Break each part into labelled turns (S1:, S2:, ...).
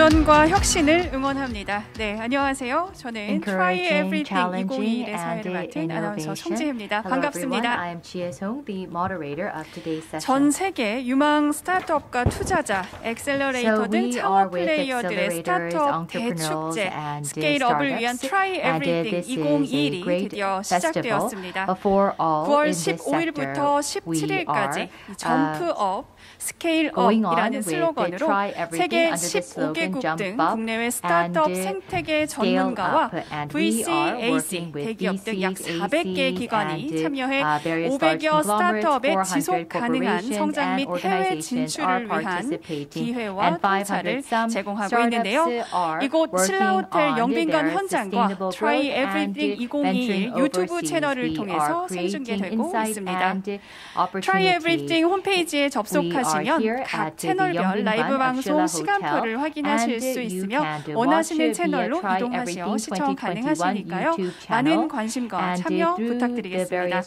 S1: 도전과 혁신을 응원합니다. 네, 안녕하세요. 저는 Try Everything 2021의 사회를 맡은 아나운서 송지혜입니다. 반갑습니다.
S2: I am Chie Song, the moderator of today's session.
S1: 전 세계 유망 스타트업과 투자자, 엑셀러레이터 등 창업 플레이어들의 스타트업 대축제, 스케일업을 위한 Try Everything 2021이 드디어 시작되었습니다. 9월 15일부터 17일까지 점프업, 스케일업이라는 슬로건으로 세계 15개국 등 국내외 스타트업 생태계 전문가와 VC, AC, 대기업 등 약 400개 기관이 참여해 500여 스타트업의 지속 가능한 성장 및 해외 진출을 위한 기회와 투자를 제공하고 있는데요. 이곳 신라호텔 영빈관 현장과 Try Everything 2021 유튜브 채널을 통해서 생중계되고 있습니다. Try Everything 홈페이지에 접속하시면 각 채널별 라이브 방송 시간표를 확인하실 수 있으며 원하시는 채널로 이동하시어 시청 가능하시니까요. 많은 관심과 참여 부탁드리겠습니다.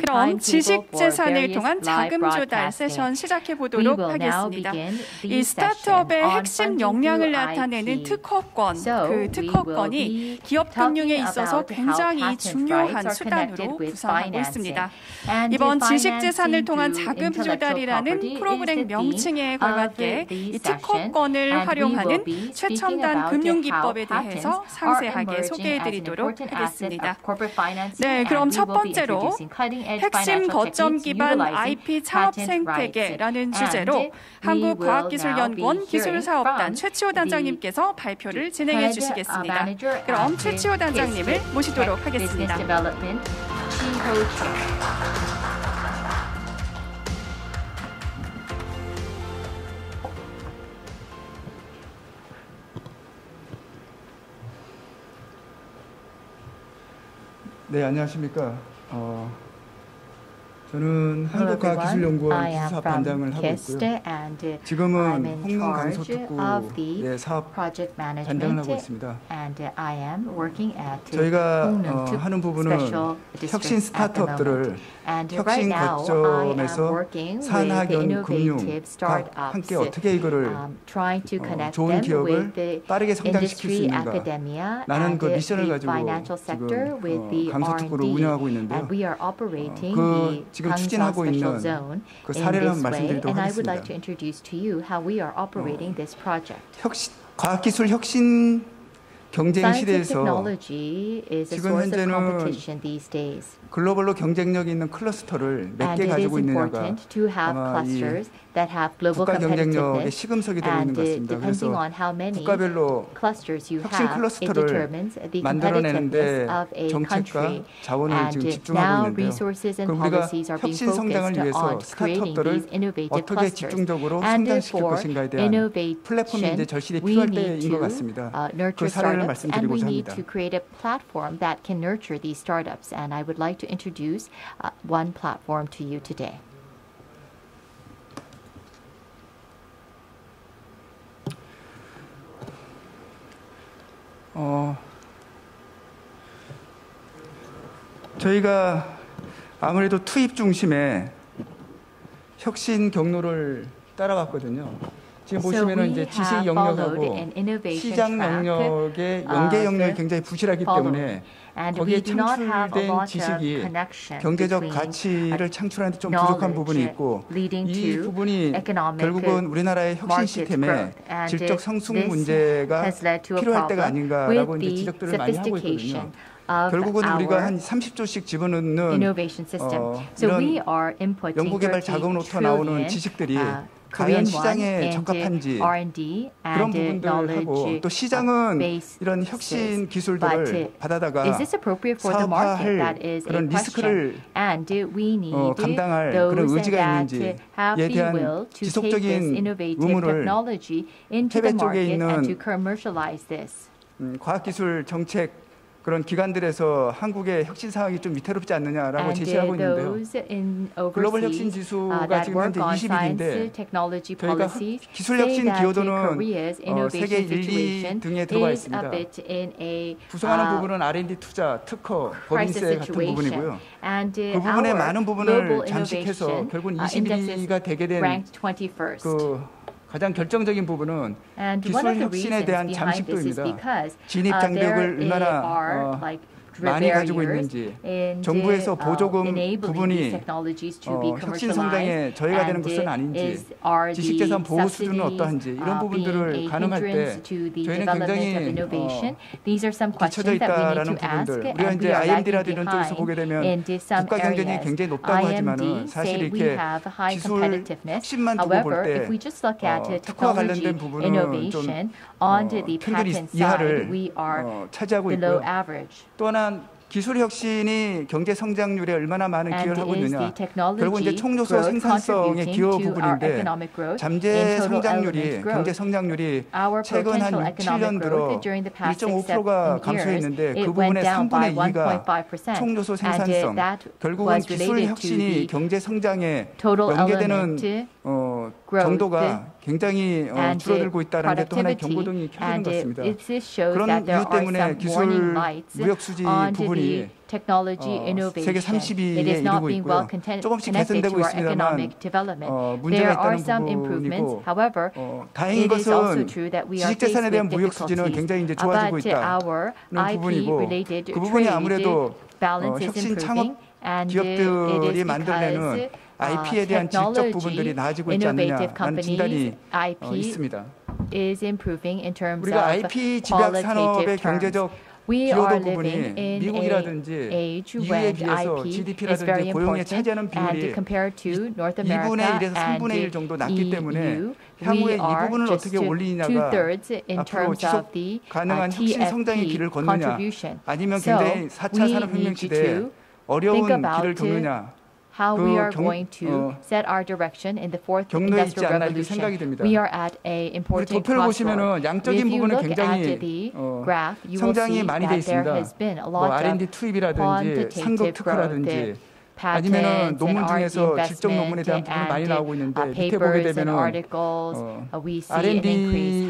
S1: 그럼 지식재산을 통한 자금 조달 세션 시작해 보도록 하겠습니다. 이 스타트업의 핵심 역량을 나타내는 특허권, 그 특허권이 기업 금융에 있어서 굉장히 중요한 수단으로 구성하고 있습니다. 이번 지식재산을 통한 자금 조달이라는 프로그램 명칭에 걸맞게 이 특허권을 활용하는 최첨단 금융기법에 대해서 상세하게 소개해드리도록 하겠습니다. 네, 그럼 첫 번째로 핵심 거점 기반 IP 창업 생태계라는 주제로 한국과학기술연구원 기술사업단 최치호 단장님께서 발표를 진행해 주시겠습니다. 그럼 최치호 단장님을 모시도록 하겠습니다.
S3: 네, 안녕하십니까. 저는 한국과학기술연구원 기술사업 단장을 하고 있고요. 지금은 홍문 강서특구의 사업 단장을 하고 있습니다. 저희가 하는 부분은 혁신 스타트업들을 혁신 거점에서 산학연 금융과 함께 어떻게 이거를 좋은 기업을 빠르게 성장시킬 수 있는가. 나는 그 미션을 가지고 지금 강서특구를 운영하고 있는데요. 지금 추진하고 있는 그 사례를 한번 말씀드리도록 하겠습니다. 과학기술 혁신 경쟁 시대에서 지금 현재는 글로벌로 경쟁력이 있는 클러스터를 몇 개 가지고 있느냐가 아마 이 국가 경쟁력의 시금석이 되고 있는 것 같습니다. 그래서 국가별로 혁신 클러스터를 만들어내는데 정책과 자원을 지금 집중하고 있는데요. 그럼 우리가 혁신 성장을 위해서 스타트업들을 어떻게 집중적으로 성장시킬 것인가에 대한 플랫폼이 이제 절실히 필요할 때인 것 같습니다. 그 사례를 말씀드리고자 합니다.
S2: to introduce one platform to you today.
S3: 저희가 아무래도 투입 중심의 혁신 경로를 따라갔거든요. 지금 보시면은 이제 지식 영역하고 시장 영역의 연계 영역이 굉장히 부실하기 때문에 거기에 창출된 지식이 경제적 가치를 창출하는 데 좀 부족한 부분이 있고 이 부분이 결국은 우리나라의 혁신 시스템에 질적 성숙 문제가 필요할 때가 아닌가라고 이제 지적들을 많이 하고 있거든요. 결국은 우리가 한 30조씩 집어넣는 이런 연구개발 자금으로부터 나오는 지식들이 과연 시장에 적합한지 그런 부분들하고 또 시장은 이런 혁신 기술들을 받아다가 사업화할 그런 리스크를 감당할 그런 의지가 있는지에 대한 지속적인 의무를 해외 쪽에 있는 과학기술 정책 그런 기관들에서 한국의 혁신 상황이 좀 위태롭지 않느냐라고 제시하고 있는데요. 글로벌 혁신 지수가 지금 현재 20일인데 저희가 기술 혁신 기여도는 세계 1, 2 등에 들어가 있습니다. 구성하는 부분은 R&D 투자, 특허, 법인세 같은 부분이고요. 그 부분의 많은 부분을 잠식해서 결국은 21위가 되게 된 그 가장 결정적인 부분은 기술 혁신에 대한 잠식도입니다. 진입 장벽을 얼마나 많이 가지고 있는지, 정부에서 보조금 부분이 혁신 성장에 저해가 되는 것은 아닌지, 지식재산 보호 수준은 어떠한지 이런 부분들을 가늠할 때 저희는 굉장히 뒤처져 있다라는 부분들, 우리가 이제 IMD라든지 이런 쪽에서 보게 되면 국가 경쟁력이 굉장히 높다고 하지만은 사실 이렇게 기술 혁신만 두고 볼 때 특허와 관련된 부분은 좀 평균 이하를 차지하고 있고요. 또 하나 기술 혁신이 경제 성장률에 얼마나 많은 기여를 하고 있느냐. 결국 이제 총요소 생산성의 기여 부분인데 잠재 성장률이 경제 성장률이 최근 한 6, 7년 들어 1.5%가 감소했는데 그 부분의 3분의 2가 총요소 생산성. 결국은 기술 혁신이 경제 성장에 연계되는 정도가 굉장히 줄어들고 있다는 게 또 하나의 경고등이 켜지는 것 같습니다. 그런 이유 때문에 기술 무역 수지 부분이 세계 30위에 이르고 있고요. 조금씩 개선되고 있습니다만 문제가 있다는 부분이고 다행인 것은 지식재산에 대한 무역 수지는 굉장히 이제 좋아지고 있다는 부분이고 그 부분이 아무래도 혁신 창업 기업들이 만들어내는 IP에 대한 질적 부분들이 나아지고 있지 않느냐라는 진단이 있습니다. 우리가 IP 집약 산업의 경제적 기여도 부분이 미국이라든지 EU에 비해서 GDP라든지 고용에 차지하는 비율이 2분의 1에서 3분의 1 정도 낮기 때문에 향후에 이 부분을 어떻게 올리느냐가 앞으로 지속 가능한 혁신 성장의 길을 걷느냐 아니면 굉장히 4차 산업혁명 시대에 어려운 길을 겪느냐
S2: how we are going to set our direction in the fourth industrial revolution. We are at a important crossroad.
S3: 양적인
S2: If you
S3: 부분은
S2: look at the graph, you will see that there has been a lot
S3: R&D
S2: of
S3: 투입이라든지 상급 특허라든지 아니면은 논문 중에서 질적 논문에 대한 부분이 많이 나오고 있는데 밑에 보게 되면은 R&D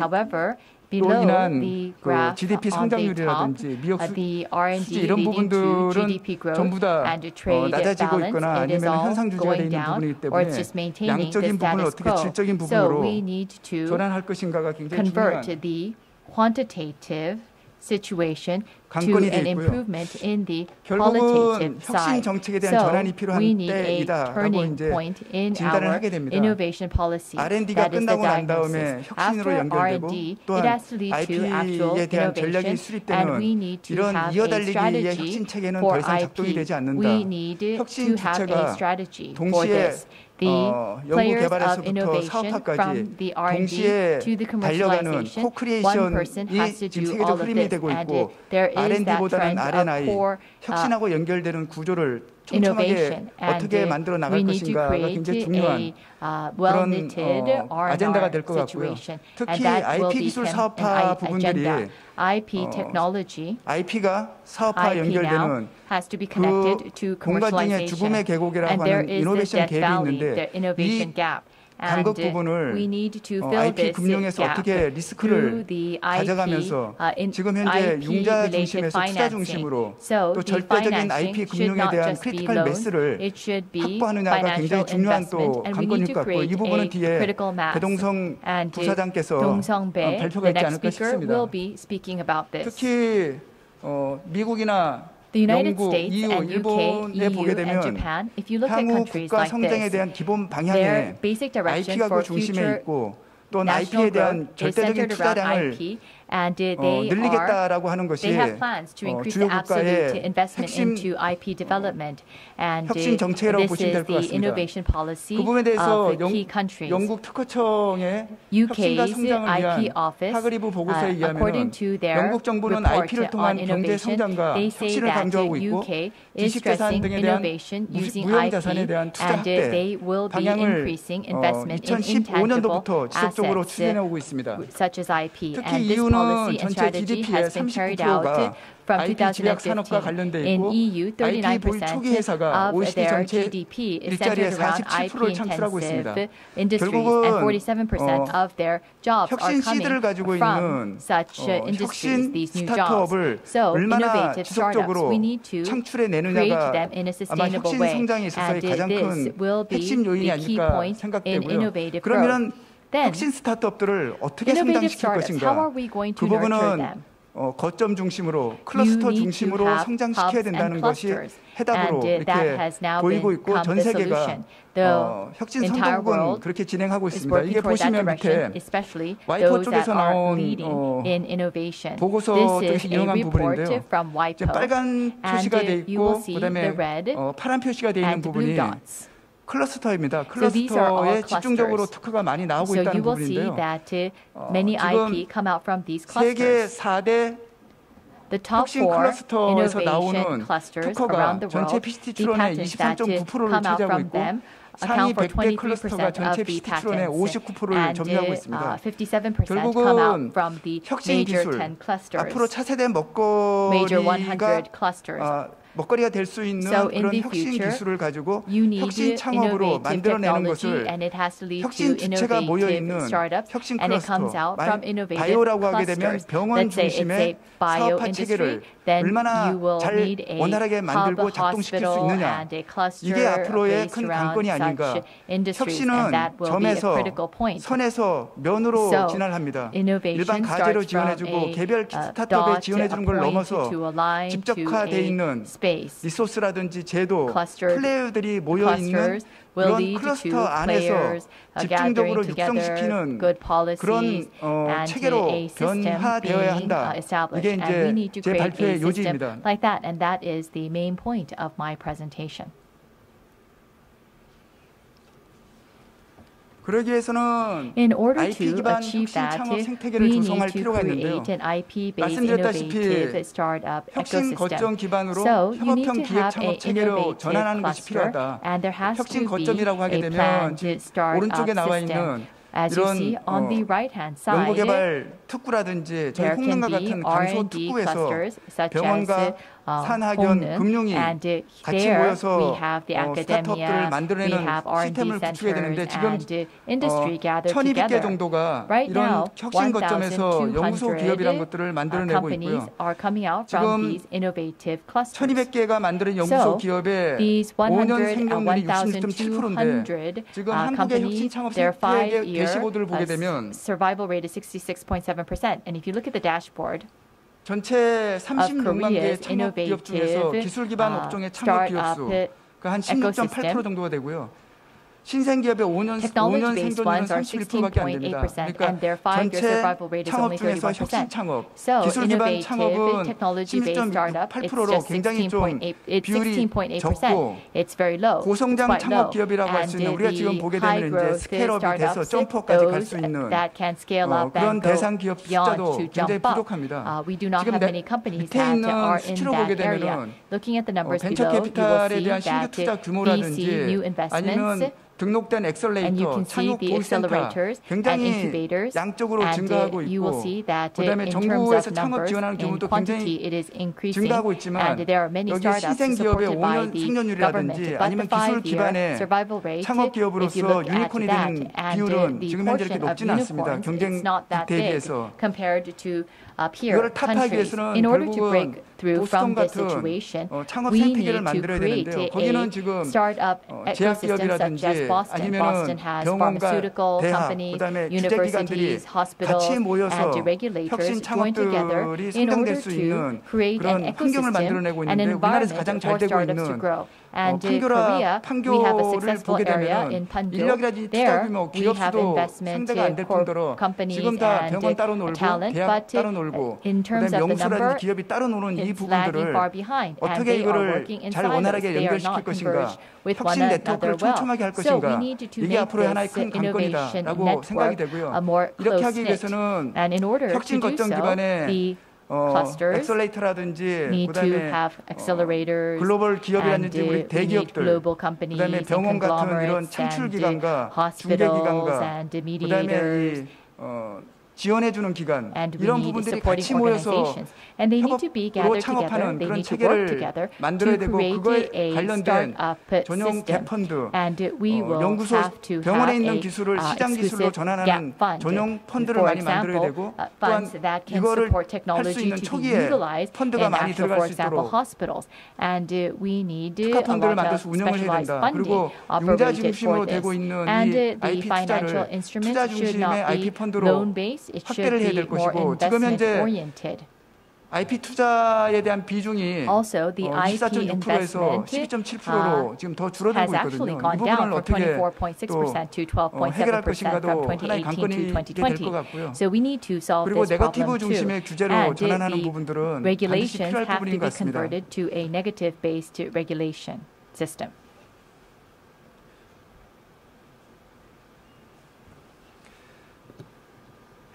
S3: 로 인한 그 GDP 성장률이라든지 미역 수지 이런 부분들은 전부 다 낮아지고 있거나 아니면 현상 유지가 되어 있는 부분이기 때문에 양적인 부분을 어떻게 질적인 부분으로 전환할 것인가가 굉장히 중요한
S2: situation to an improvement in the qualitative
S3: 혁신 정책에 대한 전환이 필요한 때이다라고 이제 진단을 하게 됩니다. R&D가 끝나고 난 다음에 혁신으로 연결되고 또한 IP에 대한 전략이 수립되는 이런 이어달리기의 혁신 체계는 더 이상 작동이 되지 않는다. 혁신 주체가 동시에 연구 개발에서부터 사업화까지 동시에 달려가는 코크리에이션이 지금 세계적 흐름이 되고 있고 R&D보다는 R&I, 혁신하고 연결되는 구조를 촘촘하게 어떻게 만들어 나갈 것인가가 굉장히 중요한 그런 아젠다가 될 것 같고요. 특히 IP 기술 사업화 부분들이 IP가 사업화 연결되는 그 공간 중에 죽음의 계곡이라고 하는 이노베이션 갭이 있는데 이 간극 부분을 IP 금융에서 어떻게 리스크를 가져가면서 지금 현재 융자 중심에서 투자 중심으로 또 절대적인 IP 금융에 대한 크리티컬 매스를 확보하느냐가 굉장히 중요한 또 관건일 것 같고 이 부분은 뒤에 배동성 부사장께서 발표가 있지 않을까 싶습니다. 특히 미국이나 영국, EU, 일본에 보게 되면 향후 국가 성장에 대한 기본 방향에 IP가 그 중심에 있고 또 IP에 대한 절대적인 투자량을 늘리겠다라고 하는 것이 주요 국가의 핵심 혁신 정책이라고 보시면 될 것 같습니다. 그 부분에 대해서 영국 특허청의 혁신과 성장을 위한 하그리브 보고서에 의하면 영국 정부는 IP를 통한 경제 성장과 혁신을 강조하고 있고 지식재산 등에 대한 무형자산에 대한 투자 확대 방향을 2015년도부터 지속적으로 추진해오고 있습니다. 특히 EU는 전체 GDP의 39%가 IP 집약 산업과 관련돼 있고 IP 보유 초기 회사가 OECD 전체 일자리의 47%를 창출하고 있습니다. 결국은 혁신 시드를 가지고 있는 혁신 스타트업을 얼마나 지속적으로 창출해내느냐가 아마 혁신 성장에 있어서의 가장 큰 핵심 요인이 아닐까 생각되고요. 그러면 혁신 스타트업들을 어떻게 성장시킬 것인가? 그 부분은 거점 중심으로 클러스터 중심으로 성장시켜야 된다는 것이 해답으로 이렇게 보이고 있고 전 세계가 혁신 선도국은 그렇게 진행하고 있습니다. 이게 보시면 밑에 와이퍼 쪽에서 나온 보고서 쪽에서 인용한 부분인데요. 이제 빨간 표시가 돼 있고 그다음에 파란 표시가 돼 있는 부분이 클러스터입니다. 클러스터에 집중적으로 특허가 많이 나오고 있다는 부분인데요. 지금 세계 4대 혁신 클러스터에서 나오는 특허가 전체 PCT 출원의 23.9%를 차지하고 있고 상위 100대 클러스터가 전체 PCT 출원의 59%를 점유하고 있습니다. 결국은 혁신 기술, 앞으로 차세대 먹거리가 될 수 있는 그런 혁신 기술을 가지고 혁신 창업으로 만들어내는 것을 혁신 주체가 모여있는 혁신 클러스터, 바이오라고 하게 되면 병원 중심의 사업화 체계를 얼마나 잘 원활하게 만들고 작동시킬 수 있느냐. 이게 앞으로의 큰 관건이 아닌가. 혁신은 점에서 선에서 면으로 진화합니다. 일반 가제로 지원해주고 개별 스타트업에 지원해주는 걸 넘어서 집적화되어 있는 리소스라든지 제도, 플레이어들이 모여있는 그런 클러스터 안에서 집중적으로 육성시키는 그런 체계로 변화되어야 한다. 이게 이제 제 발표의 요지입니다. 그러기 위해서는 IP 기반 혁신 창업 생태계를 조성할 필요가 있는데요. 말씀드렸다시피 혁신 거점 기반으로 협업형 기획 창업 체계로 전환하는 것이 필요하다. 혁신 거점이라고 하게 되면 지금 오른쪽에 나와 있는 이런 연구개발 특구라든지 저희 홍능과 같은 강소 특구에서 병원과 산학연, 금융이 같이 모여서 스타트업들을 만들어내는 시스템을 구축해야 되는데 지금 1200개 정도가 이런 혁신 거점에서 연구소 기업이라는 것들을 만들어내고 있고요. 지금 1200개가 만드는 연구소 기업의 5년 생존율이 66.7%인데 지금 한국의 혁신 창업 생태계 대시보드를 보게 되면
S2: And if you look at the dashboard,
S3: 전체 36만 개의 창업 기업 중에서 기술 기반 업종의 창업 기업 수 한 16.8% 정도가 되고요. 신생기업의 5년 생존율은 31%밖에 안 됩니다. 그러니까 전체 창업 중에서 혁신 창업, 기술 기반 창업은 16.8%로 굉장히 좀 비율이 적고 고성장 창업 기업이라고 할 수 있는 우리가 지금 보게 되면 이제 스케일업이 돼서 점퍼까지 갈 수 있는 그런 대상 기업 숫자도 굉장히 부족합니다. 지금 밑에 있는 수치로 보게 되면 벤처 캐피탈에 대한 신규 투자 규모라든지 아니면 등록된 엑셀레이터, 창업 보이센터 굉장히 양적으로 증가하고 있고 그다음에 정부에서 창업 지원하는 규모도 굉장히 증가하고 있지만 여기 신생기업의 5년 생존율이라든지 아니면 기술 기반의 창업 기업으로서 유니콘이 되는 비율은 지금 현재 이렇게 높지는 않습니다. 경쟁 대비해서. 이거를 타파하기 위해서는 결국은 보스턴 같은 창업 생태계를 만들어야 되는데요. 거기는 지금 제약기업이라든지 아니면 병원과 대학, 그다음에 주재기관들이 같이 모여서 혁신 창업들이 성장될 수 있는 그런 환경을 만들어내고 있는데 우리나라에서 가장 잘 되고 있는 판교를 보게 되면 인력이라든지 투자 규모, 기업 수도 상대가 안 될 뿐더러 지금 다 병원 따로 놀고 대학 따로 놀고 그다음에 연구소라든지 기업이 따로 노는 이 부분들을 어떻게 이거를 잘 원활하게 연결시킬 것인가 혁신 네트워크를 촘촘하게 할 것인가 이게 앞으로의 하나의 큰 관건이다라고 생각이 되고요. 이렇게 하기 위해서는 혁신 거점 기반의 엑셀레이터라든지 그다음에 글로벌 기업이라든지 우리 대기업들 그다음에 병원 같은 이런 창출기관과 중개기관과 그다음에 이 지원해주는 기관
S2: and we
S3: 이런
S2: need
S3: 부분들이
S2: supporting
S3: 같이 모여서
S2: organizations. And they need to be
S3: 협업으로
S2: gathered together.
S3: 창업하는
S2: They
S3: 그런
S2: need to work
S3: 체계를
S2: together
S3: 만들어야
S2: to
S3: 되고
S2: create
S3: 그거에
S2: a
S3: 관련된
S2: startup
S3: 전용
S2: system.
S3: 갭펀드,
S2: And we will
S3: 연구소
S2: have to
S3: 병원에
S2: have
S3: 있는
S2: a
S3: 기술을 시장 기술로
S2: exclusive
S3: 전환하는
S2: gap fund.
S3: 전용 펀드를
S2: For
S3: 많이 만들어야
S2: example,
S3: 되고 또한
S2: funds that can
S3: 이거를
S2: support
S3: 할 수
S2: technology
S3: 있는
S2: to be
S3: 초기에
S2: utilized
S3: 펀드가
S2: in
S3: 많이
S2: actual,
S3: 들어갈
S2: for
S3: 수
S2: example,
S3: 있도록
S2: hospitals. And we need
S3: 특화
S2: a
S3: 펀드를
S2: lot
S3: 만들어서
S2: of
S3: 운영을 해야
S2: specialized
S3: 된다.
S2: funding
S3: 그리고 융자
S2: operated
S3: 중심으로
S2: for this.
S3: 되고 있는
S2: And
S3: 이
S2: the
S3: IP
S2: financial
S3: 투자를
S2: instruments
S3: 투자
S2: should
S3: 중심의
S2: not
S3: IP
S2: be
S3: 펀드로
S2: loan-based. It should
S3: 확대를 해야
S2: be
S3: 될
S2: more
S3: 것이고 지금 현재
S2: investment-oriented.
S3: IP 투자에 대한 비중이
S2: Also, the IP
S3: 24.6%에서
S2: investment
S3: 12.7%로 지금 더 줄어들고
S2: has actually
S3: 있거든요. 이
S2: gone down
S3: 부분을
S2: from
S3: 어떻게
S2: 24.6% to
S3: 해결할
S2: 12.7%
S3: 것인가도
S2: from
S3: 하나의
S2: 2018
S3: 관건이
S2: to
S3: 될 것
S2: 2020.
S3: 같고요.
S2: So we need to solve
S3: 그리고
S2: this
S3: 네거티브
S2: problem too.
S3: 중심의 규제로
S2: And
S3: 전환하는
S2: the
S3: 부분들은 반드시
S2: regulations
S3: 필요할
S2: have
S3: 부분인
S2: to
S3: 것
S2: be
S3: 같습니다.
S2: converted to a negative-based regulation system.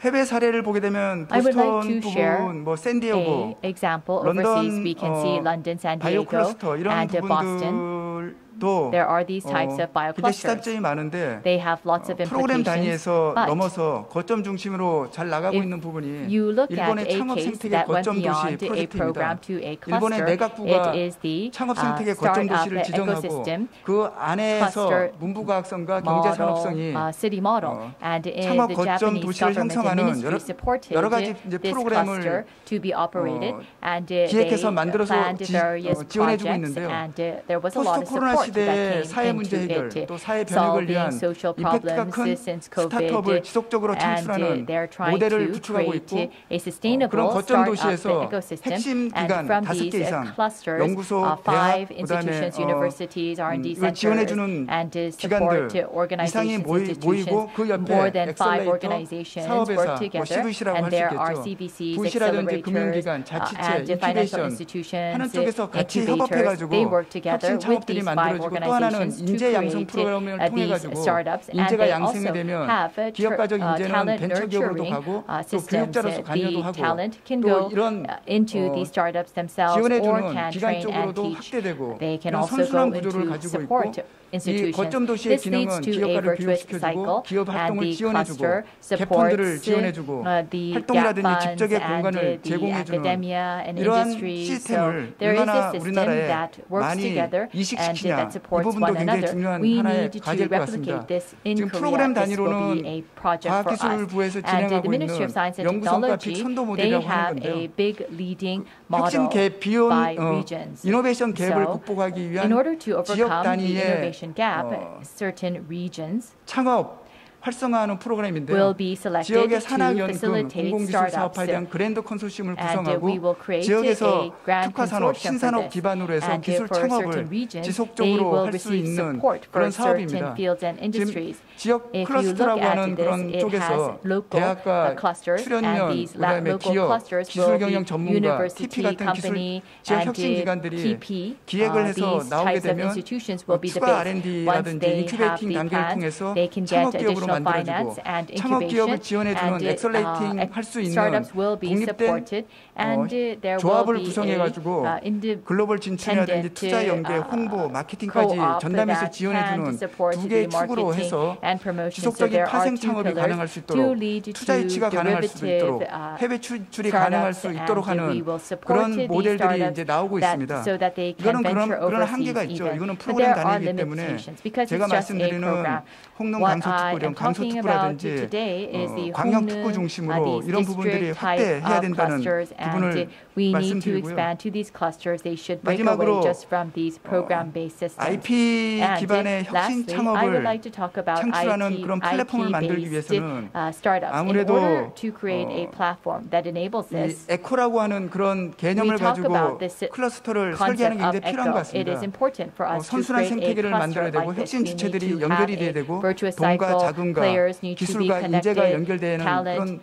S3: 해외 사례를 보게 되면
S2: I would like
S3: 보스턴
S2: to share
S3: 부분, 뭐 샌디에고,
S2: a example overseas. We can see London, San
S3: 바이오
S2: Diego,
S3: 클러스터 이런
S2: and Boston.
S3: 부분들도
S2: There are these types of
S3: 굉장히
S2: bioclusters.
S3: 시장점이 많은데
S2: They have lots of
S3: 프로그램
S2: implications.
S3: 단위에서
S2: But
S3: 넘어서 거점 중심으로 잘 나가고
S2: if
S3: 있는 부분이
S2: you look at
S3: 일본의
S2: a
S3: 창업
S2: case
S3: 생태계
S2: that went
S3: 거점 도시
S2: beyond a program
S3: 프로젝트입니다.
S2: to a
S3: 일본의
S2: cluster,
S3: 내각부가
S2: it is the
S3: 창업 생태계 거점
S2: startup
S3: 도시를 지정하고
S2: ecosystem
S3: 그 안에서
S2: cluster
S3: 문부과학성과 경제 산업성이
S2: model, city model, and in
S3: 창업
S2: the
S3: 거점
S2: Japanese
S3: 도시를
S2: government
S3: 형성하는
S2: ministry supported
S3: 여러 가지 이제
S2: this
S3: 프로그램을
S2: cluster to be operated, and they
S3: 기획해서 만들어서
S2: planned various
S3: 지원해주고
S2: projects,
S3: 있는데요.
S2: and there was a lot
S3: 포스트
S2: of
S3: 코로나
S2: support
S3: 시대의
S2: that
S3: 사회
S2: came
S3: 문제
S2: into
S3: 해결
S2: it,
S3: 또 사회 변혁을 위한
S2: solving social
S3: 임팩트가 큰
S2: problems since
S3: 스타트업을
S2: COVID,
S3: 지속적으로
S2: and
S3: 창출하는
S2: they're trying
S3: 모델을
S2: to
S3: 구축하고 있고
S2: create a
S3: 그런
S2: sustainable
S3: 거점
S2: startup
S3: 도시에서
S2: ecosystem,
S3: 핵심
S2: and
S3: 기관
S2: from
S3: 5개
S2: these
S3: 이상
S2: clusters,
S3: 연구소,
S2: 5
S3: 대학,
S2: institutions,
S3: 그다음에
S2: universities, R&D
S3: 이걸
S2: centers,
S3: 지원해주는
S2: and
S3: 기관들
S2: support organizations,
S3: 이상이 모이고 그
S2: institutions. More
S3: 옆에
S2: than 5
S3: 엑셀레이터,
S2: organizations
S3: 사업회사,
S2: work
S3: 뭐
S2: together,
S3: CVC라고
S2: and
S3: 할 수
S2: there are
S3: 있겠죠.
S2: CVCs,
S3: 부시라든지
S2: accelerators,
S3: 금융기관, 자치체,
S2: and financial
S3: 인큐베이션
S2: institutions,
S3: 하는 쪽에서 같이
S2: incubators.
S3: 협업해가지고
S2: They work together
S3: 혁신
S2: with
S3: 창업들이
S2: these 5
S3: 만들어지고 또 하나는
S2: organizations to
S3: 인재 양성
S2: create
S3: 프로그램을 통해
S2: these
S3: 가지고
S2: startups, and
S3: 인재가
S2: they
S3: 양성이
S2: also
S3: 되면
S2: have
S3: 기업가적 인재는
S2: talent
S3: 벤처 기업으로도
S2: nurturing
S3: 가고 또
S2: systems.
S3: 교육자로서 관여도
S2: The
S3: 하고
S2: talent can
S3: 또
S2: go
S3: 이런
S2: into these startups themselves or
S3: 지원해주는
S2: can
S3: 기관
S2: train and
S3: 쪽으로도
S2: teach.
S3: 확대되고
S2: They can
S3: 이런
S2: also
S3: 선순환
S2: go
S3: 구조를
S2: into
S3: 가지고 있고
S2: support
S3: 이
S2: institutions.
S3: 거점 도시의
S2: This leads
S3: 기능은
S2: to a
S3: 기업가를
S2: virtuous
S3: 교육시켜주고
S2: cycle,
S3: 기업
S2: and
S3: 활동을
S2: the
S3: 지원해주고
S2: cluster
S3: 개펀드를
S2: supports
S3: 지원해주고
S2: the gap
S3: 활동이라든지
S2: funds
S3: 직접의
S2: and
S3: 공간을
S2: the
S3: 제공해주는
S2: academia and
S3: 이러한
S2: industry.
S3: 시스템을
S2: So there is a
S3: 얼마나
S2: system
S3: 우리나라에
S2: that works
S3: 많이
S2: together and
S3: 이식시키냐
S2: that
S3: 이
S2: supports
S3: 부분도
S2: one
S3: 굉장히
S2: another.
S3: 중요한
S2: We
S3: 하나의
S2: need to
S3: 과제일 것 같습니다.
S2: replicate this in
S3: 지금
S2: Korea.
S3: 프로그램
S2: This will be
S3: 단위로는
S2: a project for us.
S3: 과학기술부에서
S2: And
S3: 진행하고
S2: the Ministry
S3: 있는
S2: of Science and
S3: 연구성과 빅
S2: Technology,
S3: 선도
S2: they
S3: 모델이라고 하는
S2: have
S3: 건데요.
S2: a big leading
S3: 혁신
S2: model
S3: 갭 비용
S2: by regions.
S3: 이노베이션 갭을
S2: So,
S3: 극복하기 위한
S2: in order to
S3: 지역
S2: overcome the
S3: 단위의
S2: innovation gap, certain regions
S3: 창업 활성화하는 프로그램인데요.
S2: will be selected
S3: 지역의
S2: to
S3: 산학연금,
S2: facilitate
S3: 공공기술
S2: startups.
S3: 사업화에 대한 그랜드 컨소시엄을
S2: And we
S3: 구성하고
S2: will create
S3: 지역에서
S2: a grand
S3: 특화산업,
S2: consortium for
S3: 신산업
S2: this.
S3: 기반으로 해서
S2: And
S3: 기술
S2: for certain
S3: 창업을
S2: regions, they
S3: 지속적으로
S2: will
S3: 할 수
S2: receive
S3: 있는
S2: support for
S3: 그런
S2: certain
S3: 사업입니다.
S2: fields and industries.
S3: 지금 지역
S2: If you look
S3: 클러스터라고
S2: at
S3: 하는
S2: this,
S3: 그런
S2: it
S3: 쪽에서
S2: has local
S3: 대학과
S2: clusters, and
S3: 출연연,
S2: these
S3: 그다음에
S2: local
S3: 기업,
S2: clusters will be
S3: 기술경영 전문가,
S2: university,
S3: TP 같은 기술
S2: company,
S3: 지역
S2: and
S3: 혁신 기관들이
S2: TP.
S3: 기획을 해서
S2: These
S3: 나오게
S2: types of
S3: 되면
S2: institutions will be the
S3: 추가
S2: base. Once
S3: R&D라든지
S2: they have
S3: 인큐베이팅
S2: the
S3: 단계를
S2: plans,
S3: 통해서
S2: they can get
S3: 창업 기업으로
S2: additional finance
S3: 만들어지고
S2: and
S3: 창업 기업을
S2: incubation,
S3: 지원해주는
S2: and
S3: 엑셀레이팅 할 수 있는
S2: startups will be
S3: 독립된
S2: supported, and there will
S3: 조합을
S2: be
S3: 구성해가지고
S2: a
S3: 글로벌 진출이라든지 투자 연계, 홍보, 마케팅까지 전담해서 지원해주는 두 개의 축으로 해서 지속적인 파생 창업이 가능할 수 있도록 투자 유치가 가능할 수 있도록 해외 출출이 가능할 수 있도록 하는 그런 모델들이 이제 나오고 있습니다. 이거는 그런 한계가 있죠. 이거는 프로그램 단위이기 때문에 제가 말씀드리는 홍농 강서특구령, 강서특구라든지 광역특구 중심으로 이런 부분들이 확대해야 된다는 부분을 말씀드리고요. 마지막으로 IP 기반의 혁신 창업을 창출하는 그런 플랫폼을 만들기 위해서는 아무래도 이 에코라고 하는 그런 개념을 가지고 클러스터를 설계하는 게 굉장히 필요한 것 같습니다. 선순환 생태계를 만들어야 되고 혁신 주체들이 연결이 돼야 되고 돈과 자금과 기술과 인재가 연결되는 그런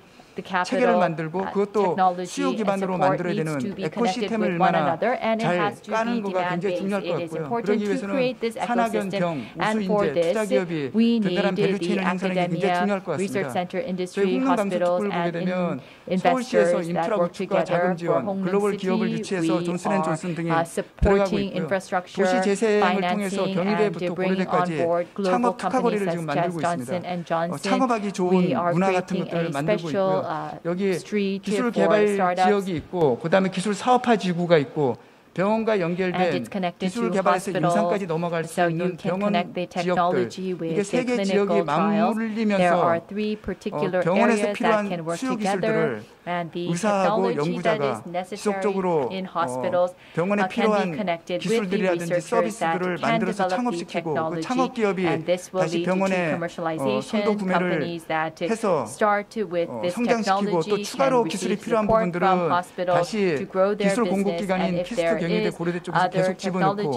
S3: 체계를 만들고 그것도 수요 기반으로 만들어야 되는 에코시스템을 얼마나 잘 까는 거가 굉장히 중요할 것 같고요. 그러기 위해서는 산학연, 병, 우수인재, 투자기업이 든든한 밸류체인을 형성하는 게 굉장히 중요할 것 같습니다. 저희 홍농 강서특구를 보게 되면 서울시에서 인프라 구축과 자금 지원, 글로벌 기업을 유치해서 존슨앤존슨 등이 들어가고 있고요. 도시 재생을 통해서 경희대부터 고려대까지 창업 특화거리를 지금 만들고 있습니다. 창업하기 좋은 문화 같은 것들을 만들고 있고요. 있고요. 여기 기술 개발 지역이 있고 그다음에 기술 사업화 지구가 있고 병원과 연결된 기술 개발에서 임상까지 넘어갈 수 있는 병원 지역들 이게 세 개 지역이 맞물리면서 병원에서 필요한 수요 기술들을 의사하고 연구자가 지속적으로 병원에 필요한 기술들이라든지 서비스들을 만들어서 창업시키고 그 창업기업이 다시 병원에 선도 구매를 해서 성장시키고 또 추가로 기술이 필요한 부분들은 다시 기술 공급기관인 키스토 경희대 고려대 쪽에서 계속 집어넣고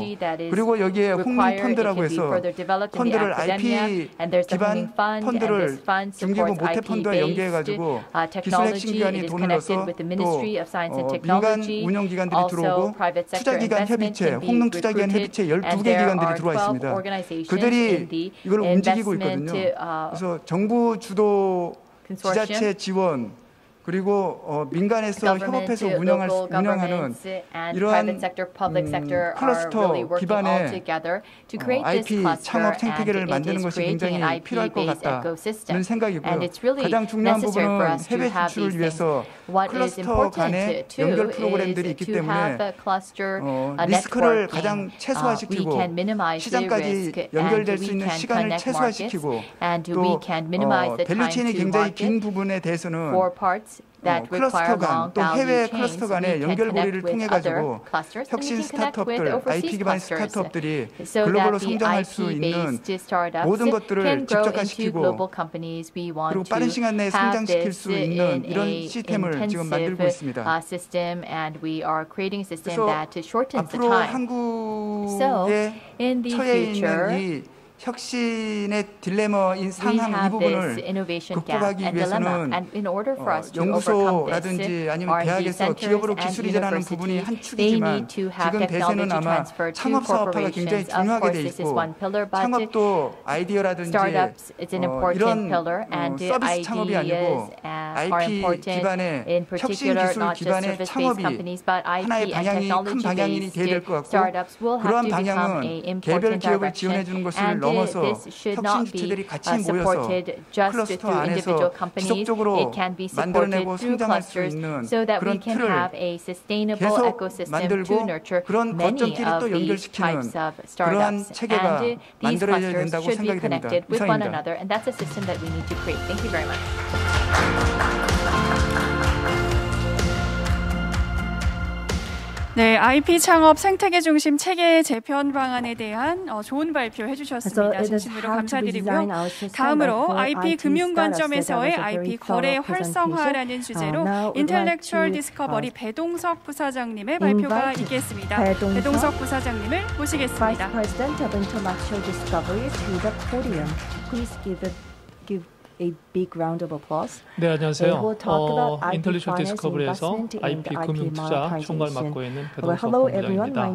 S3: 그리고 여기에 홍문 펀드라고 해서 펀드를 IP 기반 펀드를 중기부 모태 펀드와 연계해가지고 기술 핵심기관이 돈을 넣어서 또 민간 운영기관들이 들어오고 투자기관 협의체, 홍릉 투자기관 협의체 12개 기관들이 들어와 있습니다. 그들이 이걸 움직이고 있거든요. 그래서 정부 주도 지자체 지원 그리고 민간에서 협업해서 운영하는 이러한 클러스터 기반의 IP 창업 생태계를 만드는 것이 굉장히 필요할 것 같다는 생각이고요. 가장 중요한 부분은 해외 진출을 위해서 클러스터 간의 연결 프로그램들이 있기 때문에 리스크를 가장 최소화시키고 시장까지 연결될 수 있는 시간을 최소화시키고 또 밸류체인이 굉장히 긴 부분에 대해서는 클러스터 간, 또 해외 클러스터 간의 연결고리를 통해 가지고 혁신 스타트업들, IP 기반 스타트업들이 글로벌로 성장할 수 있는 모든 것들을 집적화시키고 그리고 빠른 시간 내에 성장시킬 수 있는 이런 시스템을 지금 만들고 있습니다. 그래서 앞으로 한국에 처해 있는 이 혁신의 딜레마인 상황 이 부분을 극복하기 위해서는 연구소라든지 아니면 대학에서 기업으로 기술 이전하는 부분이 한 축이지만 지금 대세는 아마 창업 사업화가 굉장히 중요하게 돼 있고 창업도 아이디어라든지 이런 서비스 창업이 아니고 IP 기반의 혁신 기술 기반의 창업이 하나의 방향이 큰 방향이 돼야 될 것 같고 그러한 방향은 개별 기업을 지원해 주는 것을 넘어서 혁신 주체들이 같이 모여서 클러스터 안에서 지속적으로 만들어내고 성장할 수 있는 그런 틀을 계속 만들고 그런 거점끼리 또 연결시키는 그러한 체계가 만들어져야 된다고 생각이 됩니다. 이상입니다.
S1: 네, IP 창업 생태계 중심 체계 재편 방안에 대한 좋은 발표 해주셨습니다. 진심으로 감사드리고요. 다음으로 IP 금융 관점에서의 IP 거래 활성화라는 주제로 인텔렉추얼 디스커버리 배동석 부사장님의 발표가 있겠습니다. 배동석 부사장님을 모시겠습니다.
S4: A big round of applause.
S5: 네, 안녕하세요. 인텔렉추얼 디스커버리에서 IP 금융 투자 총괄 맡고 있는 배동석 본부장입니다.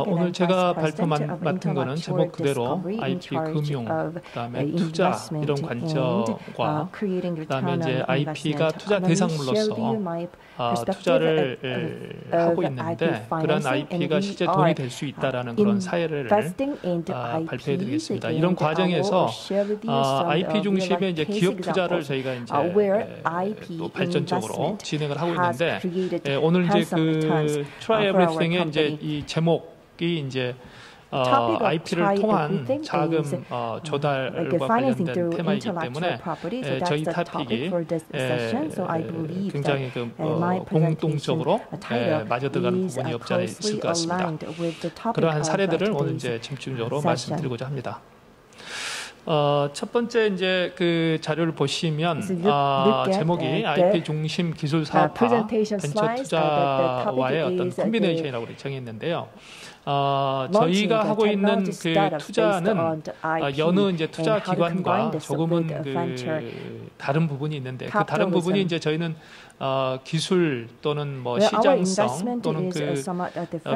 S5: 오늘 제가 발표 맡은 거는 제목 그대로 IP 금융, 그다음에 투자 이런 관점과 그다음에 이제 IP가 투자 대상물로서 투자를 하고 있는데 그런 IP가 실제 돈이 될 수 있다라는 그런 사례를 발표해드리겠습니다. 이런 과정에서 IP 중심의 이제 기업 투자를 저희가 이제 또 발전적으로 진행을 하고 있는데 오늘 이제 그 Try Everything의 이제 이 제목이 이제 IP를 통한 자금 조달과 관련된 테마이기 때문에 저희 토픽이 굉장히 공동적으로 맞아들어가는 부분이 없지 않아 있을 것 같습니다. 그러한 사례들을 오늘 이제 집중적으로 말씀드리고자 합니다. 첫 번째 이제 그 자료를 보시면 제목이 IP 중심 기술 사업화 벤처 투자와의 어떤 콤비네이션이라고 정했는데요. 저희가 하고 있는 그 투자는 여느 이제 투자 기관과 조금은 그 다른 부분이 있는데 그 다른 부분이 이제 저희는 기술 또는 뭐 시장성 또는 그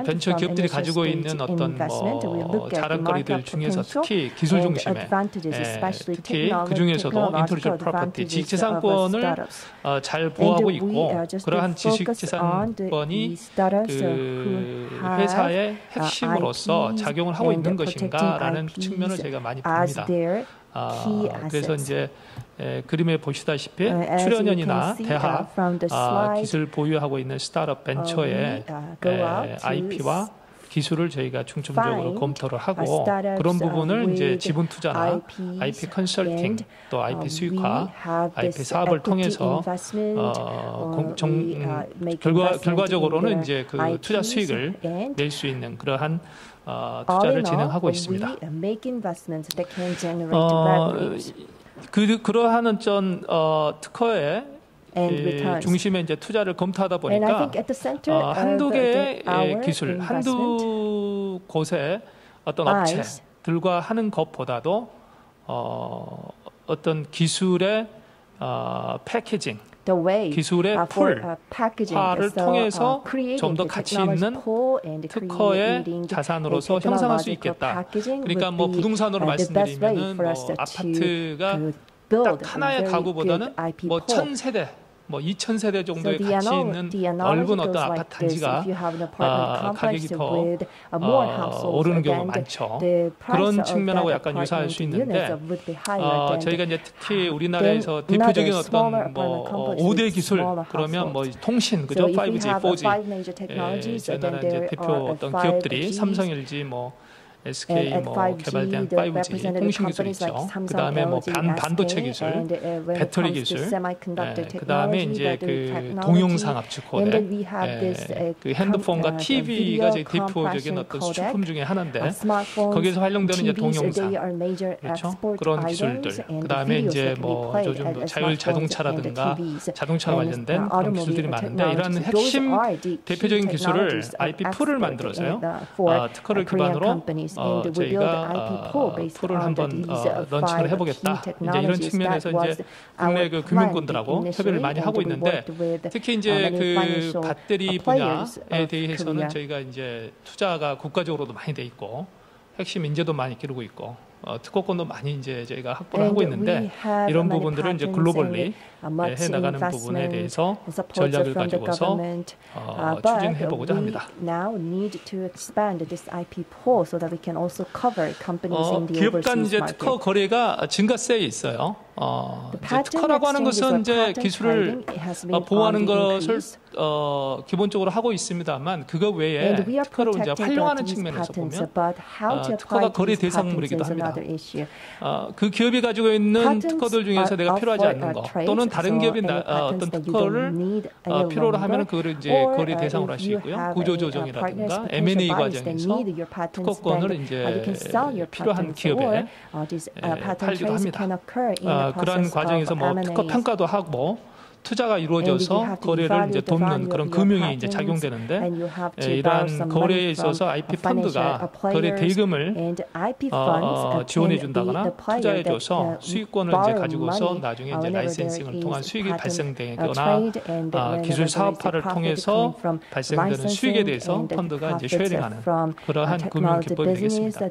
S5: 벤처 기업들이 가지고 있는 어떤 뭐 자랑거리들 중에서 특히 기술 중심의 특히 그 중에서도 인텔렉추얼 프로퍼티 지식재산권을 잘 보호하고 있고 그러한 지식재산권이 그 회사의 핵심으로서 작용을 하고 있는 것인가라는 측면을 저희가 많이 봅니다. 그래서 이제 그림에 보시다시피 출연연이나 대학 기술 보유하고 있는 스타트업 벤처의 IP와 기술을 저희가 중점적으로 검토를 하고 그런 부분을 이제 지분 투자나 IP 컨설팅 또 IP 수익화, IP 사업을 통해서 결과적으로는 이제 그 투자 수익을 낼 수 있는 그러한 투자를 진행하고 있습니다. 그러한 어떤 특허의 중심에 이제 투자를 검토하다 보니까 한두 개의 기술, 한두 곳의 어떤 업체들과 하는 것보다도 어떤 기술의 패키징, 기술의 풀화를 통해서 좀 더 가치 있는 특허의 자산으로서 형성할 수 있겠다. 그러니까 뭐 부동산으로 말씀드리면은 뭐 아파트가 딱 하나의 가구보다는 뭐 1000세대, 뭐 2000세대 정도의 가치 있는 넓은 어떤 아파트 단지가 가격이 더 오르는 경우가 많죠. 그런 측면하고 약간 유사할 수 있는데 저희가 이제 특히 우리나라에서 대표적인 어떤 뭐 5대 기술 그러면 뭐 통신 그죠? 5G, 4G 저희 나라 이제 대표 어떤 기업들이 삼성, LG 뭐 SK 뭐 개발된 5G 통신 기술 있죠. 그 다음에 뭐 반도체 기술, 배터리 기술, 그 다음에 이제 그 동영상 압축 코덱, 그 핸드폰과 TV가 제 대표적인 어떤 수출품 중에 하나인데 거기에서 활용되는 이제 동영상, 그렇죠? 그런 기술들. 그 다음에 이제 뭐 요즘 뭐 자율 자동차라든가 자동차 관련된 그런 기술들이 많은데 이러한 핵심 대표적인 기술을 IP 풀을 만들어서요. 특허를 기반으로 저희가 풀을 한번 런칭을 해보겠다. 이제 이런 측면에서 이제 국내 그 금융권들하고 협의를 많이 하고 있는데 특히 이제 그 배터리 분야에 대해서는 저희가 이제 투자가 국가적으로도 많이 돼 있고 핵심 인재도 많이 기르고 있고 특허권도 많이 이제 저희가 확보를 하고 있는데 이런 부분들을 이제 글로벌리 해나가는 부분에 대해서 전략을 가지고서 추진해 보고자 합니다. 기업 간 이제 특허 거래가 증가세에 있어요. 이제 특허라고 하는 것은 이제 기술을 보호하는 것을 기본적으로 하고 있습니다만 그거 외에 특허를 이제 활용하는 측면에서 보면 특허가 거래 대상물이기도 합니다. 그 기업이 가지고 있는 특허들 중에서 내가 필요하지 않는 거 또는 다른 기업이 어떤 특허를 필요로 하면 그거를 이제 거래 대상으로 할 수 있고요. 구조조정이라든가 M&A 과정에서 특허권을 이제 필요한 기업에 팔기도 합니다. 그러한 과정에서 뭐 특허 평가도 하고 투자가 이루어져서 거래를 이제 돕는 그런 금융이 이제 작용되는데 이러한 거래에 있어서 IP 펀드가 거래 대금을 지원해 준다거나 투자해 줘서 수익권을 이제 가지고서 나중에 이제 라이센싱을 통한 수익이 발생되거나 기술 사업화를 통해서 발생되는 수익에 대해서 펀드가 이제 쉐어링하는 그러한 금융 기법이 되겠습니다.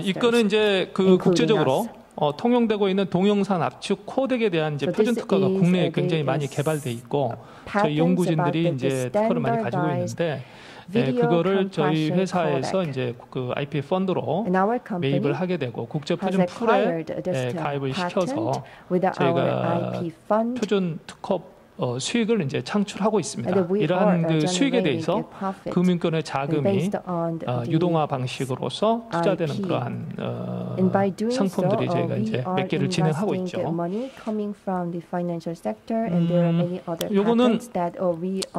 S5: 이거는 이제 그 국제적으로 통용되고 있는 동영상 압축 코덱에 대한 이제 표준 특허가 국내에 굉장히 많이 개발돼 있고 저희 연구진들이 이제 특허를 많이 가지고 있는데 그거를 저희 회사에서 이제 그 IP 펀드로 매입을 하게 되고 국제 표준 풀에 가입을 시켜서 저희가 표준 특허 수익을 이제 창출하고 있습니다. 이러한 그 수익에 대해서 금융권의 자금이 유동화 방식으로서 투자되는 그러한 상품들이 저희가 이제 몇 개를 진행하고 있죠. 요거는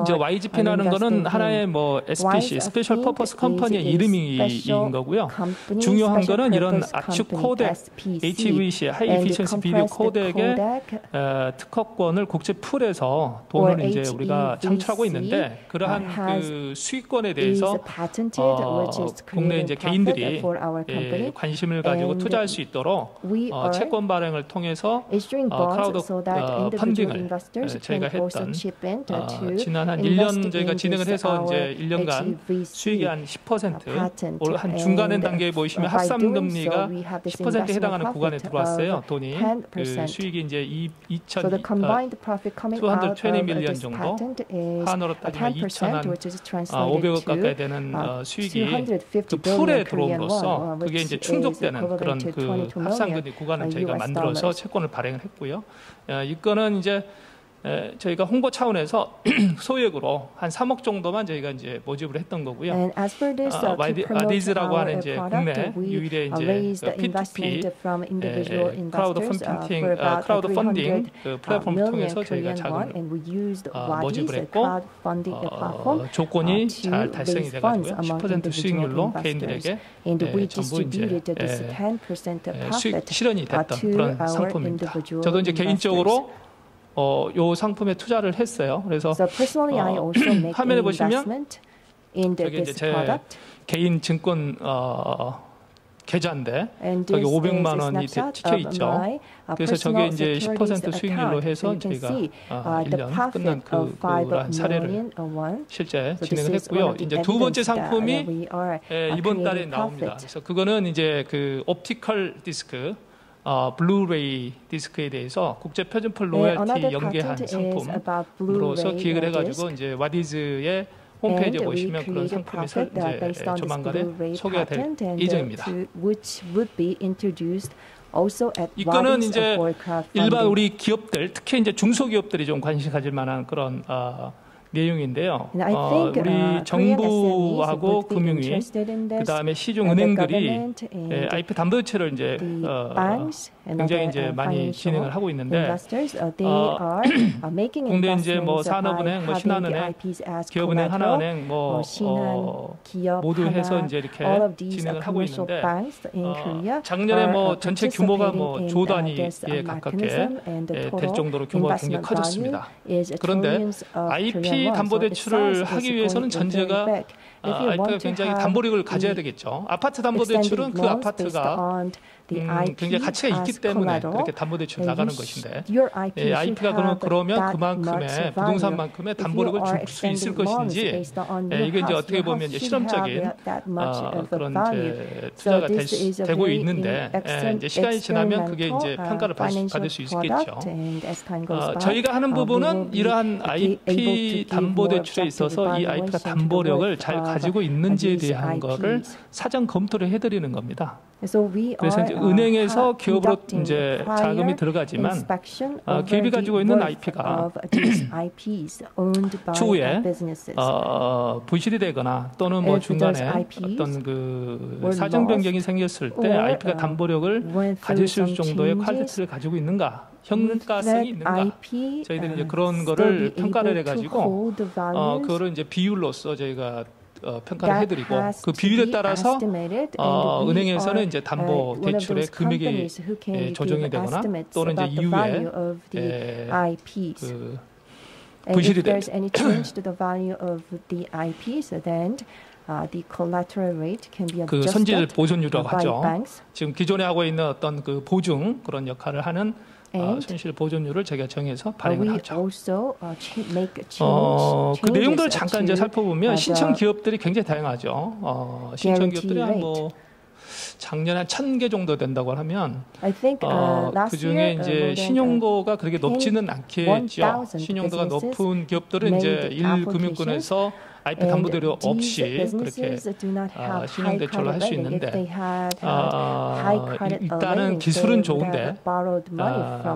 S5: 이제 YGP라는 거는 하나의 뭐 SPC, 스페셜 퍼포스 컴퍼니의 이름인 거고요. 중요한 거는 이런 압축 코덱, HEVC, 하이 에피션시 비디오 코덱의 특허권을 국제 풀에서 돈을 이제 우리가 창출하고 있는데 그러한 그 수익권에 대해서 국내 이제 개인들이 관심을 가지고 투자할 수 있도록 채권 발행을 통해서 크라우드 펀딩을 저희가 했던 지난 한 1년 저희가 진행을 해서 이제 1년간 수익이 한 10% 한 중간의 단계에 보시면 합산금리가 10%에 해당하는 구간에 들어왔어요. 돈이 그 수익이 이제 2,200 220 밀리언 정도, 한화로 따지면 2,500억 가까이 되는 수익이 그 풀에 들어옴으로써 그게 이제 충족되는 그런 그 합산금리 구간을 저희가 만들어서 채권을 발행을 했고요. 이거는 이제 저희가 홍보 차원에서 소액으로 한 3억 정도만 저희가 이제 모집을 했던 거고요. 와디즈라고 하는 이제 국내 유일의 이제 P2P 크라우드 펀딩 그 플랫폼을 통해서 저희가 자금을 모집을 했고 조건이 잘 달성이 돼가지고요. 10% 수익률로 개인들에게 전부 이제 수익 실현이 됐던 그런 상품입니다. 저도 이제 개인적으로 요 상품에 투자를 했어요. 그래서 화면에 보시면 저기 이제 제 개인 증권 계좌인데 저기 500만 원이 찍혀 있죠. 그래서 저게 이제 10% 수익률로 해서 저희가 1년 끝난 그런 사례를 실제 진행을 했고요. 이제 두 번째 상품이 이번 달에 나옵니다. 그래서 그거는 이제 그 옵티컬 디스크 블루레이 디스크에 대해서 국제 표준풀 로열티 연계한 상품으로서 기획을 해가지고 이제 와디즈의 홈페이지에 보시면 그런 상품이 이제 조만간에 소개가 될 예정입니다. 이거는 이제 일반 우리 기업들, 특히 이제 중소기업들이 좀 관심 가질 만한 그런 내용인데요. 우리 정부하고 금융위, 그다음에 시중은행들이 IP 담보대출을 이제 굉장히 이제 많이 진행을 하고 있는데 국내 이제 뭐 산업은행, 뭐 신한은행, 기업은행, 하나은행 뭐 모두 해서 이제 이렇게 진행을 하고 있는데 작년에 뭐 전체 규모가 뭐 조 단위에 가깝게 될 정도로 규모가 굉장히 커졌습니다. 그런데 IP 담보대출을 하기 위해서는 전제가 IP가 굉장히 담보력을 가져야 되겠죠. 아파트 담보대출은 그 아파트가 굉장히 가치가 있기 때문에 그렇게 담보대출 나가는 것인데 IP가 그러면 그만큼의 부동산만큼의 담보력을 줄 수 있을 것인지 이게 이제 어떻게 보면 이제 실험적인 그런 이제 투자가 되고 있는데 이제 시간이 지나면 그게 이제 평가를 받을 수 있겠죠. 저희가 하는 부분은 이러한 IP 담보대출에 있어서 이 IP가 담보력을 잘 가지고 있는지에 대한 거를 사전 검토를 해드리는 겁니다. 그래서 이제 은행에서 기업으로 이제 자금이 들어가지만 기업이 가지고 있는 IP가 추후에 부실이 되거나 또는 뭐 중간에 어떤 그 사정 변경이 생겼을 때 IP가 담보력을 가질 수 있을 정도의 퀄리티를 가지고 있는가, 현가성이 있는가, 저희들이 이제 그런 거를 평가를 해가지고 그거를 이제 비율로서 저희가 평가를 해드리고 그 비율에 따라서 은행에서는 이제 담보 대출의 금액이 조정이 되거나 또는 이제 이후에 그 부실이 되면 그 선질 보존율이라고 하죠. 지금 기존에 하고 있는 어떤 그 보증 그런 역할을 하는 손실 보존율을 저희가 정해서 발행을 하죠. 그 내용들을 잠깐 이제 살펴보면 신청 기업들이 굉장히 다양하죠. 신청 기업들이 한 뭐 작년에 한 1,000개 정도 된다고 하면 그 중에 이제 신용도가 그렇게 높지는 않겠죠. 신용도가 높은 기업들은 이제 1금융권에서 IP 담보대출 없이 그렇게 신용대출을 할 수 있는데 일단은 기술은 좋은데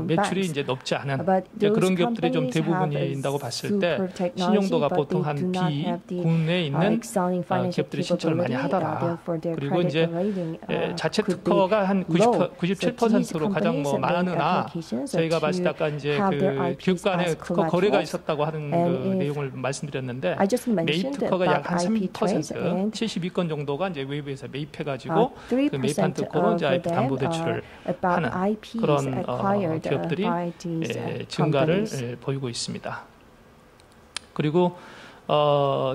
S5: 매출이 이제 높지 않은 그런 기업들이 좀 대부분인다고 봤을 때 신용도가 보통 한 B 국내에 있는 기업들이 신청을 많이 하더라. 그리고 이제 자체 특허가 한 97%로 가장 뭐 많으나 저희가 봤을 때 아까 이제 그 기업 간에 특허 거래가 있었다고 하는 그 내용을 말씀드렸는데 매입 특허가 약 한 3%, 72건 정도가 이제 외부에서 매입해가지고 그 매입한 특허로 이제 IP 담보대출을 하는 그런 기업들이 증가를 보이고 있습니다. 그리고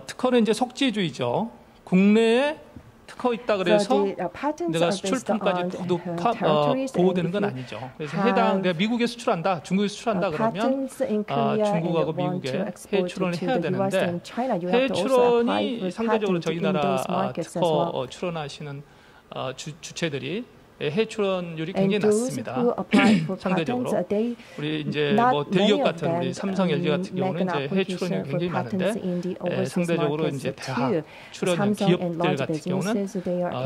S5: 특허는 이제 속지주의죠. 국내에 특허 있다 그래서 내가 수출품까지 보호되는 건 아니죠. 그래서 내가 미국에 수출한다, 중국에 수출한다 그러면 중국하고 미국에 해외 출원을 해야 되는데 해외 출원이 상대적으로 저희 나라 특허 출원하시는 주체들이 해외 출원율이 굉장히 낮습니다. 상대적으로 우리 이제 뭐 대기업 같은 우리 삼성, LG 같은 경우는 이제 해외 출원율이 굉장히 많은데 상대적으로 이제 대학 출원 기업들 같은 경우는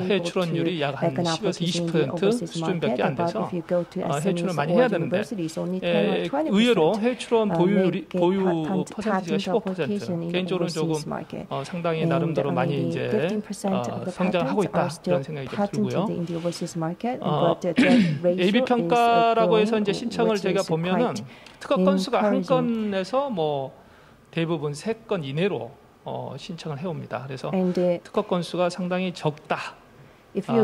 S5: 해외 출원율이 약 한 10에서 20% 수준밖에 안 돼서 해외 출원 많이 해야 되는데 의외로 해외 출원 보유 퍼센티지가 15%. 개인적으로는 조금 상당히 나름대로 많이 이제 성장하고 있다 이런 생각이 좀 들고요. AB 평가라고 해서 이제 신청을 제가 보면은 특허 건수가 한 건에서 뭐 대부분 3건 이내로 신청을 해옵니다. 그래서 특허 건수가 상당히 적다.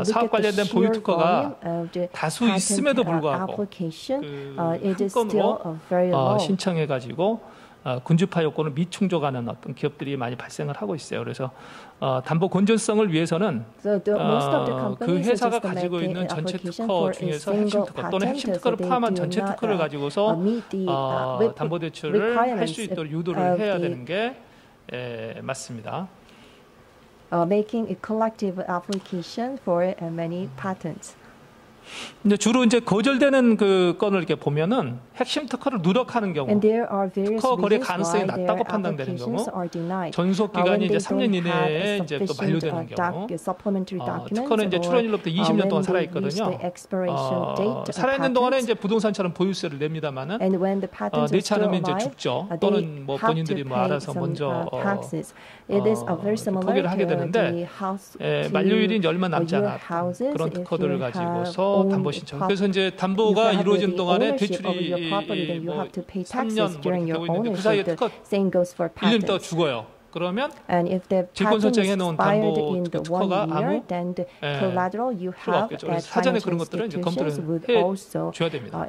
S5: 사업 관련된 보유 특허가 다수 있음에도 불구하고 한 건으로 신청해가지고 군주파 요건을 미충족하는 어떤 기업들이 많이 발생을 하고 있어요. 그래서 담보 건전성을 위해서는 그 회사가 가지고 있는 전체 특허 중에서 핵심 특허 또는 핵심 특허를 포함한 전체 특허를 가지고서 담보 대출을 할 수 있도록 유도를 해야 되는 게 맞습니다.
S4: Making a collective application for many patents.
S5: 근데 주로 이제 거절되는 그 건을 이렇게 보면은 핵심 특허를 누락하는 경우, 특허 거래 가능성이 낮다고 판단되는 경우, 전속 기간이 이제 3년 이내에 이제 또 만료되는 경우, 특허는 이제 출원일로부터 20년 동안 살아 있거든요. 살아 있는 동안에 이제 부동산처럼 보유세를 냅니다만은 내지 않으면 이제 죽죠. 또는 뭐 본인들이 뭐 알아서 먼저 포기를 하게 되는데 만료일이 얼마 남지 않았던 그런 특허들을 가지고서 담보 신청. 그래서 이제 담보가 이루어진 동안에 대출이 뭐 3년 뭐 이렇게 되고 있는데 그 사이에 특허 1년 있다가 죽어요. 그러면 질권 설정해 놓은 담보 특허가 아무 필요가 없겠죠. 그래서 사전에 그런 것들은 이제 검토를 해줘야 됩니다.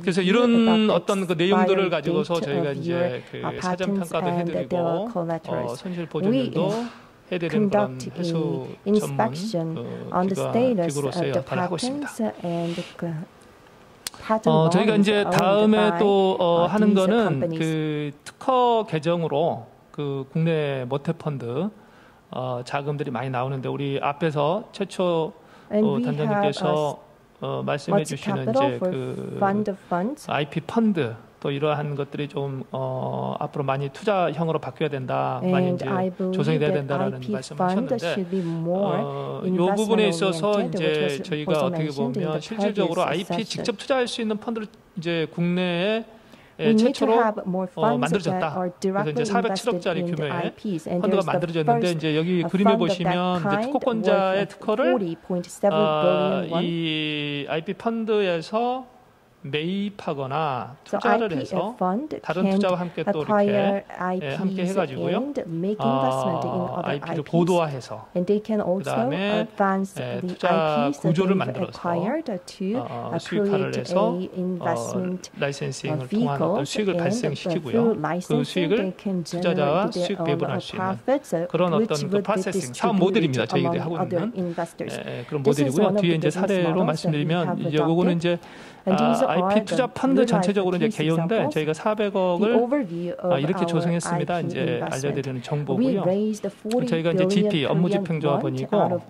S5: 그래서 이런 어떤 그 내용들을 가지고서 저희가 이제 그 사전 평가도 해드리고 손실 보존율도 해드리는 그런 해수 전문 기구로서의 역할을 하고 있습니다. 저희가 이제 다음에 또 하는 거는 그 특허 개정으로 그 국내 모태펀드 자금들이 많이 나오는데 우리 앞에서 최초 단장님께서 말씀해 주시는 이제 그 IP 펀드 또 이러한 것들이 좀 앞으로 많이 투자형으로 바뀌어야 된다, 많이 이제 조성이 돼야 된다라는 말씀하셨는데 이 부분에 있어서 이제 저희가 어떻게 보면 실질적으로 IP 직접 투자할 수 있는 펀드를 이제 국내에 최초로 만들어졌다. 그래서 이제 407억짜리 규모의 펀드가 만들어졌는데 이제 여기 그림에 보시면 이제 특허권자의 특허를 이 IP 펀드에서 매입하거나 투자를 해서 다른 투자와 함께 또 이렇게 함께 해가지고요. IP를 고도화해서 그다음에 투자 구조를 만들어서 수익화를 해서 라이센싱을 통한 어떤 수익을 발생시키고요. 그 수익을 투자자와 수익 배분할 수 있는 그런 어떤 그 프로세싱 사업 모델입니다. 저희들이 하고 있는 그런 모델이고요. 뒤에 이제 사례로 말씀드리면 이제 요거는 이제 IP 투자 펀드 전체적으로 이제 개요인데 저희가 400억을 이렇게 조성했습니다. 이제 알려드리는 정보고요. 저희가 이제 GP 업무집행조합원이고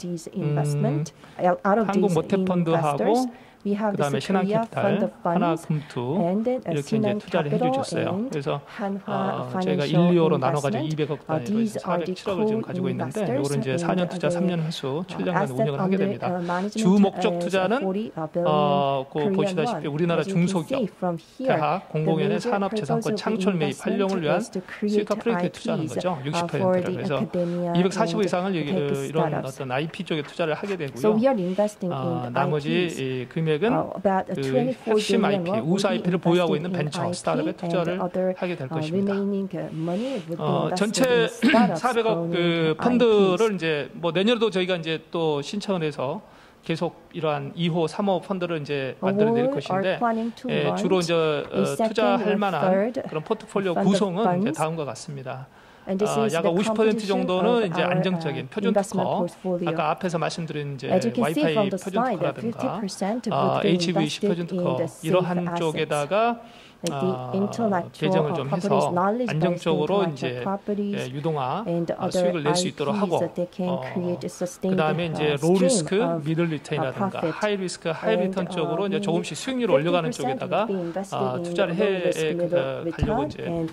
S5: 한국 모태펀드하고 그다음에 신한캐피탈, 하나금투 이렇게 이제 투자를 해주셨어요. 그래서 저희가 1, 2호로 나눠가지고 200억 단위로 해서 407억을 지금 가지고 있는데 이거를 이제 4년 투자, 3년 회수 7년간 운영을 하게 됩니다. 주 목적 투자는 보시다시피 우리나라 중소기업, 대학, 공공연의 산업재산권 창출 매입 활용을 위한 수익화 프로젝트에 투자하는 거죠. 60%를. 그래서 240억 이상을 이런 어떤 IP 쪽에 투자를 하게 되고요. 나머지 금액은 그 핵심 IP, 우수 IP를 보유하고 있는 벤처 스타트업에 투자를 하게 될 것입니다. 전체 400억 그 펀드를 이제 뭐 내년에도 저희가 이제 또 신청을 해서 계속 이러한 2호, 3호 펀드를 이제 만들어 낼 것인데 주로 이제 투자할 만한 그런 포트폴리오 구성은 이제 다음과 같습니다. 약 50% 정도는 이제 안정적인 표준 특허, 아까 앞에서 말씀드린 이제 와이파이 표준 특허라든가 HVAC 표준 특허 이러한 쪽에다가 개정을 좀 해서 안정적으로 이제 유동화 수익을 낼 수 있도록 하고 그다음에 이제 로우 리스크, 미들 리턴이라든가 하이 리스크, 하이 리턴 쪽으로 이제 조금씩 수익률을 올려가는 쪽에다가 투자를 가려고 이제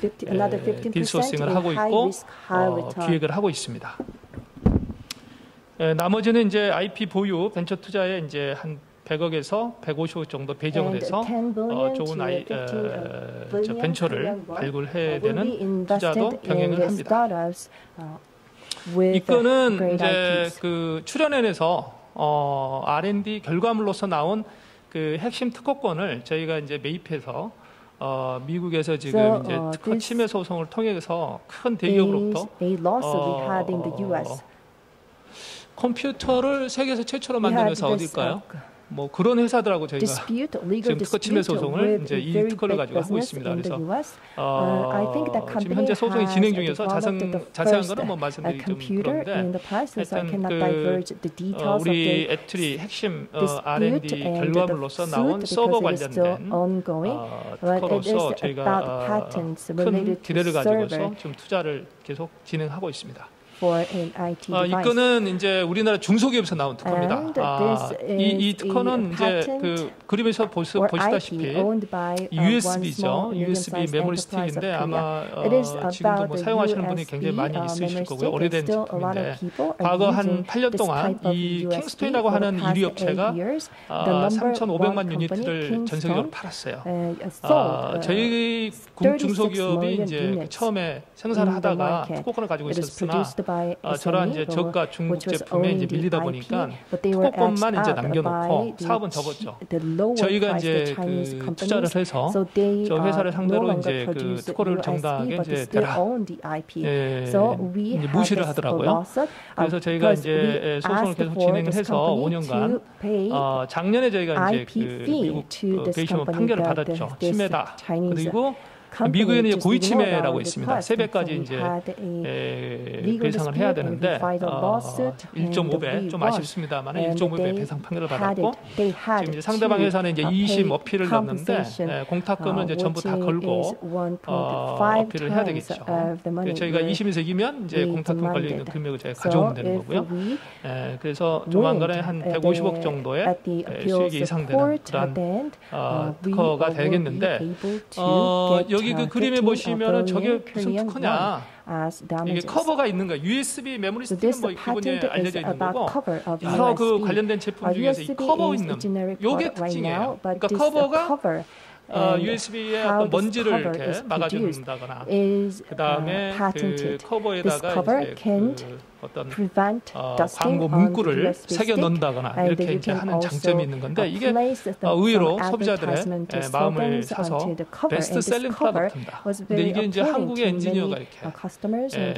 S5: 딜 소싱을 하고 있고 기획을 하고 있습니다. 나머지는 이제 IP 보유 벤처 투자에 이제 한 100억에서 150억 정도 배정을 해서 좋은 벤처를 발굴해야 되는 투자도 병행을 합니다. 이거는 이제 그 출연연에서 R&D 결과물로서 나온 그 핵심 특허권을 저희가 이제 매입해서 미국에서 지금 이제 특허 침해 소송을 통해서 큰 대기업으로부터 컴퓨터를 세계에서 최초로 만든 회사 어딜까요? 뭐 그런 회사들하고 저희가 지금 특허 침해 소송을 이제 이 특허를 가지고 하고 있습니다. 그래서 지금 현재 소송이 진행 중이어서 자세한 거는 뭐 말씀드리기 좀 그런데 하여튼 우리 애트리 핵심 R&D 결과물로서 나온 서버 관련된 특허로서 저희가 큰 기대를 가지고서 좀 투자를 계속 진행하고 있습니다. 이거는 이제 우리나라 중소기업에서 나온 특허입니다. 이 특허는 이제 그 그림에서 보시다시피 USB죠. USB 메모리 스틱인데 아마 지금도 뭐 사용하시는 분이 굉장히 많이 있으실 거고요. 오래된 제품인데 과거 한 8년 동안 이 킹스톤이라고 하는 1위 업체가 3,500만 유니트를 전 세계적으로 팔았어요. 저희 중소기업이 이제 처음에 생산을 하다가 특허권을 가지고 있었으나 저런 이제 저가 중국 제품에 이제 밀리다 보니까 특허권만 이제 남겨놓고 사업은 접었죠. 저희가 이제 그 투자를 해서 저 회사를 상대로 이제 그 특허를 정당하게 이제 대라 이제 무시를 하더라고요. 그래서 저희가 이제 소송을 계속 진행을 해서 5년간 작년에 저희가 이제 그 미국 베이시먼 판결을 받았죠. 침해다. 그리고 미국에는 이제 고의 침해라고 있습니다. 3배까지 이제 배상을 해야 되는데 1.5배 좀 아쉽습니다만 1.5배 배상 판결을 받았고 지금 이제 상대방 회사는 이제 2심 어필을 넣었는데 공탁금을 이제 전부 다 걸고 어필을 해야 되겠죠. 저희가 2심에서 이기면 이제 공탁금 걸려 있는 금액을 저희가 가져오면 되는 거고요. 그래서 조만간에 한 150억 정도의 수익이 예상되는 그런 특허가 되겠는데 여기 그 그림에 보시면은 저게 무슨 특허냐? 이게 커버가 있는 거예요. USB 메모리 스틱은 뭐 기본에 알려져 있는 거고 여러 그 관련된 제품 중에서 이 커버 있는 요게 특징이에요. 그러니까 커버가 USB에 어떤 먼지를 이렇게 막아준다거나 그 다음에 그 커버에다가 이제 그 어떤 광고 문구를 새겨 넣는다거나 이렇게 이제 하는 장점이 있는 건데 이게 의외로 소비자들의 마음을 사서 베스트 셀링 프로덕트입니다. 근데 이게 이제 한국의 엔지니어가 이렇게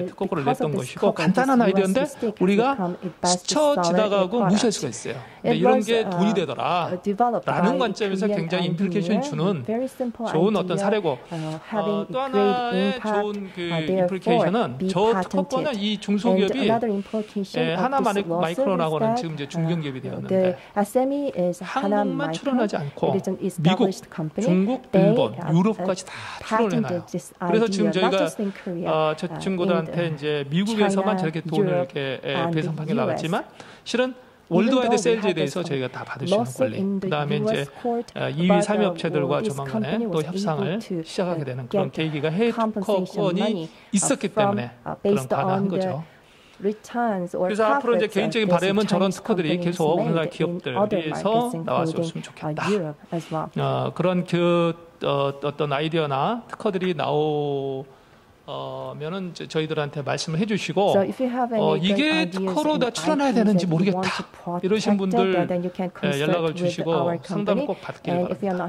S5: 특허권을 냈던 것이고 간단한 아이디어인데 우리가 스쳐 지나가고 무시할 수가 있어요. 근데 이런 게 돈이 되더라 라는 관점에서 굉장히 임플리케이션이 주는 좋은 어떤 사례고 또 하나의 좋은 그 임플리케이션은 저 특허권은 이 중소기업이 하나 마이크론하고는 지금 이제 중견기업이 되었는데 한국만 출원하지 않고 미국, 중국, 일본, 유럽까지 다 출원을 해놔요. 그래서 지금 저희가 저 친구들한테 이제 미국에서만 저렇게 돈을 이렇게 배상 판결 나갔지만 실은 월드와이드 세일즈에 대해서 저희가 다 받을 수 있는 권리. 그다음에 이제 2위 3위 업체들과 조만간에 또 협상을 시작하게 되는 그런 계기가 해외 특허권이 있었기 때문에 그런 가능한 거죠. 그래서 앞으로 이제 개인적인 바람은 저런 특허들이 계속 우리나라 기업들에서 나와줬으면 좋겠다. 그런 그 어떤 아이디어나 특허들이 나오면은 저희들한테 말씀을 해주시고 이게 특허로 다 출원해야 되는지 모르겠다 이러신 분들 연락을 주시고 상담을 꼭 받기를 바랍니다.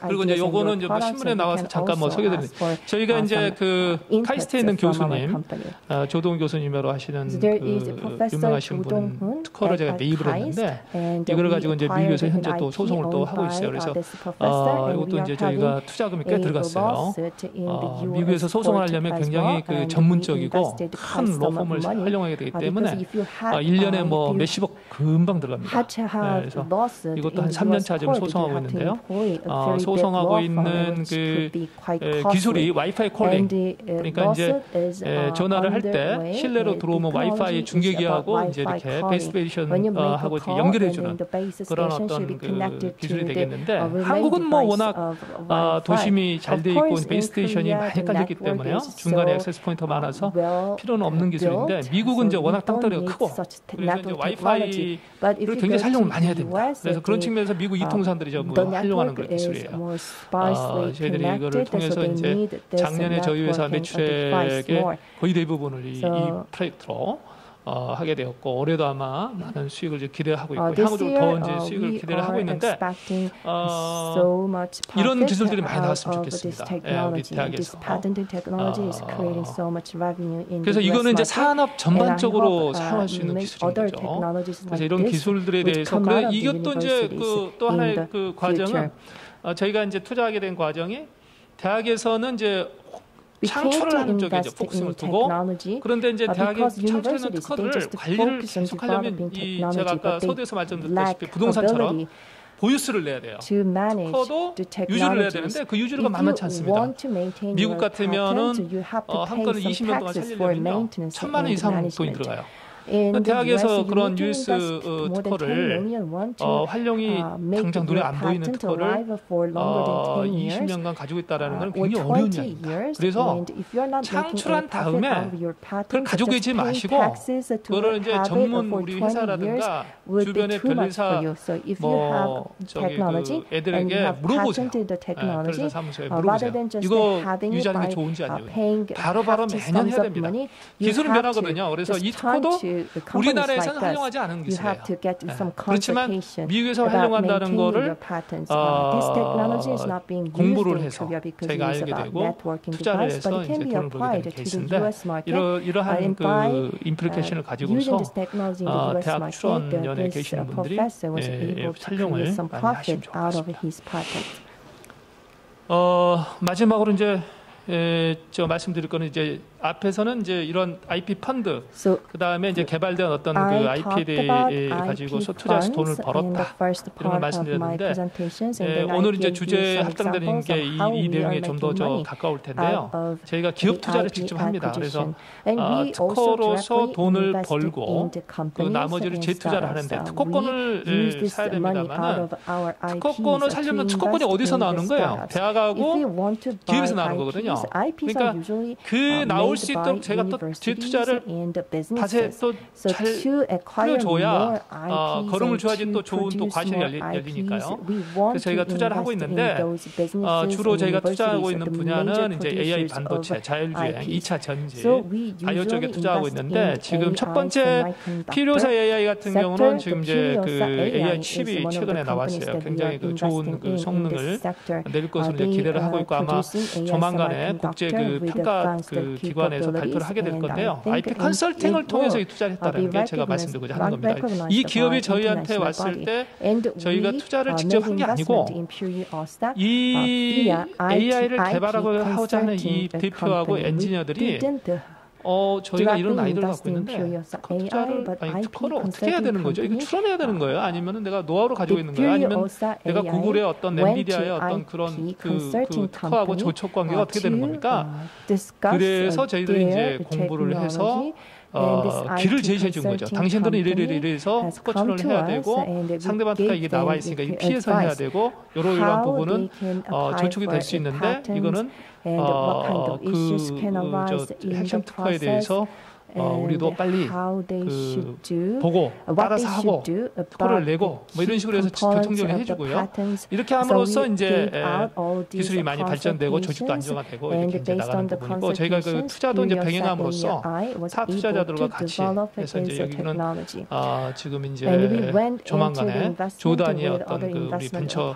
S5: 그리고 이제 요거는 이제 뭐 신문에 나와서 잠깐 뭐 소개드리는 저희가 이제 그 카이스트에 있는 교수님 조동 교수님으로 하시는 그 유명하신 분 특허를 제가 매입을 했는데 이걸 가지고 이제 미국에서 현재 또 소송을 또 하고 있어요. 그래서 이것도 이제 저희가 투자금이 꽤 들어갔어요. 미국에서 소송을 하려면 굉장히 그 전문적이고 큰 로펌을 활용하게 되기 때문에 1년에 뭐 몇십억 금방 들어갑니다. 그래서 이것도 한 3년차 지금 소송하고 있는데요. 소송하고 있는 그 기술이 와이파이 콜링, 그러니까 이제 전화를 할 때 실내로 들어오면 와이파이 중계기하고 이제 이렇게 베이스 스테이션 하고 연결해주는 그런 어떤 그 기술이 되겠는데, 한국은 뭐 워낙 도심이 잘 돼 있고 베이스 스테이션이 많이 깔렸기 때문에요. 중간에 액세스 포인트가 많아서 필요는 없는 기술인데, 미국은 이제 워낙 땅덩이가 크고 그래서 이제 와이파이를 굉장히 활용을 많이 해야 됩니다. 그래서 그런 측면에서 미국 이통사들이 전부 활용하는 그런 기술이에요. 저희들이 이거를 통해서 이제 작년에 저희 회사 매출액의 거의 대부분을 이 프로젝트로 하게 되었고, 올해도 아마 많은 수익을 이제 기대하고 있고, 향후적으로 더 이제 수익을 기대를 하고 있는데, 이런 기술들이 많이 나왔으면 좋겠습니다. 우리 대학에서. 그래서 이거는 이제 산업 전반적으로 사용할 수 있는 기술인 거죠. 그래서 이런 기술들에 대해서, 그래 이것도 이제 또 하나의 그 과정은 저희가 이제 투자하게 된 과정이, 대학에서는 이제 창출을 하는 쪽에 이제 포커싱을 두고, 그런데 이제 대학의 창출하는 특허를 관리를 계속하려면 이 제가 아까 서두에서 말씀드렸다시피 부동산처럼 보유수를 내야 돼요. 특허도 유지를 해야 되는데 그 유지료가 만만치 않습니다. 미국 같으면은 한 건을 20년 동안 살리려면요 1,000만 원 이상 돈이 들어가요. 대학에서 그런 US 특허를 활용이 당장 눈에 안 보이는 특허를 20년간 가지고 있다는 건 굉장히 어려운 일입니다. 그래서 창출한 다음에 그걸 가지고 있지 마시고, 그거를 이제 전문 우리 회사라든가 주변의 변리사 뭐 저기 그 애들에게 물어보세요. 변리사 사무소에 물어보세요. 이거 유지하는 게 좋은지 아니요. 바로바로 매년 해야 됩니다. 기술은 변하거든요. 그래서 이 특허도 우리나라에서는 활용하지 않은 기술이에요. 그렇지만 미국에서 활용한다는 거를 공부를 해서 저희가 알게 되고 투자를 해서 이제 돈을 벌게 되는 케이스인데, 이러한 그 임플리케이션을 가지고서 대학 출원연에 계시는 분들이 활용을 많이 하시면 좋을 것 같습니다. 마지막으로 이제 저 말씀드릴 거는, 이제 앞에서는 이제 이런 IP 펀드, 그 다음에 이제 개발된 어떤 그 IP에 대해 가지고서 투자해서 돈을 벌었다, 이런 걸 말씀드렸는데, 오늘 이제 주제에 합당되는 게 이 내용에 좀 더 가까울 텐데요. 저희가 기업 투자를 직접 합니다. 그래서 특허로서 돈을 벌고 그 나머지를 재투자를 하는데, 특허권을 사야 됩니다만은, 특허권을 사려면 특허권이 어디서 나오는 거예요? 대학하고 기업에서 나오는 거거든요. 그러니까 그 나올 수 있도록 제가 또 재투자를 다시 또 잘 풀어줘야 걸음을 줘야지 또 좋은 또 과실이 열리니까요. 그래서 저희가 투자를 하고 있는데, 주로 저희가 투자하고 있는 분야는 이제 AI 반도체, 자율주행, 2차 전지, 바이오 쪽에 투자하고 있는데, 지금 첫 번째 필요사 AI 같은 경우는 지금 이제 그 AI 칩이 최근에 나왔어요. 굉장히 그 좋은 그 성능을 낼 것으로 이제 기대를 하고 있고, 아마 조만간에 국제 그 평가 그 기관에서 발표를 하게 될 건데요. IP 컨설팅을 통해서 투자를 했다는 게 제가 말씀드리고자 하는 겁니다. 이 기업이 저희한테 왔을 때 저희가 투자를 직접 한 게 아니고, 이 AI를 개발하고 하고자 하는 이 대표하고 엔지니어들이 저희가 이런 아이디어를 갖고 있는데 특허를 어떻게 해야 되는 거죠? 이거 출원해야 되는 거예요? 아니면 내가 노하우를 가지고 있는 거예요? 아니면 내가 구글의 어떤 엔비디아의 어떤 그런 그 특허하고 조촉 관계가 어떻게 되는 겁니까? 그래서 저희들이 이제 공부를 해서 길을 제시해 준 거죠. 당신들은 이래서 특허 출원을 해야 되고, 상대방 특허가 이게 나와 있으니까 이게 피해서 해야 되고, 이러한 부분은 조촉이 될 수 있는데, 이거는 핵심 특허에 대해서 우리도 빨리 보고 따라서 하고 특허를 내고 뭐 이런 식으로 해서 결정적으로 해주고요. 이렇게 함으로써 이제 기술이 많이 발전되고 조직도 안정화되고 이렇게 이제 나가는 부분이고, 저희가 그 투자도 이제 병행함으로써 타 투자자들과 같이 해서 이제 여기는 지금 이제 조만간에 조단위의 어떤 그 우리 벤처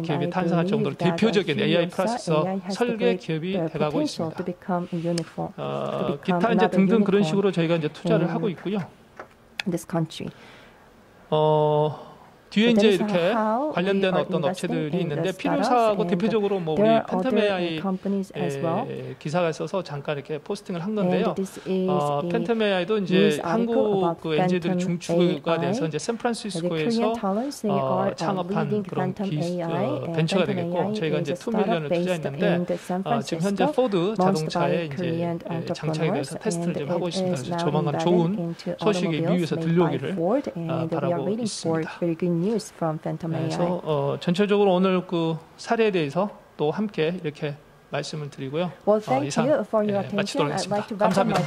S5: 기업이 탄생할 정도로 대표적인 AI 프로세서 설계 기업이 돼가고 있습니다. 기타 이제 등등 그런 식으로 저희가 이제 투자를 하고 있고요. 뒤에 이제 이렇게 관련된 어떤 업체들이 있는데 필요사하고 대표적으로 뭐 우리 팬텀 AI 기사가 있어서 잠깐 이렇게 포스팅을 한 건데요. 팬텀 AI도 이제 한국 그 엔지니어들이 중추가 돼서 이제 샌프란시스코에서 창업한 그런 벤처가 되겠고 저희가 이제 2밀리언을 투자했는데 지금 현재 포드 자동차에 이제 장착에 대해서 테스트를 좀 하고 있습니다. 그래서 조만간 좋은 소식이 미국에서 들려오기를 바라고 있습니다. 그래서 전체적으로 오늘 그 사례에 대해서 또 함께 이렇게 말씀을 드리고요. 이상 마치도록 하겠습니다. 감사합니다.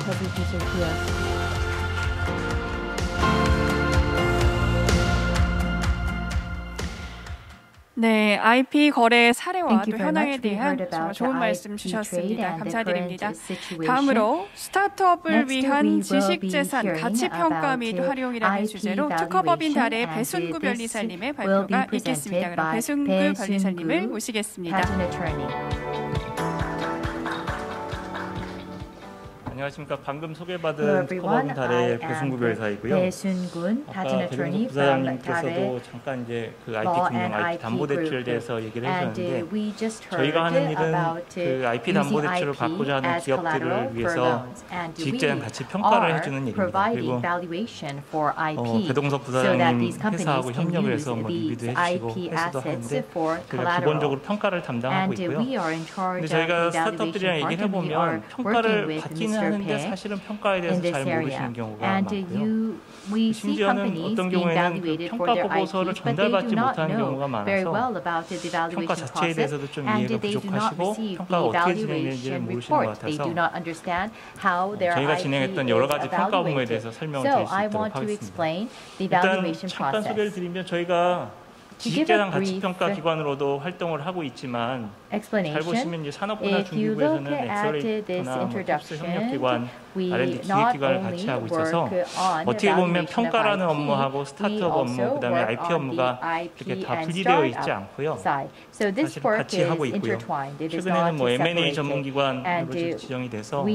S1: 네, IP 거래 사례와 또 현황에 대한 정말 좋은 말씀 주셨습니다. 감사드립니다. 다음으로 스타트업을 위한 지식재산 가치평가 및 활용이라는 주제로 특허법인 달의 배순구 변리사님의 발표가 있겠습니다. 그럼 배순구 변리사님을 모시겠습니다.
S6: 안녕하십니까. 방금 소개받은 특허법인 달의 배순구 변리사이고요. 아까 배순구 부사장님께서도 잠깐 이제 그 IP 금융, IP 담보대출에 대해서 얘기를 해주셨는데 저희가 하는 일은 그 IP 담보대출을 받고자 하는 기업들을 위해서 지식재산 가치 평가를 해주는 일입니다. 그리고 배동석 부사장님 회사하고 협력을 해서 뭐 리뷰도 해주시고 회수도 하는데 저희가 기본적으로 평가를 담당하고 있고요. 근데 저희가 스타트업들이랑 얘기를 해보면 평가를 받기는 하는데 사실은 평가에 대해서 잘 모르시는 경우가 많고요. 심지어는 어떤 경우에는 그 평가 보고서를 전달받지 못하는 경우가 많아서 평가 자체에 대해서도 좀 이해가 부족하시고 평가가 어떻게 진행되는지를 모르시는 것 같아서 저희가 진행했던 여러 가지 평가 업무에 대해서 설명을 드릴 수 있도록 하겠습니다. 일단 잠깐 소개를 드리면 저희가 지식재산 가치평가 기관으로도 활동을 하고 있지만 잘 보시면 이제 산업문화중기부에서는 엑셀레이터나 톱스 협력기관, R&D 기획기관을 같이 하고 있어서 어떻게 보면 평가라는 업무하고 스타트업 업무, 그다음에 IP 업무가 이렇게 다 분리되어 있지 않고요. 사실 같이 하고 있고요. 최근에는 뭐 M&A 전문기관으로 지정이 돼서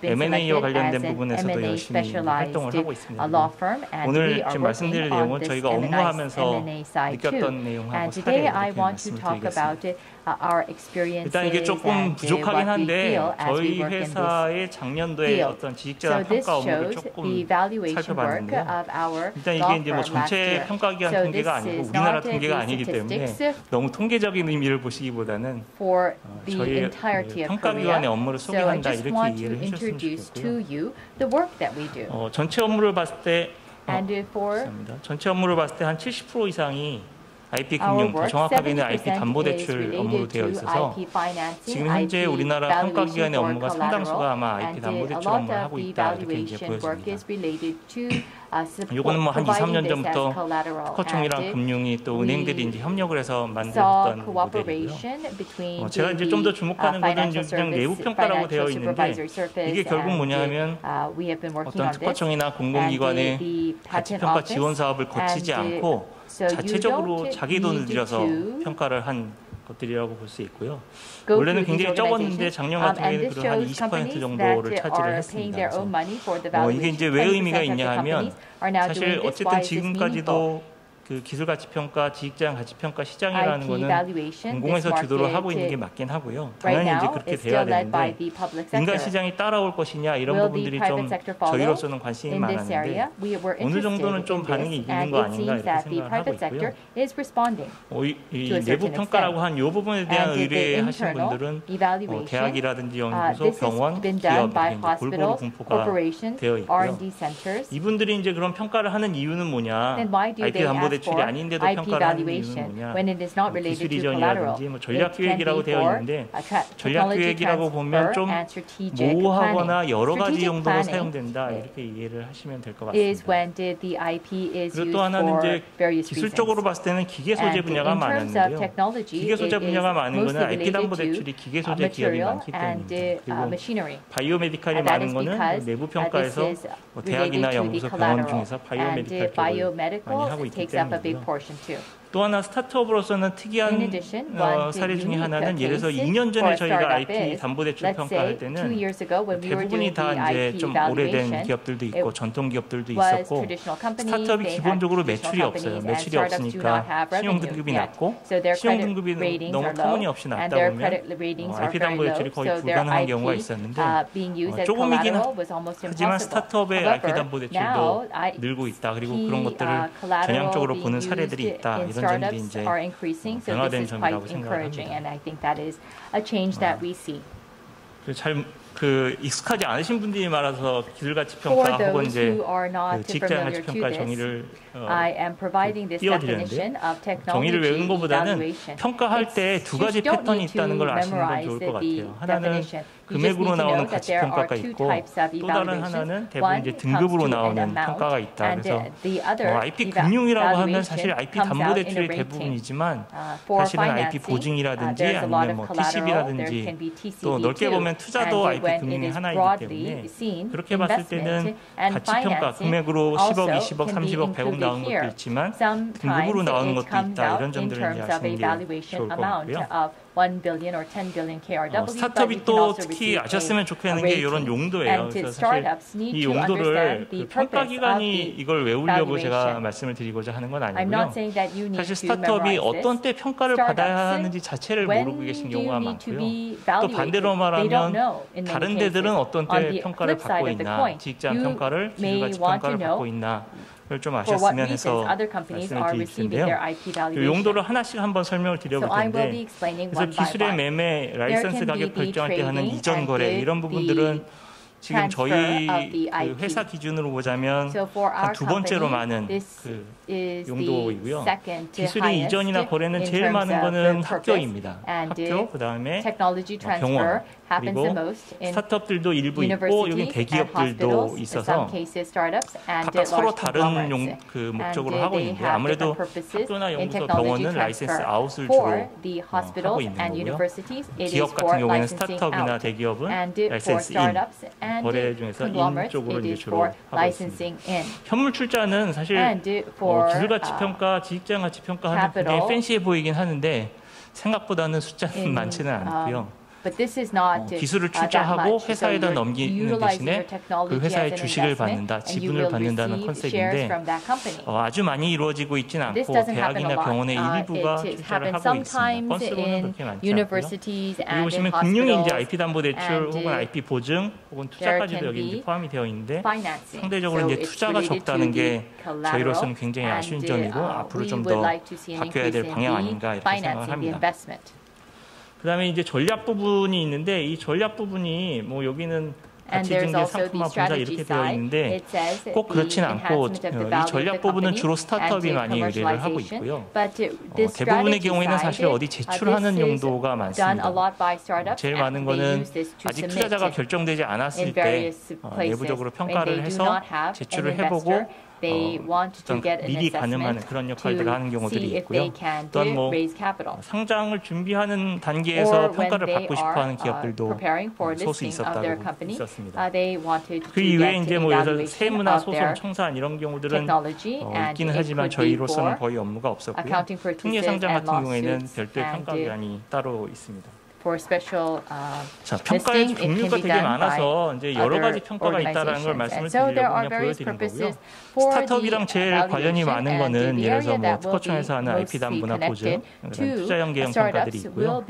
S6: M&A와 관련된 부분에서도 열심히 활동을 하고 있습니다. 오늘 지금 말씀드릴 내용은 저희가 업무하면서 느꼈던 내용하고 사례 이렇게 말씀드리겠습니다. 일단 이게 조금 부족하긴 한데 저희 회사의 작년도에 어떤 지식재산 평가 업무를 조금 살펴봤는데 일단 이게 이제 뭐 전체 평가기관 통계가 아니고 우리나라 통계가 아니기 때문에 너무 통계적인 의미를 보시기보다는 저희 평가기관의 업무를 소개한다 이렇게 이해를 해주셨으면 좋겠고요. 전체 업무를 봤을 때 전체 업무를 봤을 때 한 70% 이상이 IP 금융, 더 정확하게는 IP 담보대출 업무로 되어 있어서 지금 현재 우리나라 평가기관의 업무가 상당수가 아마 IP 담보대출 업무를 하고 있다 이렇게 이제 보여집니다. 이거는 뭐 한 2, 3년 전부터 특허청이랑 금융이 또 은행들이 이제 협력을 해서 만들었던 모델이고요. 제가 이제 좀 더 주목하는 것은 그냥 내부 평가라고 되어 있는데 이게 결국 뭐냐면 어떤 특허청이나 공공기관의 가치평가 지원 사업을 거치지 않고 자체적으로 자기 돈을 들여서 평가를 한 것들이라고 볼 수 있고요. 원래는 굉장히 적었는데 작년 같은 경우에는 그래도 한 20% 정도를 차지를 했습니다. 이게 이제 왜 의미가 있냐 하면 사실 어쨌든 지금까지도 그 기술가치평가, 지식재산가치평가 시장이라는 거는 공공에서 주도를 하고 있는 게 맞긴 하고요. 당연히 이제 그렇게 돼야 되는데 민간 시장이 따라올 것이냐 이런 부분들이 좀 저희로서는 관심이 많았는데 어느 정도는 좀 반응이 있는 거 아닌가 이렇게 생각을 하고 있고요. 이 내부 평가라고 한 이 부분에 대한 의뢰하신 분들은 대학이라든지 연구소, 병원, 기업 이렇게 골고루 분포가 되어 있고요. 이분들이 이제 그런 평가를 하는 이유는 뭐냐? IP 담보 대출이 아닌데도 평가를 하는 이유는 뭐냐? 기술 이전이라든지 뭐 전략기획이라고 되어 있는데 전략기획이라고 보면 좀 모호하거나 여러 가지 용도로 사용된다 이렇게 이해를 하시면 될 것 같습니다. 그리고 또 하나는 이제 기술적으로 봤을 때는 기계 소재 분야가 많은데요. 기계 소재 분야가 많은 거는 IP 담보 대출이 기계 소재 기업이 많기 때문입니다. 그리고 바이오메디칼이 많은 거는 내부 평가에서 대학이나 연구소, 병원 중에서 바이오메디칼 쪽을 많이 하고 있기 때문에 또 하나 스타트업으로서는 특이한 사례 중에 하나는 예를 들어서 2년 전에 저희가 IP 담보대출 평가할 때는 대부분이 다 이제 좀 오래된 기업들도 있고 전통 기업들도 있었고 스타트업이 기본적으로 매출이 없어요. 매출이 없으니까 신용등급이 낮고 신용등급이 너무 터무니없이 낮다 보면 IP 담보대출이 거의 불가능한 경우가 있었는데 조금이긴 하지만 스타트업의 IP 담보대출도 늘고 있다. 그리고 그런 것들을 전향적으로 보는 사례들이 있다. 이런 점들이 이제 변화된 점이라고 생각합니다. 잘 익숙하지 않으신 분들이 많아서 기술가치 평가 혹은 이제 직장 가치 평가 정의를 띄워드리는데 정의를 외우는 것보다는 평가할 때 두 가지 패턴이 있다는 걸 아시는 건 좋을 것 같아요. 하나는 금액으로 나오는 가치 평가가 있고 또 다른 하나는 대부분 이제 등급으로 나오는 평가가 있다. 그래서 IP 금융이라고 하면 사실 IP 담보대출이 대부분이지만 사실은 IP 보증이라든지 아니면 뭐 TCB라든지 또 넓게 보면 투자도 IP 금융의 하나이기 때문에 그렇게 봤을 때는 가치 평가 금액으로 10억, 20억, 30억, 100억 나오는 것도 있지만 등급으로 나오는 것도 있다. 이런 점들을 이제 아시는 게 좋을 것 같고요.
S2: 1 billion or 10 billion KRW.
S6: 스타트업이 또 특히 아셨으면 좋겠는 게 이런 용도예요. 그래서 사실 이 용도를 평가 기관이 이걸 외우려고 제가 말씀을 드리고자 하는 건 아니고요. 사실 스타트업이 어떤 때 평가를 받아야 하는지 자체를 모르고 계신 경우가 많고요. 또 반대로 말하면 다른 데들은 어떤 때 평가를 받고 있나, 지식제한 평가를, 기술가치 평가를 받고 있나 를 좀 아셨으면 해서 말씀을 드릴 텐데요. 이 용도를 하나씩 한번 설명을 드려볼 텐데 그래서 기술의 매매, 라이선스 가격 결정할 때 하는 이전 거래 이런 부분들은 지금 저희 그 회사 기준으로 보자면 한 두 번째로 많은 그 용도이고요. 기술이 이전이나 거래는 제일 많은 거는 학교입니다. 학교, 그 다음에 병원, 그리고 스타트업들도 일부 있고 여기 대기업들도 있어서 각각 서로 다른 그 목적으로 하고 있는데 아무래도 학교나 연구소, 병원은 라이센스 아웃을 주로 하고 있는 거고요. 기업 같은 경우에는 스타트업이나 대기업은 라이센스 인, 거래 중에서 인 쪽으로 이제 주로 하고 있습니다. 현물 출자는 사실 기술가치 평가, 지식제한 가치 평가하는 굉장히 팬시해 보이긴 하는데 생각보다는 숫자는 많지는 않고요. 기술을 출자하고 회사에다 넘기는 대신에 그 회사의 주식을 받는다, 지분을 받는다는 컨셉인데 아주 많이 이루어지고 있지는 않고 대학이나 병원의 일부가 출자를 하고 있습니다. 건수로는 그렇게 많지 않고요. 여기 보시면 금융이 이제 IP 담보대출 혹은 IP 보증 혹은 투자까지도 여기 이제 포함이 되어 있는데 상대적으로 이제 투자가 적다는 게 저희로서는 굉장히 아쉬운 점이고 앞으로 좀 더 바뀌어야 될 방향 아닌가 이렇게 생각을 합니다. 그다음에 이제 전략 부분이 있는데 이 전략 부분이 뭐 여기는 가치증대 상품화 분사 이렇게 되어 있는데 꼭 그렇지는 않고 이 전략 부분은 주로 스타트업이 많이 의뢰를 하고 있고요. 대부분의 경우에는 사실 어디 제출하는 용도가 많습니다. 제일 많은 거는 아직 투자자가 결정되지 않았을 때 내부적으로 평가를 해서 제출을 해보고 미리 가늠하는 그런 역할들을 하는 경우들이 있고요. 또한 뭐 상장을 준비하는 단계에서 평가를 받고 싶어하는 기업들도 소수 있었다고 있었습니다. 그 이외에 이제 뭐 예를 들어 세무나 소송, 청산 이런 경우들은 있기는 하지만 저희로서는 거의 업무가 없었고요. 특례 상장 같은 경우에는 별도의 평가 기관이 따로 있습니다. 자, 평가의 종류가 되게 많아서 이제 여러 가지 평가가 있다는 걸 말씀을 드리려고 그냥 보여드린 거고요. 스타트업이랑 제일 관련이 많은 거는 예를 들어서 뭐 특허청에서 하는 IP 담보나 보증, 투자 연계형 평가들이 있고요.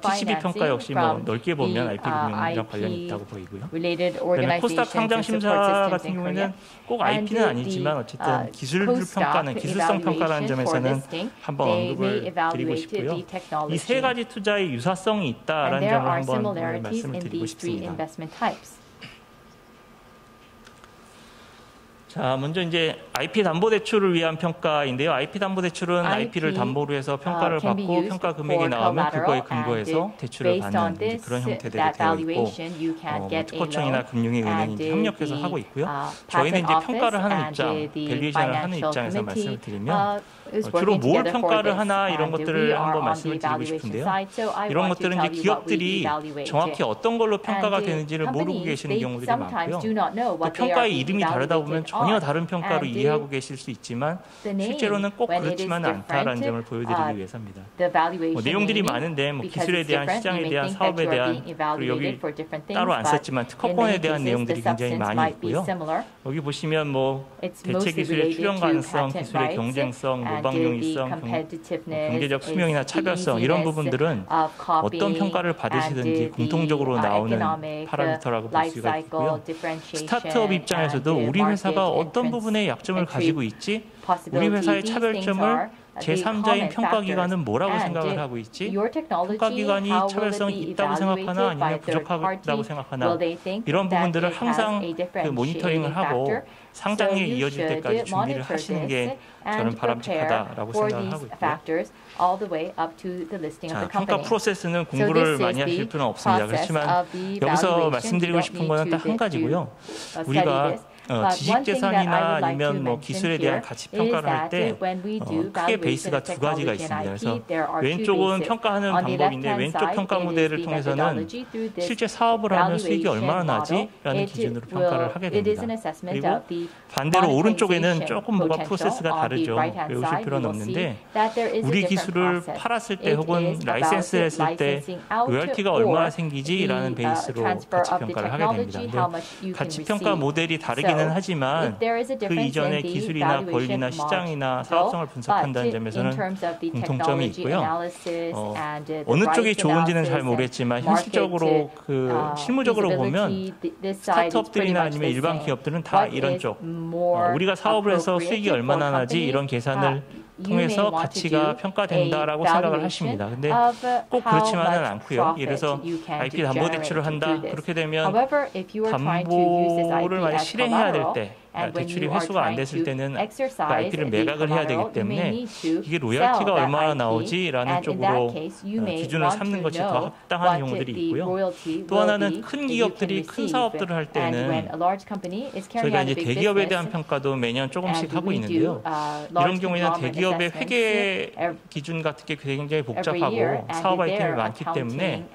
S6: TCB 평가 역시 뭐 넓게 보면 IP 금융이랑 관련이 있다고 보이고요. 그다음에 코스닥 상장 심사 같은 경우에는 꼭 IP는 아니지만 어쨌든 기술을 평가는 기술성 평가라는 점에서는 한번 언급을 드리고 싶고요. 이 세 가지 투자의 유사성이 있다라는 점을 한번 말씀을 드리고 싶습니다. 자, 먼저 이제 IP 담보대출을 위한 평가인데요. IP 담보대출은 IP를 담보로 해서 평가를 받고 평가 금액이 나오면 그거에 근거해서 대출을 받는 그런 형태들이 되어 있고 뭐 특허청이나 금융위원회는 이제 협력해서 하고 있고요. 저희는 이제 평가를 하는 입장, 밸류에이션을 하는 입장에서 말씀을 드리면 주로 뭘 평가를 하나 이런 것들을 한번 말씀을 드리고 싶은데요. 이런 것들은 이제 기업들이 정확히 어떤 걸로 평가가 되는지를 모르고 계시는 경우들이 많고요. 또 평가의 이름이 다르다 보면 전혀 다른 평가로 이해하고 계실 수 있지만 실제로는 꼭 그렇지만은 않다라는 점을 보여드리기 위해서입니다. 내용들이 많은데 기술에 대한, 시장에 대한, 사업에 대한, 그리고 여기 따로 안 썼지만 특허권에 대한 내용들이 굉장히 많이 있고요. 여기 보시면 대체 기술의 출현 가능성, 기술의 경쟁성, 모방 용이성, 경제적 수명이나 차별성 이런 부분들은 어떤 평가를 받으시든지 공통적으로 나오는 파라미터라고 볼 수가 있고요. 스타트업 입장에서도 우리 회사가 어떤 부분에 약점을 가지고 있지, 우리 회사의 차별점을 제3자인 평가기관은 뭐라고 생각을 하고 있지? 평가기관이 차별성이 있다고 생각하나 아니면 부족하다고 생각하나 이런 부분들을 항상 모니터링을 하고 상장에 이어질 때까지 준비를 하시는 게 저는 바람직하다라고 생각을 하고 있고요. 자, 평가 프로세스는 공부를 많이 하실 필요는 없습니다. 그렇지만 여기서 말씀드리고 싶은 거는 딱 한 가지고요. 우리가 지식재산이나 아니면 기술에 대한 가치 평가를 할 때 크게 베이스가 두 가지가 있습니다. 그래서 왼쪽은 평가하는 방법인데 왼쪽 평가 모델을 통해서는 실제 사업을 하면 수익이 얼마나 나지? 라는 기준으로 평가를 하게 됩니다. 그리고 반대로 오른쪽에는 조금 뭐가 프로세스가 다르죠. 외우실 필요는 없는데 우리 기술을 팔았을 때 혹은 라이센스 했을 때 로열티가 얼마나 생기지? 라는 베이스로 가치 평가를 하게 됩니다. 근데 가치 평가 모델이 다르긴 하지만 그 이전에 기술이나 권리나 시장이나 사업성을 분석한다는 점에서는 공통점이 있고요. 어느 쪽이 좋은지는 잘 모르겠지만 현실적으로 실무적으로 보면 스타트업들이나 아니면 일반 기업들은 다 이런 쪽 우리가 사업을 해서 수익이 얼마나 나지 이런 계산을 통해서 가치가 평가된다라고 생각을 하십니다. 근데 꼭 그렇지만은 않고요. 예를 들어서 IP 담보 대출을 한다. 그렇게 되면 담보를 만약 실행해야 될 때 대출이 회수가 안 됐을 때는 그 IP를 매각을 해야 되기 때문에 이게 로열티가 얼마나 나오지라는 쪽으로 기준을 삼는 것이 더 합당한 경우들이 있고요. 또 하나는 큰 기업들이 큰 사업들을 할 때는 저희가 이제 대기업에 대한 평가도 매년 조금씩 하고 있는데요. 이런 경우에는 대기업의 회계 기준 같은 게 굉장히 복잡하고 사업 아이템이 많기 때문에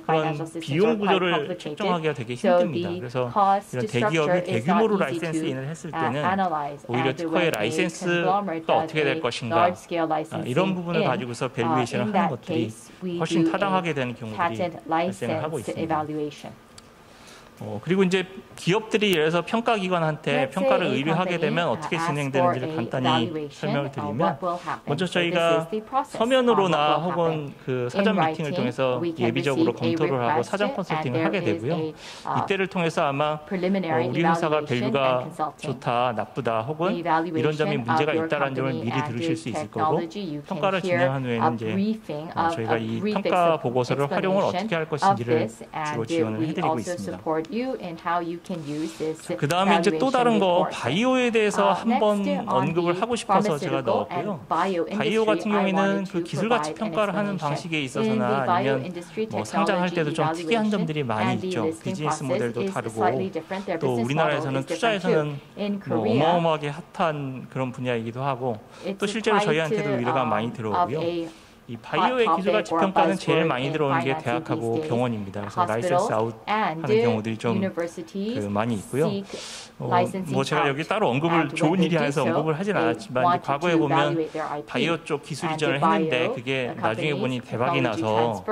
S6: 그런 비용 구조를 측정하기가 되게 힘듭니다. 그래서 이런 대기업이 대규모로 라이센스인을 했을 때는 오히려 특허의 라이센스가 어떻게 될 것인가 이런 부분을 가지고서 밸류에이션을 하는 것들이 훨씬 타당하게 되는 경우들이 발생을 하고 있습니다. 그리고 이제 기업들이 예를 들어서 평가기관한테 평가를 의뢰하게 되면 어떻게 진행되는지를 간단히 설명을 드리면 먼저 저희가 서면으로나 혹은 그 사전 미팅을 통해서 예비적으로 검토를 하고 사전 컨설팅을 하게 되고요. 이때를 통해서 아마 우리 회사가 밸류가 좋다, 나쁘다 혹은 이런 점이 문제가 있다는 점을 미리 들으실 수 있을 거고 평가를 진행한 후에는 이제 저희가 이 평가 보고서를 활용을 어떻게 할 것인지를 주로 지원을 해드리고 있습니다. 그 다음에 이제 또 다른 거 바이오에 대해서 한번 언급을 하고 싶어서 제가 넣었고요. 바이오 같은 경우에는 그 기술 가치 평가를 하는 방식에 있어서나 아니면 상장할 때도 좀 특이한 점들이 많이 있죠. 비즈니스 모델도 다르고 또 우리나라에서는 투자에서는 어마어마하게 핫한 그런 분야이기도 하고 또 실제로 저희한테도 의뢰가 많이 들어오고요. 이 바이오의 기술 가치 평가는 제일 많이 들어오는 게 대학하고 병원입니다. 그래서 라이센스 아웃 하는 경우들이 좀 많이 있고요. 제가 여기 따로 언급을 좋은 일이 해서 언급을 하진 않았지만 과거에 보면 바이오 쪽 기술 이전을 했는데 그게 나중에 보니 대박이 나서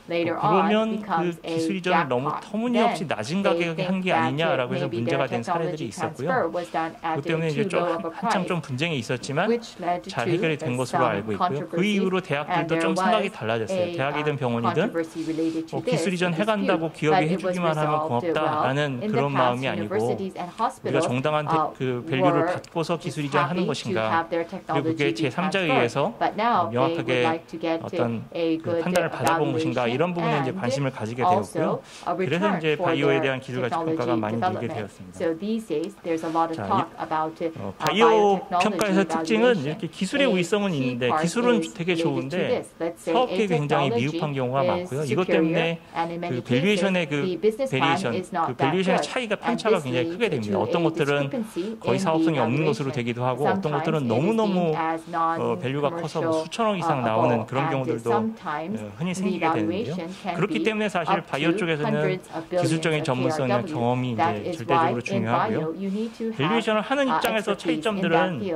S6: 그러면 그 기술 이전을 너무 터무니없이 낮은 가격에 한 게 아니냐라고 해서 문제가 된 사례들이 있었고요. 그것 때문에 이제 한참 좀 분쟁이 있었지만 잘 해결이 된 것으로 알고 있고요. 그 이후로 대학들도 좀 생각이 달라졌어요. 대학이든 병원이든 기술 이전 해간다고 기업이 해주기만 하면 고맙다라는 그런 마음이 아니고 우리가 정당한 그 밸류를 받고서 기술 이전하는 것인가 그리고 그게 제3자에 의해서 명확하게 어떤 그 판단을 받아본 것인가 이런 부분에 이제 관심을 가지게 되었고요. 그래서 이제 바이오에 대한 기술 가치 평가가 많이 늘게 되었습니다. 자, 바이오 평가에서 특징은 이렇게 기술의 우위성은 있는데 기술은 되게 좋은데 사업계획이 굉장히 미흡한 경우가 많고요. 이것 때문에 그 밸류에이션의 밸류에이션의 차이가 편차가 굉장히 크게 됩니다. 어떤 것들은 거의 사업성이 없는 것으로 되기도 하고 어떤 것들은 너무너무 밸류가 커서 수천억 이상 나오는 그런 경우들도 흔히 생기게 되는데 거고요. 그렇기 때문에 사실 바이오 쪽에서는 기술적인 전문성이나 경험이 이제 절대적으로 중요하고요. 밸류에이션을 하는 입장에서 차이점들은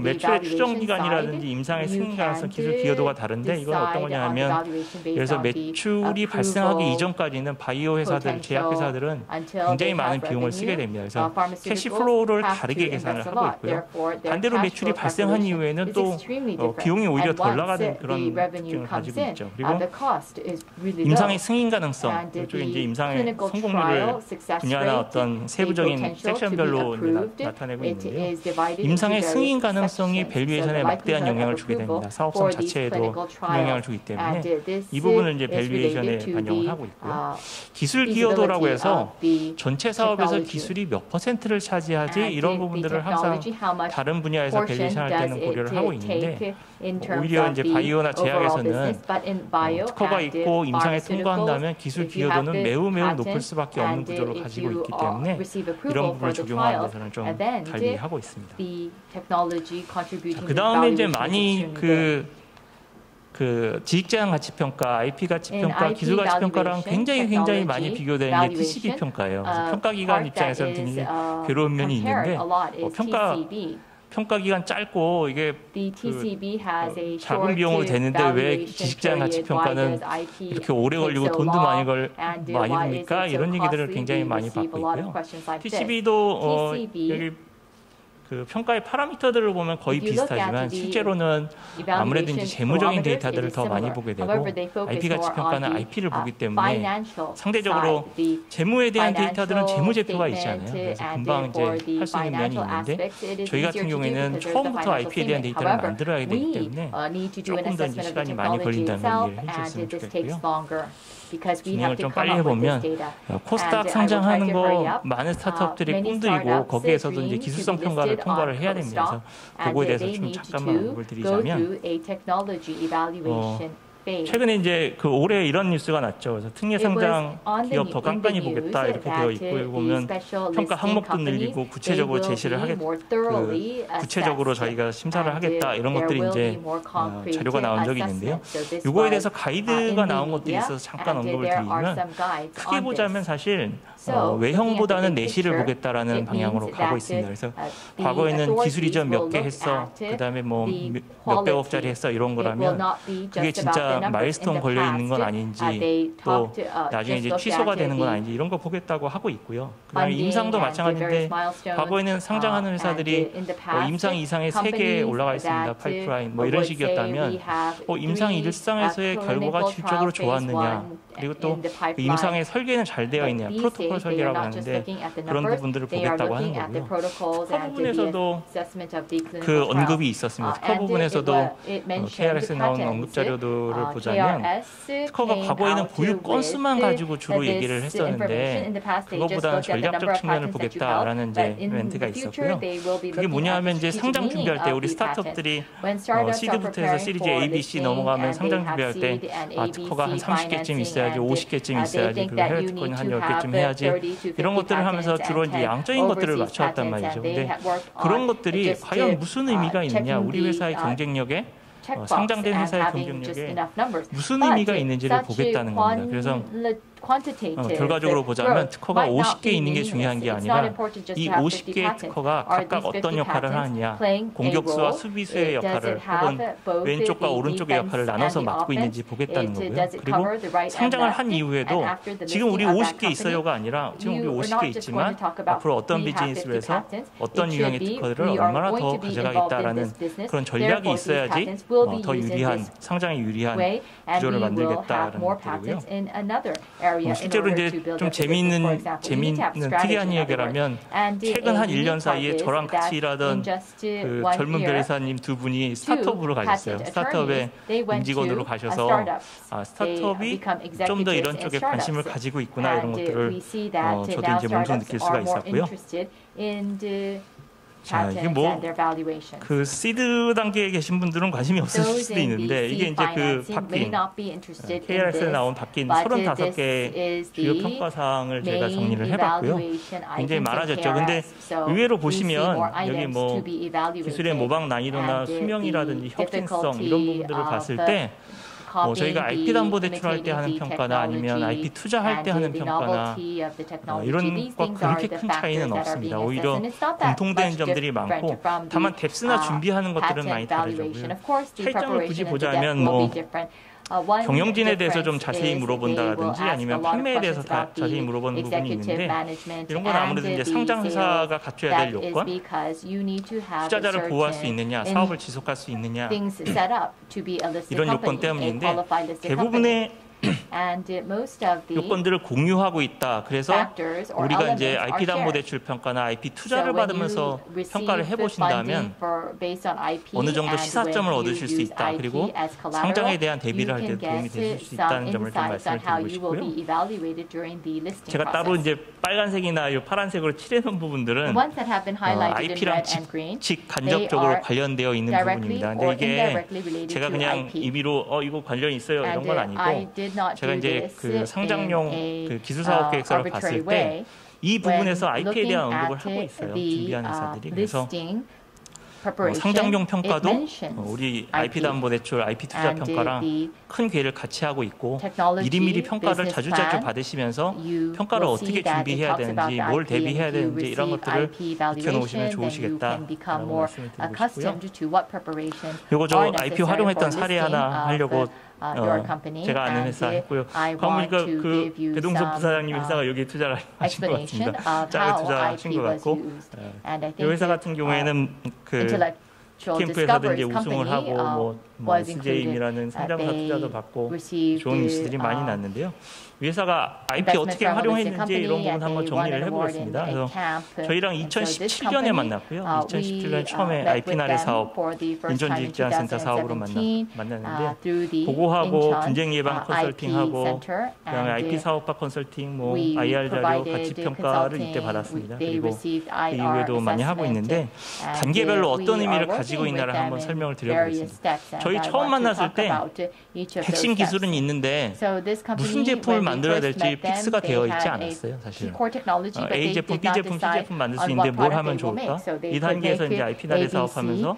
S6: 매출의 추정 기간이라든지 임상의 승인 가능성, 기술 기여도가 다른데 이건 어떤 거냐면 그래서 매출이 발생하기 이전까지는 바이오 회사들, 제약 회사들은 굉장히 많은 비용을 쓰게 됩니다. 그래서 캐시플로우를 다르게 계산을 하고 있고요. 반대로 매출이 발생한 이후에는 또 비용이 오히려 덜 나가는 그런 특징을 가지고 있죠. 그리고 임상의 승인 가능성, 이쪽에 이제 임상의 성공률을 분야나 어떤 세부적인 섹션별로 나타내고 있는데요. 임상의 승인 가능성이 밸류에이션에 막대한 영향을 주게 됩니다. 사업성 자체에도 영향을 주기 때문에 이 부분을 이제 밸류에이션에 반영을 하고 있고요. 기술 기여도라고 해서 전체 사업에서 기술이 몇 %를 차지하지 이런 부분들을 항상 다른 분야에서 밸류에이션 할 때는 고려를 하고 있는데 오히려 이제 바이오나 제약에서는 특허가 있고 임상에 통과한다면 기술 기여도는 매우 높을 수밖에 없는 구조를 가지고 있기 때문에 이런 부분을 적용하는 데서는 좀 달리 하고 있습니다. 그 다음에 이제 많이 그 지식재산 가치 평가, IP 가치 평가, 기술 가치 평가랑 굉장히 많이 비교되는 게 TCB 평가예요. 그래서 평가 기관 입장에서는 굉장히 괴로운 면이 있는데 평가 기간 짧고 이게 작은 비용으로 되는데 왜 지식재산 가치 평가는 이렇게 오래 걸리고 돈도 많이 듭니까? 이런 얘기들을 굉장히 많이 받고 있고요. TCB도 여기 그 평가의 파라미터들을 보면 거의 비슷하지만 실제로는 아무래도 이제 재무적인 데이터들을 더 많이 보게 되고 IP 가치 평가는 IP를 보기 때문에 상대적으로 재무에 대한 데이터들은 재무제표가 있잖아요. 그래서 금방 이제 할 수 있는 면이 있는데 저희 같은 경우에는 처음부터 IP에 대한 데이터를 만들어야 되기 때문에 조금 더 이제 시간이 많이 걸린다는 얘기를 해주셨으면 좋겠고요. 진행을 좀 빨리 해보면 코스닥 상장하는 거 많은 스타트업들이 꿈들이고 거기에서도 이제 기술성 평가를 통과를 해야 됩니다. 그래서 그거에 대해서 좀 잠깐만 언급을 드리자면 최근에 이제 그 올해 이런 뉴스가 났죠. 그래서 특례 상장 기업 더 깐깐히 보겠다 이렇게 되어 있고 여기 보면 평가 항목도 늘리고 구체적으로 제시를 구체적으로 저희가 심사를 하겠다 이런 것들이 이제 자료가 나온 적이 있는데요. 이거에 대해서 가이드가 나온 것들이 있어서 잠깐 언급을 드리면 크게 보자면 사실 외형보다는 내실을 보겠다라는 방향으로 가고 있습니다. 그래서 과거에는 기술 이전 몇 개 했어, 그 다음에 뭐 몇백억짜리 했어 이런 거라면 그게 진짜 마일스톤 걸려 있는 건 아닌지 또 나중에 이제 취소가 되는 건 아닌지 이런 거 보겠다고 하고 있고요. 그다음에 임상도 마찬가지인데 과거에는 상장하는 회사들이 임상 이상의 3개 올라가 있습니다. 파이프라인 뭐 이런 식이었다면 임상 1상에서의 결과가 질적으로 좋았느냐 그리고 또 임상의 설계는 잘 되어 있느냐 프로토콜 설계라고 하는데 그런 부분들을 보겠다고 하는 거고요. 특허 부분에서도 그 언급이 있었습니다. 특허 부분에서도 KRS에 나온 언급 자료들을 보자면 특허가 과거에는 보유 건수만 가지고 주로 얘기를 했었는데 그것보다는 전략적 측면을 보겠다라는 이제 멘트가 있었고요. 그게 뭐냐 하면 이제 상장 준비할 때 우리 스타트업들이 시드부터 해서 시리즈 A, B, C 넘어가면 상장 준비할 때 특허가 한 30개쯤 있어야지 50개쯤 있어야지 그리고 해외 특허는 한 10개쯤 해야지 이런 것들을 하면서 주로 이제 양적인 것들을 맞춰왔단 말이죠. 근데 그런 것들이 과연 무슨 의미가 있느냐 우리 회사의 경쟁력에 상장된 회사의 경쟁력에 무슨 의미가 있는지를 보겠다는 겁니다. 그래서 결과적으로 보자면 특허가 50개 있는 게 중요한 게 아니라 이 50개의 특허가 각각 어떤 역할을 하느냐 공격수와 수비수의 역할을 혹은 왼쪽과 오른쪽의 역할을 나눠서 맡고 있는지 보겠다는 거고요. 그리고 상장을 한 이후에도 지금 우리 50개 있어요가 아니라 지금 우리 50개 있지만 앞으로 어떤 비즈니스를 해서 어떤 유형의 특허를 얼마나 더 가져가겠다라는 그런 전략이 있어야지 더 유리한 상장에 유리한 구조를 만들겠다라는 것들이고요. 실제로 이제 좀 재미있는 특이한 얘기라면 최근 한 1년 사이에 저랑 같이 일하던 그 젊은 변호사님 두 분이 스타트업으로 가셨어요. 스타트업에 임직원으로 가셔서 스타트업이 좀 더 이런 쪽에 관심을 가지고 있구나 이런 것들을 저도 이제 몸소 느낄 수가 있었고요. 자, 이게 뭐 그 시드 단계에 계신 분들은 관심이 없을 수도 있는데 이게 이제 그 바뀐 KRS에 나온 바뀐 35개의 주요 평가사항을 제가 정리를 해봤고요. 굉장히 많아졌죠. 근데 의외로 보시면 여기 뭐 기술의 모방 난이도나 수명이라든지 혁신성 이런 부분들을 봤을 때 저희가 IP 담보 대출할 때 하는 평가나 아니면 IP 투자할 때 하는 평가나 이런 것 그렇게 큰 차이는 없습니다. 오히려 공통된 점들이 많고 다만 뎁스나 준비하는 것들은 많이 다르고요. 차이점을 굳이 보자면 경영진에 대해서 좀 자세히 물어본다든지 아니면 판매에 대해서 자세히 물어보는 부분이 있는데 이런 건 아무래도 이제 상장 회사가 갖춰야 될 요건, 투자자를 보호할 수 있느냐, 사업을 지속할 수 있느냐 이런 요건 때문인데 대부분의 요건들을 공유하고 있다. 그래서 우리가 이제 IP 담보 대출 평가나 IP 투자를 받으면서 평가를 해보신다면 어느 정도 시사점을 얻으실 수 있다. 그리고 상장에 대한 대비를 할 때 도움이 되실 수 있다는 점을 좀 말씀을 드리고 싶고요. 제가 따로 이제 빨간색이나 이 파란색으로 칠해놓은 부분들은 IP랑 직간접적으로 관련되어 있는 부분입니다. 근데 이게 제가 그냥 임의로 이거 관련 있어요 이런 건 아니고 제가 이제 그 상장용 그 기술사업 계획서를 봤을 때 이 부분에서 IP에 대한 언급을 하고 있어요. 준비하는 회사들이. 그래서 상장용 평가도 우리 IP 담보 대출, IP 투자 평가랑 큰 궤를 같이 하고 있고 미리미리 평가를 자주 받으시면서 평가를 어떻게 준비해야 되는지, 뭘 대비해야 되는지 이런 것들을 익혀놓으시면 좋으시겠다라고 말씀을 드리고 싶고요. 이거 저 IP 활용했던 사례 하나 하려고 제가 아는 회사 했고요. 보니까 그 배동석 부사장님 회사가 여기에 투자를 하신 것 같습니다. 짜게 투자하신 것 같고 이 회사 같은 경우에는 그 캠프에서도 이제 우승을 하고 뭐 CJ임이라는 상장사 투자도 받고 좋은 뉴스들이 많이 났는데요. 이 회사가 IP 어떻게 활용했는지 이런 부분 한번 정리를 해보겠습니다. 그래서 저희랑 2017년에 만났고요. 2017년 처음에 IP나래 사업, 인천지식제한센터 사업으로 만났는데 그거하고 분쟁 예방 컨설팅하고 그다음에 IP 사업화 컨설팅, IR 자료 가치 평가를 이때 받았습니다. 그리고 그 이후에도 많이 하고 있는데 단계별로 어떤 의미를 가지고 있나를 한번 설명을 드려보겠습니다. 저희 처음 만났을 때 핵심 기술은 있는데 무슨 제품을 만들어야 될지 픽스가 되어 있지 않았어요, 사실은. A 제품, B 제품, C 제품 만들 수 있는데 뭘 하면 좋을까? 이 단계에서 이제 IP나래 사업하면서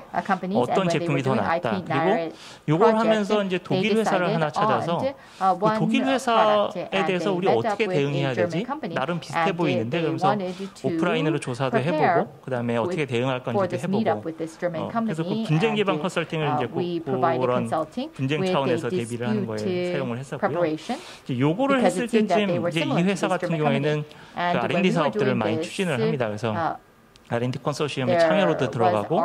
S6: 어떤 제품이 더 낫다. 그리고 이걸 하면서 이제 독일 회사를 하나 찾아서 그 독일 회사에 대해서 우리 어떻게 대응해야 되지? 나름 비슷해 보이는데 그러면서 오프라인으로 조사도 해보고 그다음에 어떻게 대응할 건지도 해보고 그래서 그 분쟁 예방 컨설팅을 이제 그런 분쟁 차원에서 대비를 하는 거에 사용을 했었고요. 이제 요거를 했을 때쯤 이제 이 회사 같은 경우에는 그 R&D 사업들을 많이 추진을 합니다. 그래서 R&D 컨소시엄에 참여로도 들어가고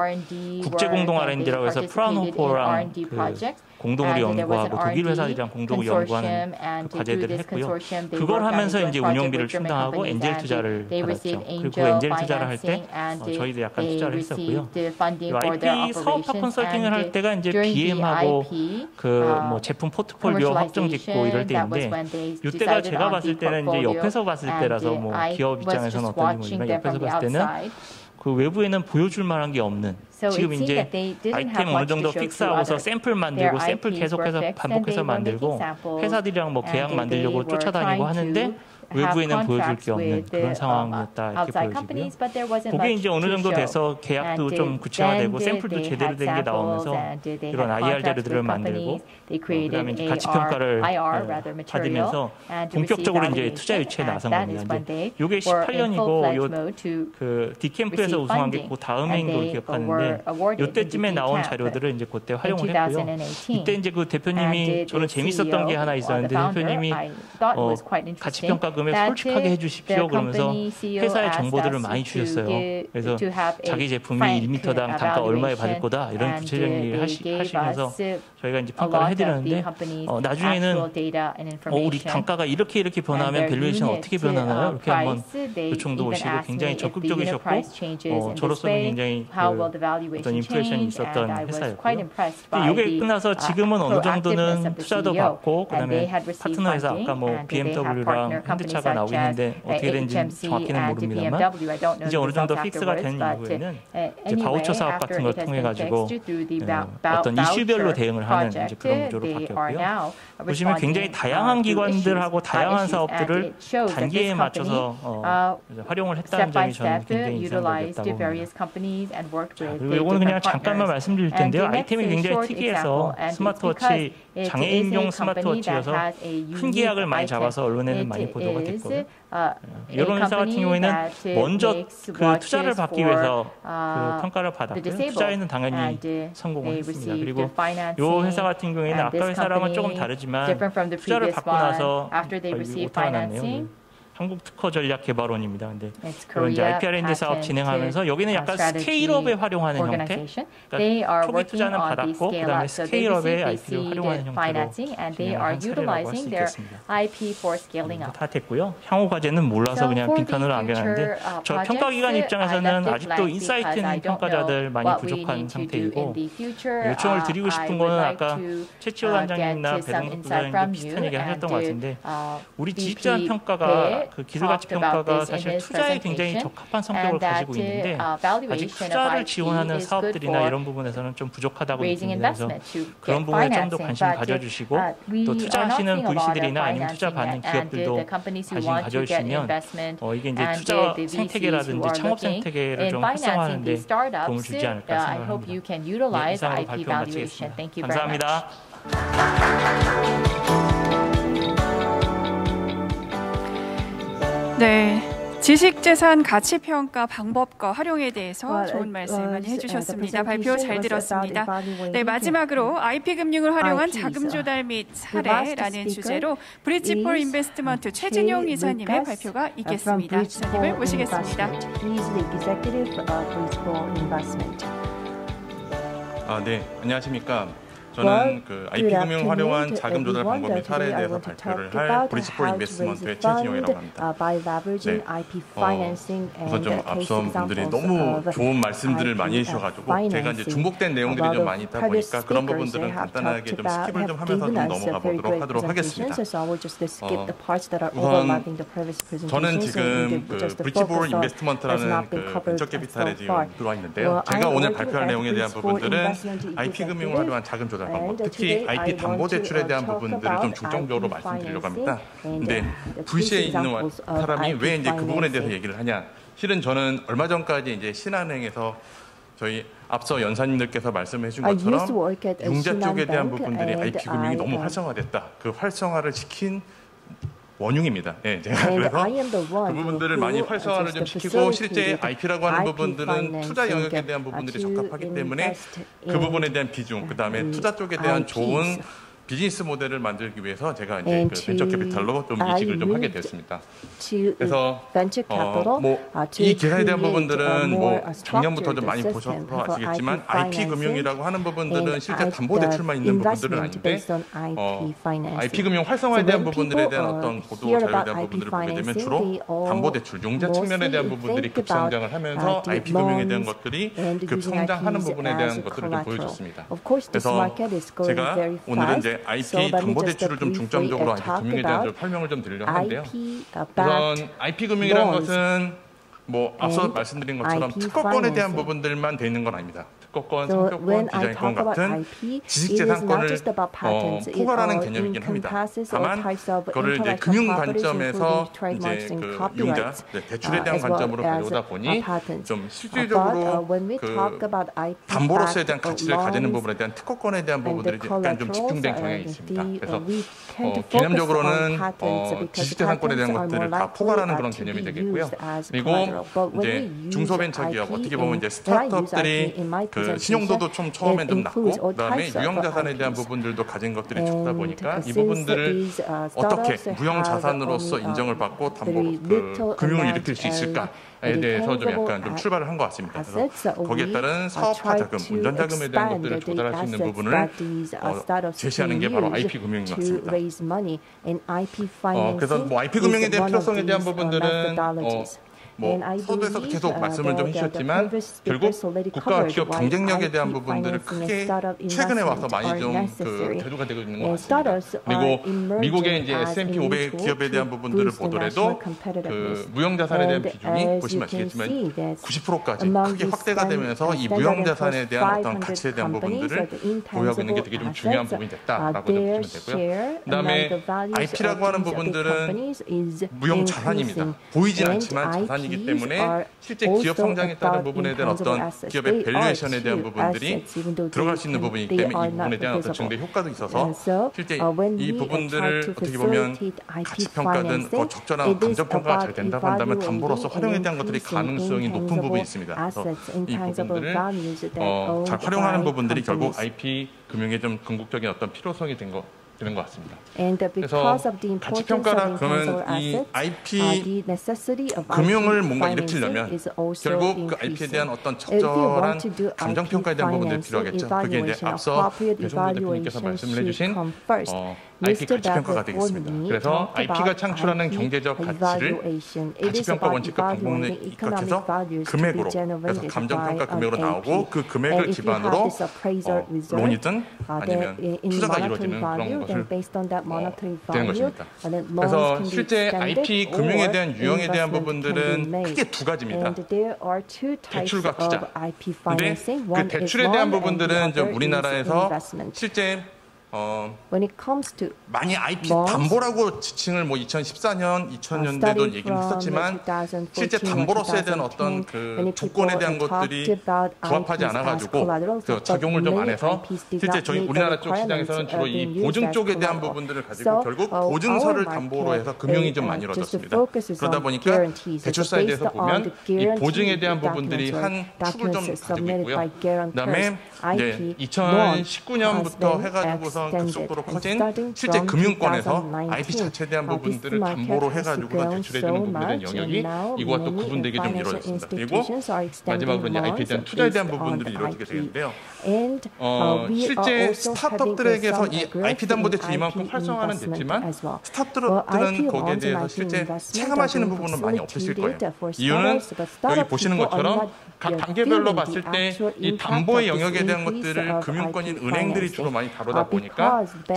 S6: 국제 공동 R&D라고 해서 프라운호퍼랑 그 공동으로 연구하고 독일 회사들이랑 공동으로 연구하는 그 과제들을 했고요. 그걸 하면서 이제 운영비를 충당하고 엔젤 투자를 받았죠. 그리고 엔젤 투자를 할 때 저희도 약간 투자를 했었고요. IP 사업화 컨설팅을 할 때가 이제 BM하고 그 뭐 제품 포트폴리오 확정 짓고 이럴 때인데 이때가 제가 봤을 때는 이제 옆에서 봤을 때라서 뭐 기업 입장에서는 어떤지 모르지만 옆에서 봤을 때는 그 외부에는 보여줄 만한 게 없는 지금 이제 아이템 어느 정도 픽스하고서 샘플 만들고 샘플 계속해서 반복해서 만들고 회사들이랑 뭐 계약 만들려고 쫓아다니고 하는데 외부에는 보여줄 게 없는 그런 상황이었다 이렇게 보여지고요. 그게 이제 어느 정도 돼서 계약도 좀 구체화되고 샘플도 제대로 된 게 나오면서 이런 IR 자료들을 만들고 그다음에 이제 가치 평가를 받으면서 본격적으로 이제 투자 유치에 나선 겁니다. 이제 이게 18년이고 요 그 디캠프에서 우승한 게 그 다음 해인 걸 기억하는데 이때쯤에 나온 자료들을 이제 그때 활용을 했고요. 이때 이제 그 대표님이 저는 재밌었던 게 하나 있었는데 대표님이 가치 평가 금액 솔직하게 해주십시오 그러면서 회사의 정보들을 많이 주셨어요. 그래서 자기 제품이 1m당 단가 얼마에 받을 거다 이런 구체적인 얘기를 하시면서 저희가 이제 평가를 해드렸는데 나중에는 우리 단가가 이렇게 변하면 밸류에이션 어떻게 변하나요? 이렇게 한번 요청도 오시고 굉장히 적극적이셨고 저로서는 굉장히 어떤 임프레션이 있었던 회사였고요. 이게 끝나서 지금은 어느 정도는 투자도 받고 그다음에 파트너 회사 아까 뭐 BMW랑 현대차 절차가 나오고 있는데 어떻게 되는지 정확히는 모릅니다만 이제 어느 정도 픽스가 된 이후에는 이제 바우처 사업 같은 걸 통해 가지고 어떤 이슈별로 대응을 하는 이제 그런 구조로 바뀌었고요. 보시면 굉장히 다양한 기관들하고 다양한 사업들을 단계에 맞춰서 활용을 했다는 점이 저는 굉장히 인상적이었다고 봅니다. 그리고 이거는 그냥 잠깐만 말씀드릴 텐데요. 아이템이 굉장히 특이해서 스마트워치 장애인용 스마트워치여서 큰 계약을 많이 잡아서 언론에는 많이 보도가 됐거든요. 이런 회사 같은 경우에는 먼저 그 투자를 받기 위해서 그 평가를 받았고요. 투자에는 당연히 성공을 했습니다. 그리고 이 회사 같은 경우에는 아까 회사랑은 조금 다르지만 투자를 받고 나서 오타가 났네요. 한국 특허 전략 개발원입니다. 근데 이제 IPR&D 사업 진행하면서 여기는 약간 스케일업에 활용하는 형태. 그러니까 초기 투자는 받았고 그다음에 스케일업에 IP를 활용하는 형태로 진행한 사례라고 할 수 있겠습니다. 다 됐고요. 향후 과제는 몰라서 그냥 빈칸으로 남겨놨는데 저 평가기관 입장에서는 아직도 인사이트 있는 평가자들 많이 부족한 상태이고 요청을 드리고 싶은 거는 아까 최치호 단장님이나 배동석 부사장님도 비슷한 얘기 하셨던 것 같은데 우리 지식자한 평가가 그 기술가치 평가가 사실 투자에 굉장히 적합한 성격을 가지고 있는데 아직 투자를 지원하는 사업들이나 이런 부분에서는 좀 부족하다고 느낍니다. 그래서 그런 부분에 좀 더 관심 가져주시고 또 투자하시는 VC들이나 아니면 투자 받는 기업들도 관심 가져주시면 이게 이제 투자 생태계라든지 창업 생태계를 좀 활성화하는 데 도움을 주지 않을까 생각합니다. 네, 이상으로 발표 마치겠습니다. 감사합니다.
S1: 네, 지식재산 가치평가 방법과 활용에 대해서 좋은 말씀 많이 해주셨습니다. 발표 잘 들었습니다. 네, 마지막으로 IP금융을 활용한 자금 조달 및 사례라는 주제로 브릿지 폴 인베스트먼트 최진용 이사님의 발표가 있겠습니다. 이사님을 모시겠습니다.
S7: 네, 안녕하십니까. 저는 그 IP금융을 활용한 자금 조달 방법 및 사례에 대해서 발표를 할 브릿지 폴 인베스트먼트의 최진용이라고 합니다. 네, 우선 좀 앞서 분들이 너무 좋은 말씀들을 많이 해주셔가지고 제가 이제 중복된 내용들이 좀 많이 있다 보니까 그런 부분들은 간단하게 좀 스킵을 좀 하면서 좀 넘어가 보도록 하도록 하겠습니다. 우선 저는 지금 그 브릿지 폴 인베스트먼트라는 그 벤처 캐피탈에 지금 들어와 있는데요. 제가 오늘 발표할 내용에 대한 부분들은 IP금융을 활용한 자금 조달 방법, 특히 IP 담보 대출에 대한 부분들을 좀 중점적으로 말씀드리려고 합니다. 근데 VC에 있는 사람이 왜 이제 그 부분에 대해서 얘기를 하냐? 실은 저는 얼마 전까지 이제 신한은행에서 저희 앞서 연사님들께서 말씀해 주신 것처럼 융자 쪽에 대한 부분들이 IP금융이 너무 활성화됐다. 그 활성화를 시킨 원흉입니다. 네, 제가 그래서 그 부분들을 많이 활성화를 좀 시키고 실제 IP라고 하는 부분들은 투자 영역에 대한 부분들이 적합하기 때문에 그 부분에 대한 비중, 그 다음에 투자 쪽에 대한 좋은 비즈니스 모델을 만들기 위해서 제가 이제 그 벤처 캐피탈로 좀 이직을 좀 하게 됐습니다. 그래서 이 기사에 대한 부분들은 뭐 작년부터 좀 많이 보셔서 아시겠지만 IP금융이라고 하는 부분들은 실제 담보 대출만 있는 부분들은 아닌데 IP금융 활성화에 대한 부분들에 대한 어떤 보도 자료에 대한 부분들을 보게 되면 주로 담보 대출, 융자 측면에 대한 부분들이 급성장을 하면서 IP금융에 대한 것들이 급성장하는 부분에 대한 것들을 좀 보여줬습니다. 그래서 제가 오늘은 이제 IP 담보 대출을 좀 중점적으로 IP금융에 대한 좀 설명을 좀 드리려고 하는데요. 우선 IP금융이라는 것은 뭐 앞서 말씀드린 것처럼 특허권에 대한 부분들만 돼 있는 건 아닙니다. 특허권, 상표권, 디자인권 같은 지식재산권을 포괄하는 개념이긴 합니다. 다만 그거를 이제 금융 관점에서 이제 그 융자 대출에 대한 관점으로 가져오다 보니 좀 실질적으로 그 담보로서에 대한 가치를 가지는 부분에 대한 특허권에 대한 부분들이 약간 좀 집중된 경향이 있습니다. 그래서 개념적으로는 지식재산권에 대한 것들을 다 포괄하는 그런 개념이 되겠고요. 그리고 이제 중소벤처기업 어떻게 보면 이제 스타트업들이 그 신용도도 좀 처음엔 좀 낮고 그다음에 유형자산에 대한 부분들도 가진 것들이 적다 보니까 이 부분들을 어떻게 무형자산으로서 인정을 받고 담보 그 금융을 일으킬 수 있을까에 대해서 좀 약간 좀 출발을 한 것 같습니다. 그래서 거기에 따른 사업화 자금, 운전 자금에 대한 것들을 조달할 수 있는 부분을 제시하는 게 바로 IP금융인 것 같습니다. 그래서 뭐 IP금융에 대한 필요성에 대한 부분들은 뭐 서두에서 계속 말씀을 좀 해주셨지만 결국 국가와 기업 경쟁력에 대한 부분들을 크게 최근에 와서 많이 좀 그 대두가 되고 있는 것 같습니다. 그리고 미국의 이제 S&P 500 기업에 대한 부분들을 보더라도 그 무형자산에 대한 비중이 보시면 아시겠지만 90%까지 크게 확대가 되면서 이 무형자산에 대한 어떤 가치에 대한 부분들을 보유하고 있는 게 되게 좀 중요한 부분이 됐다라고 보시면 되고요. 그다음에 IP라고 하는 부분들은 무형자산입니다. 보이진 않지만 자산이기 때문에 실제 기업 성장에 따른 부분에 대한 어떤 기업의 밸류에이션에 대한 부분들이 들어갈 수 있는 부분이기 때문에 이 부분에 대한 어떤 증대 효과도 있어서 실제 이 부분들을 어떻게 보면 가치평가든 적절한 감정평가가 잘 된다고 한다면 담보로서 활용에 대한 것들이 가능성이 높은 부분이 있습니다. 그래서 이 부분들을 잘 활용하는 부분들이 결국 IP 금융의 좀 궁극적인 어떤 필요성이 되는 것 같습니다. 그래서 가치평가라 그러면 이 IP 금융을 뭔가 일으키려면 결국 그 IP에 대한 어떤 적절한 감정평가에 대한 부분들이 필요하겠죠. 그게 이제 앞서 배송부 대표님께서 말씀을 해주신 IP 가치평가가 되겠습니다. 그래서 IP가 창출하는 경제적 가치를 가치평가 원칙과 방법론에 입각해서 금액으로, 그래서 감정평가 금액으로 나오고 그 금액을 기반으로 론이든 아니면 투자가 이루어지는 그런 것을 되는 것입니다. 그래서 실제 IP 금융에 대한 유형에 대한 부분들은 크게 두 가지입니다. 대출과 투자. 근데 그 대출에 대한 부분들은 좀 우리나라에서 실제 많이 IP 담보라고 지칭을 뭐 2014년, 2000년대도 얘기를 했었지만 실제 담보로서에 대한 어떤 그 조건에 대한 것들이 부합하지 않아가지고 적용을 좀 안 해서 실제 저희 우리나라 쪽 시장에서는 주로 이 보증 쪽에 대한 부분들을 가지고 결국 보증서를 담보로 해서 금융이 좀 많이 이루어졌습니다. 그러다 보니까 대출 사이드에서 보면 이 보증에 대한 부분들이 한 축을 좀 가지고 있고요. 그다음에 이제 2019년부터 해가지고서 급속도로 커진 실제 금융권에서 IP 자체에 대한 부분들을 담보로 해가지고 대출해주는 부분에 대한 영역이 이거와 또 구분되게 좀 이루어졌습니다. 그리고 마지막으로 이제 IP에 대한 투자에 대한 부분들이 이루어지게 되는데요. 실제 스타트업들에게서 이 IP 담보대출 이만큼 활성화는 됐지만 스타트업들은 거기에 대해서 실제 체감하시는 부분은 많이 없으실 거예요. 이유는 여기 보시는 것처럼 각 단계별로 봤을 때 이 담보의 영역에 대한 것들을 금융권인 은행들이 주로 많이 다루다 보니까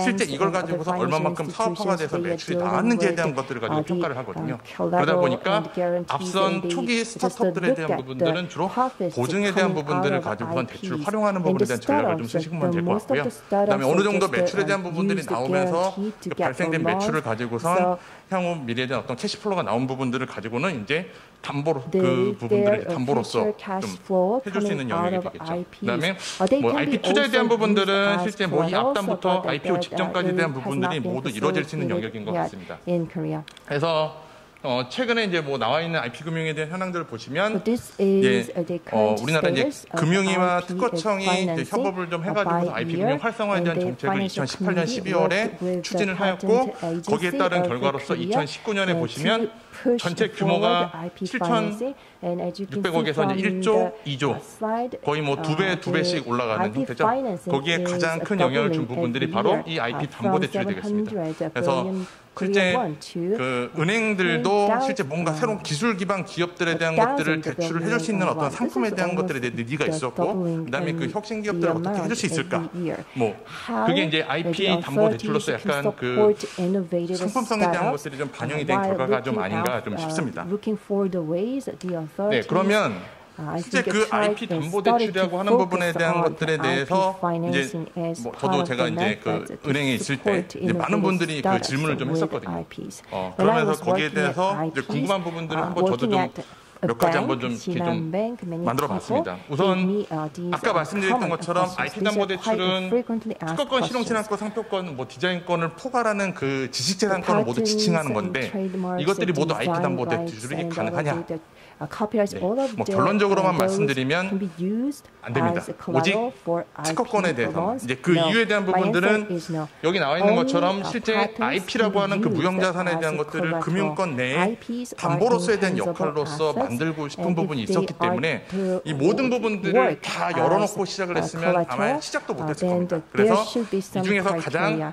S7: 실제 이걸 가지고서 얼마만큼 사업화가 돼서 매출이 나왔는지에 대한 것들을 가지고 평가를 하거든요. 그러다 보니까 앞선 초기 스타트업들에 대한 부분들은 주로 보증에 대한 부분들을 가지고선 대출을 활용하는 부분에 대한 전략을 좀 쓰시면 될 것 같고요. 그다음에 어느 정도 매출에 대한 부분들이 나오면서 그 발생된 매출을 가지고선 향후 미래에 대한 어떤 캐시플로우가 나온 부분들을 가지고는 이제 담보로 그 부분들을 담보로서 좀 해줄 수 있는 영역이 되겠죠. 그다음에 뭐 IP 투자에 대한 부분들은 실제 뭐 이 앞담부터 IPO 직전까지 대한 부분들이 모두 이루어질 수 있는 영역인 것 같습니다. 그래서 최근에 이제 뭐 나와 있는 IP 금융에 대한 현황들을 보시면 우리나라 이제 금융위와 특허청이 이제 협업을 좀 해가지고 IP 금융 활성화에 대한 정책을 2018년 12월에 추진을 하였고 거기에 따른 결과로서 2019년에 보시면 전체 규모가 7,600억에서 이제 1조, 2조 거의 뭐 두 배씩 올라가는 형태죠. 거기에 가장 큰 영향을 준 부분들이 바로 이 IP 담보대출이 되겠습니다. 그래서 실제 그 은행들도 실제 뭔가 새로운 기술 기반 기업들에 대한 것들을 대출을 해줄 수 있는 어떤 상품에 대한 것들에 대한 니드가 있었고, 그다음에 그 혁신 기업들을 어떻게 해줄 수 있을까? 뭐 그게 이제 IP 담보 대출로서 약간 그 상품성에 대한 것들이 좀 반영이 된 결과가 좀 아닌가 좀 싶습니다. 네, 그러면 실제 그 IP 담보 대출이라고 하는 부분에 대한 것들에 대해서 이제 뭐 저도 제가 이제 그 은행에 있을 때 이제 많은 분들이 그 질문을 좀 했었거든요. 그러면서 거기에 대해서 이제 궁금한 부분들을 한번 저도 좀 몇 가지 한번 좀 이렇게 좀 만들어봤습니다. 우선 아까 말씀드렸던 것처럼 IP 담보 대출은 특허권, 실용진앙권, 상표권, 뭐 디자인권을 포괄하는 그 지식재산권을 모두 지칭하는 건데 이것들이 모두 IP 담보 대출이 가능하냐? 네. 뭐 결론적으로만 말씀드리면 안 됩니다. 오직 특허권에 대해서 이제 그 이유에 대한 부분들은 여기 나와 있는 것처럼 실제 IP라고 하는 그 무형자산에 대한 것들을 금융권 내에 담보로서에 대한 역할로서 만들고 싶은 부분이 있었기 때문에 이 모든 부분들을 다 열어놓고 시작을 했으면 아마 시작도 못했을 겁니다. 그래서 이 중에서 가장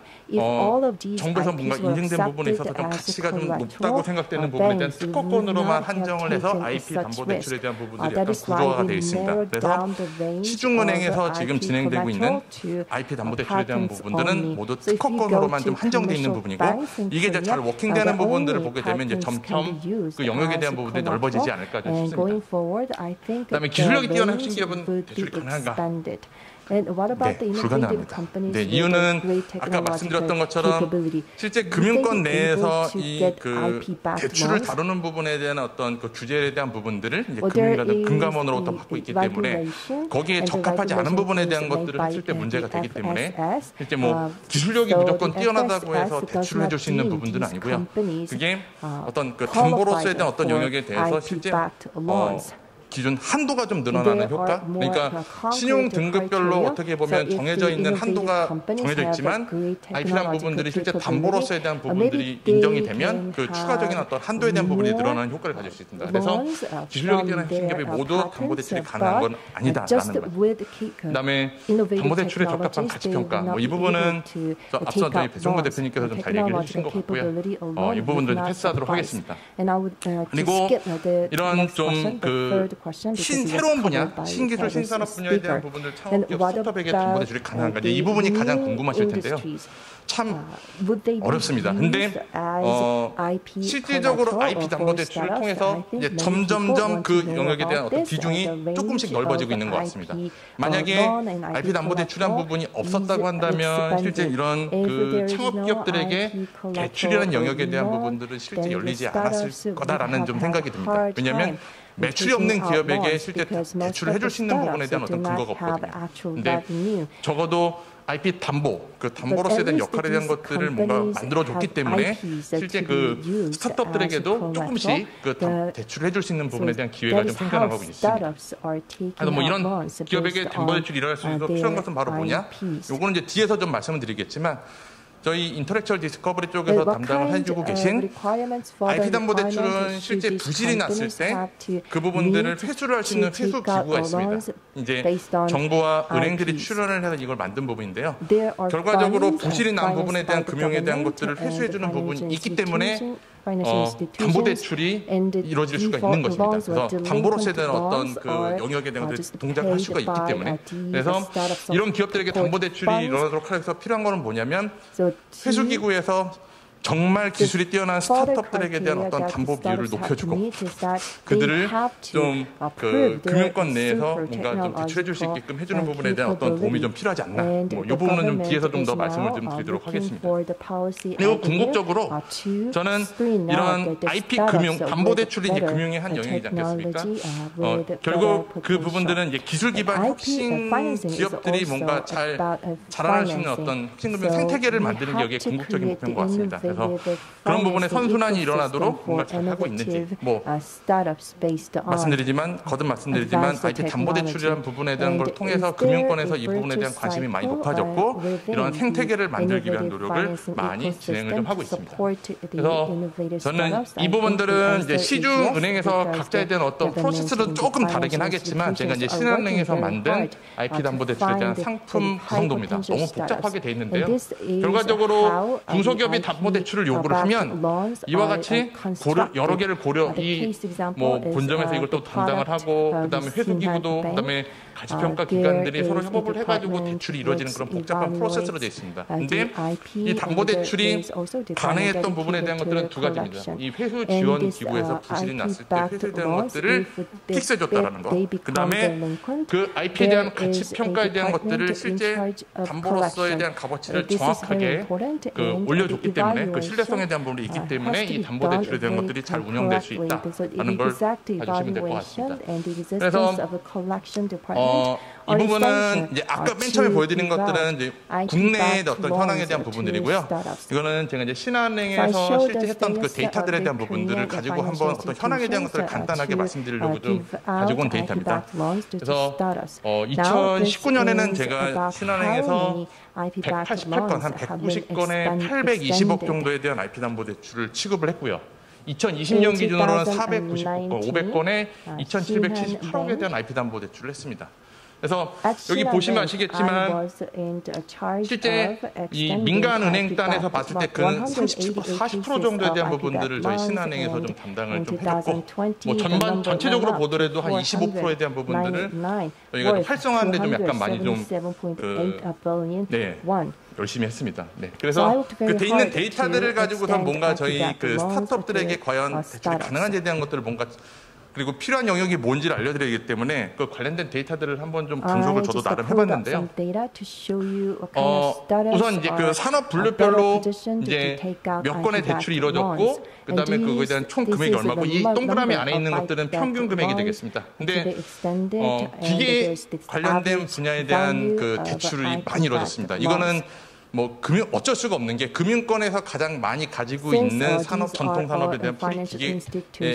S7: 정부에서 뭔가 인증된 부분에 있어서 좀 가치가 좀 높다고 생각되는 부분에 대한 특허권으로만 한정을 해서 IP 담보대출에 대한 부분들이 약간 구조화가 되어 있습니다. 그래서 시중은행에서 지금 진행되고 있는 IP 담보대출에 대한 부분들은 모두 특허권으로만 좀 한정되어 있는 부분이고 이게 이제 잘 워킹되는 부분들을 보게 되면 이제 점점 그 영역에 대한 부분들이 넓어지지 않을까 싶습니다. 그다음에 기술력이 뛰어난 혁신 기업은 대출이 가능한가? 네, 불가능합니다. 네, 이유는 아까 말씀드렸던 것처럼 실제 금융권 내에서 이 그 대출을 다루는 부분에 대한 어떤 그 규제에 대한 부분들을 이제 금감원으로부터 받고 있기 때문에 거기에 적합하지 않은 부분에 대한 것들을 했을 때 문제가 되기 때문에 실제 뭐 기술력이 무조건 뛰어나다고 해서 대출을 해줄 수 있는 부분들은 아니고요. 그게 어떤 그 담보로서에 대한 어떤 영역에 대해서 실제 기준 한도가 좀 늘어나는 효과. 그러니까 신용 등급별로 어떻게 보면 정해져 있는 한도가 정해져 있지만 IP라는 부분들이 실제 담보로서에 대한 부분들이 인정이 되면 그 추가적인 어떤 한도에 대한 부분이 늘어나는 효과를 가질 수 있습니다. 그래서 기술력이 뛰어난 혁신기업이 모두 담보대출이 가능한 건 아니다라는 말. 그다음에 담보대출에 적합한 가치평가. 뭐 이 부분은 앞서 저희 배종구 대표님께서 좀 잘 얘기를 해주신 것 같고요. 이 부분도 패스하도록 하겠습니다. 그리고 이런 좀 그 새로운 분야, 신기술, 신산업 분야에 대한 부분들 창업기업 스타트업에게 담보대출이 가능한가? 이 부분이 가장 궁금하실 텐데요. 참 어렵습니다. 근데 실질적으로 IP 담보대출을 통해서 이제 점점점 그 영역에 대한 어떤 비중이 조금씩 넓어지고 있는 것 같습니다. 만약에 IP 담보대출한 부분이 없었다고 한다면 실제 이런 그 창업기업들에게 대출이라는 영역에 대한 부분들은 실제 열리지 않았을 거다라는 좀 생각이 듭니다. 왜냐하면 매출이 없는 기업에게 실제 대출을 해줄 수 있는 부분에 대한 어떤 근거가 없거든요. 근데 적어도 IP 담보, 그 담보로서에 대한 역할에 대한 것들을 뭔가 만들어줬기 때문에 실제 그 스타트업들에게도 조금씩 그 대출을 해줄 수 있는 부분에 대한 기회가 좀 생겨나가고 있습니다. 그래서 뭐 이런 기업에게 담보대출이 일어날 수 있어서 필요한 것은 바로 뭐냐? 요거는 이제 뒤에서 좀 말씀을 드리겠지만 저희 인터렉처럴 디스커버리 쪽에서 담당을 해주고 계신 IP 담보대출은 실제 부실이 났을 때 그 부분들을 회수를 할 수 있는 회수 기구가 있습니다. 이제 정부와 은행들이 출연을 해서 이걸 만든 부분인데요. 결과적으로 부실이 난 부분에 대한 금융에 대한 것들을 회수해주는 부분이 있기 때문에 담보대출이 이루어질 수가 있는 것입니다. 그래서 담보로서에 대한 어떤 그 영역에 대한 동작을 할 수가 있기 때문에 그래서 이런 기업들에게 담보대출이 일어나도록 해서 필요한 것은 뭐냐면 회수기구에서 정말 기술이 뛰어난 스타트업들에게 대한 어떤 담보 비율을 높여주고 그들을 좀 그 금융권 내에서 뭔가 좀 대출해 줄 수 있게끔 해주는 부분에 대한 어떤 도움이 좀 필요하지 않나. 뭐 이 부분은 좀 뒤에서 좀 더 말씀을 좀 드리도록 하겠습니다. 그리고 궁극적으로 저는 이런 IP 금융, 담보대출이 이제 금융의 한 영역이지 않겠습니까? 결국 그 부분들은 이제 기술 기반 혁신 기업들이 뭔가 잘 자라날 수 있는 어떤 혁신금융 생태계를 만드는 게 여기에 궁극적인 목표인 것 같습니다. 그래서 그런 부분에 선순환이 일어나도록 뭔가 잘 하고 있는지 뭐 거듭 말씀드리지만 IP 담보대출이라는 부분에 대한 걸 통해서 금융권에서 이 부분에 대한 관심이 많이 높아졌고 이런 생태계를 만들기 위한 노력을 많이 진행을 좀 하고 있습니다. 그래서 저는 이 부분들은 이제 시중은행에서 각자에 대한 어떤 프로세스도 조금 다르긴 하겠지만 제가 이제 신한은행에서 만든 IP 담보대출에 대한 상품 구성도입니다. 너무 복잡하게 돼 있는데요. 결과적으로 중소기업이 담보대출을 요구를 하면 이와 같이 여러 개를 뭐 본점에서 이걸 또 담당을 하고 그다음에 회수기구도 그다음에 가치평가 기관들이 서로 협업을 해가지고 대출이 이루어지는 그런 복잡한 프로세스로 되어 있습니다. 근데 이 담보대출이 가능했던 부분에 대한 것들은 두 가지입니다. 이 회수 지원 기구에서 부실이 났을 때 회수에 대한 것들을 픽스해줬다라는 거. 그다음에 그 IP에 대한 가치평가에 대한 것들을 실제 담보로서에 대한 값어치를 정확하게 올려줬기 때문에 그 신뢰성에 대한 부분이 있기 때문에 이 담보대출에 대한 것들이 잘 운영될 수 있다라는 걸 봐주시면 될 것 같습니다. 그래서 이 부분은 이제 아까 맨 처음에 보여드린 것들은 이제 국내의 어떤 현황에 대한 부분들이고요. 이거는 제가 이제 신한은행에서 실제 했던 그 데이터들에 대한 부분들을 가지고 한번 어떤 현황에 대한 것들을 간단하게 말씀드리려고 좀 가지고 온 데이터입니다. 그래서 2019년에는 제가 신한은행에서 188건, 한 190건에 820억 정도에 대한 IP 담보대출을 취급을 했고요. 2020년 기준으로는 499건, 500건에 2,778억에 대한 IP 담보 대출을 했습니다. 그래서 여기 보시면 아시겠지만 실제 이 민간은행단에서 봤을 때 그는 40% 정도에 대한 부분들을 저희 신한은행에서 좀 담당을 좀 해줬고 뭐 전체적으로 보더라도 한 25%에 대한 부분들을 저희가 활성화하는데 좀 약간 많이 좀 열심히 했습니다. 네. 그래서 그 돼 있는 데이터들을 가지고서 뭔가 저희 그 스타트업들에게 과연 대출이 가능한지에 대한 것들을 뭔가 그리고 필요한 영역이 뭔지를 알려드리기 때문에 그 관련된 데이터들을 한번 좀 분석을 저도 나름 해봤는데요. 우선 이제 그 산업 분류별로 이제 몇 건의 대출이 이루어졌고 그다음에 그거에 대한 총 금액이 얼마고 이 동그라미 안에 있는 것들은 평균 금액이 되겠습니다. 근데 기계 관련된 분야에 대한 그 대출이 많이 이루어졌습니다. 이거는 뭐 어쩔 수가 없는 게 금융권에서 가장 많이 가지고 있는 산업 전통 산업에 대한 풀이 기계에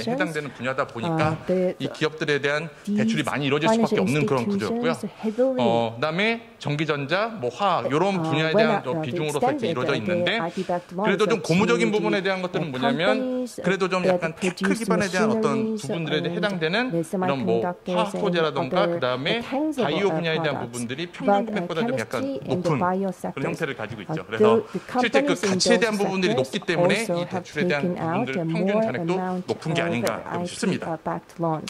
S7: 해당되는 분야다 보니까 이 기업들에 대한 대출이 많이 이루어질 수밖에 없는 그런 구조였고요. 그다음에 전기전자, 뭐 화학 이런 분야에 대한 비중으로서 이렇게 이루어져 있는데 그래도 좀 고무적인 부분에 대한 것들은 뭐냐면 그래도 좀 약간 테크 기반에 대한 어떤 부분들에 해당되는 이런 뭐 화학 소재라던가 그다음에 바이오 분야에 대한 부분들이 평균 금액보다 좀 약간 높은 그런 형태를 가지고 있죠. 그래서 실제 그 가치에 대한 부분들이 높기 때문에 이 대출에 대한 부분들 평균 잔액도 높은 게 아닌가 싶습니다.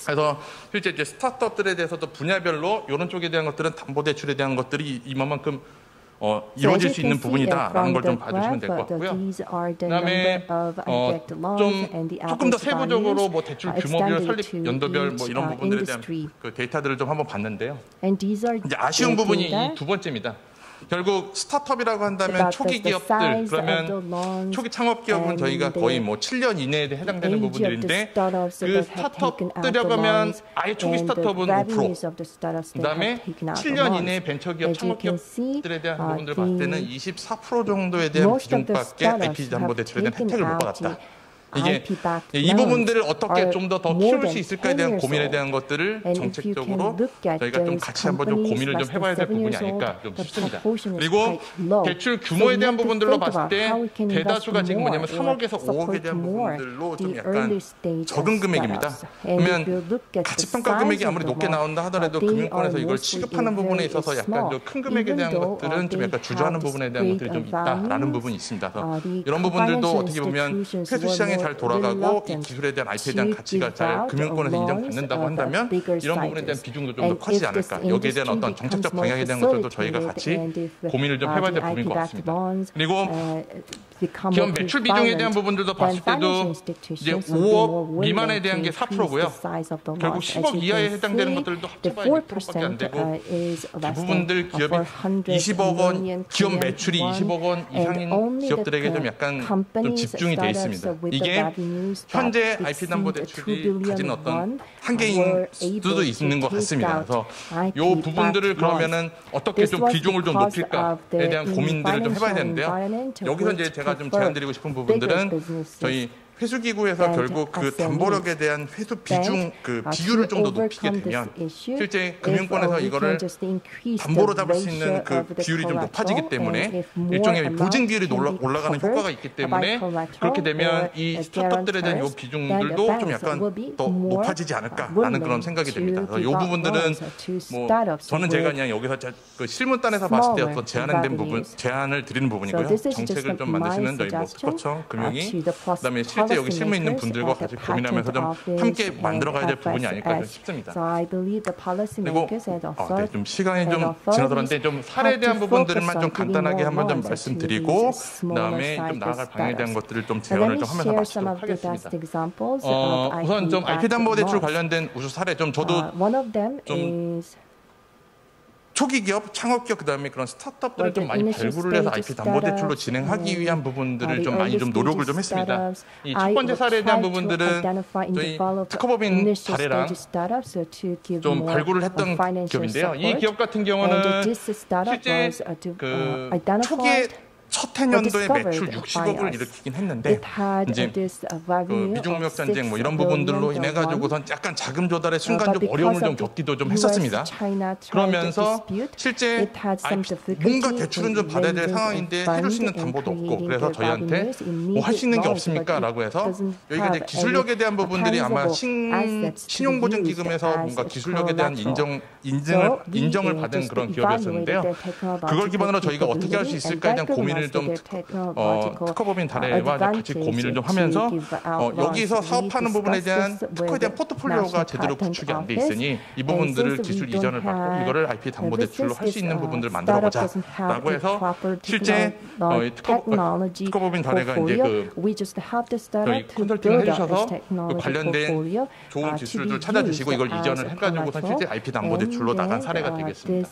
S7: 그래서 실제 이제 스타트업들에 대해서도 분야별로 이런 쪽에 대한 것들은 담보 대출에 대한 것들이 이만큼 이루어질 수 있는 부분이다라는 걸 좀 봐주시면 될 것 같고요. 그다음에 조금 더 세부적으로 뭐 대출 규모별, 설립 연도별 뭐 이런 부분들에 대한 그 데이터들을 좀 한번 봤는데요. 이제 아쉬운 부분이 이 두 번째입니다. 결국 스타트업이라고 한다면 초기 기업들 그러면 초기 창업 기업은 저희가 거의 뭐 7년 이내에 해당되는 부분들인데 그 스타트업들이라고 하면 아예 초기 스타트업은 5%, 그다음에 7년 이내 벤처기업 창업 기업들에 대한 부분들을 봤을 때는 24% 정도에 대한 비중밖에 IP 담보 대출에 대한 혜택을 못 받았다. 이게 이 부분들을 어떻게 좀 더 키울 수 있을까에 대한 고민에 대한 것들을 정책적으로 저희가 좀 같이 한번 좀 고민을 좀 해봐야 될 부분이 아닐까 좀 싶습니다. 그리고 대출 규모에 대한 부분들로 봤을 때 대다수가 지금 뭐냐면 3억에서 5억에 대한 부분들로 좀 약간 적은 금액입니다. 그러면 가치평가 금액이 아무리 높게 나온다 하더라도 금융권에서 이걸 취급하는 부분에 있어서 약간 좀 큰 금액에 대한 것들은 좀 약간 주저하는 부분에 대한 것들이 좀 있다라는 부분이 있습니다. 그래서 이런 부분들도 어떻게 보면 회수 시장에 잘 돌아가고 이 기술에 대한 IP에 대한 가치가 잘 금융권에서 인정받는다고 한다면 이런 부분에 대한 비중도 좀 더 커지지 않을까. 여기에 대한 어떤 정책적 방향에 대한 것들도 저희가 같이 고민을 좀 해봐야 될 부분인 것 같습니다. 그리고 기업 매출 비중에 대한 부분들도 봤을 때도 이제 5억 미만에 대한 게 4%고요. 결국 10억 이하에 해당되는 것들도 합쳐봐야 2%밖에 안 되고 대부분들 기업이 20억 원, 기업 매출이 20억 원 이상인 기업들에게 좀 약간 좀 집중이 돼 있습니다. 이게 현재 IP 담보 대출이 가진 어떤 한계인 수도 있는 것 같습니다. 그래서 이 부분들을 그러면은 어떻게 좀 비중을 좀 높일까에 대한 고민들을 좀 해봐야 되는데요. 여기서 이제 제가 좀 제안드리고 싶은 부분들은 저희 회수기구에서 결국 그 담보력에 대한 회수 비중 그 비율을 좀 더 높이게 되면 실제 금융권에서 이거를 담보로 잡을 수 있는 그 비율이 좀 높아지기 때문에 일종의 보증 비율이 올라가는 효과가 있기 때문에 그렇게 되면 이 스타트업들에 대한 이 비중들도 좀 약간 더 높아지지 않을까라는 그런 생각이 듭니다. 그래서 이 부분들은 뭐 저는 제가 그냥 여기서 그 실무단에서 봤을 때 어떤 제한된 부분, 제안을 드리는 부분이고요. 정책을 좀 만드시는 저희 뭐 특허청, 금융위, 그다음에 실제 여기 실무에 있는 분들과 같이 고민하면서 좀 함께 만들어가야 될 부분이 아닐까 싶습니다. 그리고 네, 좀 시간이 좀 지나들었는데 좀 사례에 대한 부분들만 좀 간단하게 한번 좀 말씀드리고 그다음에 좀 나아갈 방향에 대한 것들을 좀 제언을 좀 하면서 마치도록 하겠습니다. 우선 좀 IP 담보 대출 관련된 우수 사례 좀 저도 좀 초기 기업, 창업 기업 그다음에 그런 스타트업들을 좀 많이 발굴을 해서 IP 담보 대출로 진행하기 위한 부분들을 좀 많이 좀 노력을 좀 했습니다. 이 첫 번째 사례에 대한 부분들은 저희 특허법인 사례랑 좀 발굴을 했던 기업인데요. 이 기업 같은 경우는 실제 그 초기에 첫 해년도에 매출 60억을 일으키긴 했는데 이제 그 미중무역 전쟁 뭐 이런 부분들로 인해 가지고선 약간 자금 조달의 순간 좀 어려움을 좀 겪기도 좀 했었습니다. 그러면서 실제 뭔가 대출은 좀 받아야 될 상황인데 해줄 수 있는 담보도 없고 그래서 저희한테 뭐 할 수 있는 게 없습니까라고 해서 여기가 이제 기술력에 대한 부분들이 아마 신용보증기금에서 뭔가 기술력에 대한 인정을 받은 그런 기업이었었는데요. 그걸 기반으로 저희가 어떻게 할 수 있을까에 대한 고민을 좀 특허법인 달해와 같이 고민을 좀 하면서 여기서 사업하는 부분에 대한 특허에 대한 포트폴리오가 제대로 구축이 안 돼 있으니 이 부분들을 기술 이전을 받고 이거를 IP 담보 대출로 할 수 있는 부분들을 만들어 보자라고 해서 실제 특허법인 달해가 이제 저희 컨설팅을 해주셔서 그 관련된 좋은 기술들 찾아주시고 이걸 이전을 해가지고선 실제 IP 담보 대출로 나간 사례가 되겠습니다.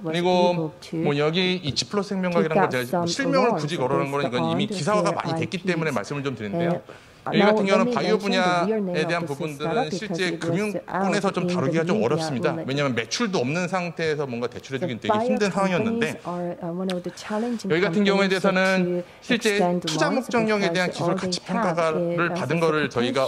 S7: 그리고 뭐 여기 이 G 플러스 생명과학이라는 걸 제가 실명을 굳이 거론한 거는 이건 이미 기사화가 많이 됐기 때문에 말씀을 좀 드리는데요. 이 같은 경우는 바이오 분야에 대한 부분들은 실제 금융권에서 좀 다루기가 좀 어렵습니다. 왜냐하면 매출도 없는 상태에서 뭔가 대출해주기는 되게 힘든 상황이었는데 여기 같은 경우에 대해서는 실제 투자 목적령에 대한 기술 가치 평가를 받은 거를 저희가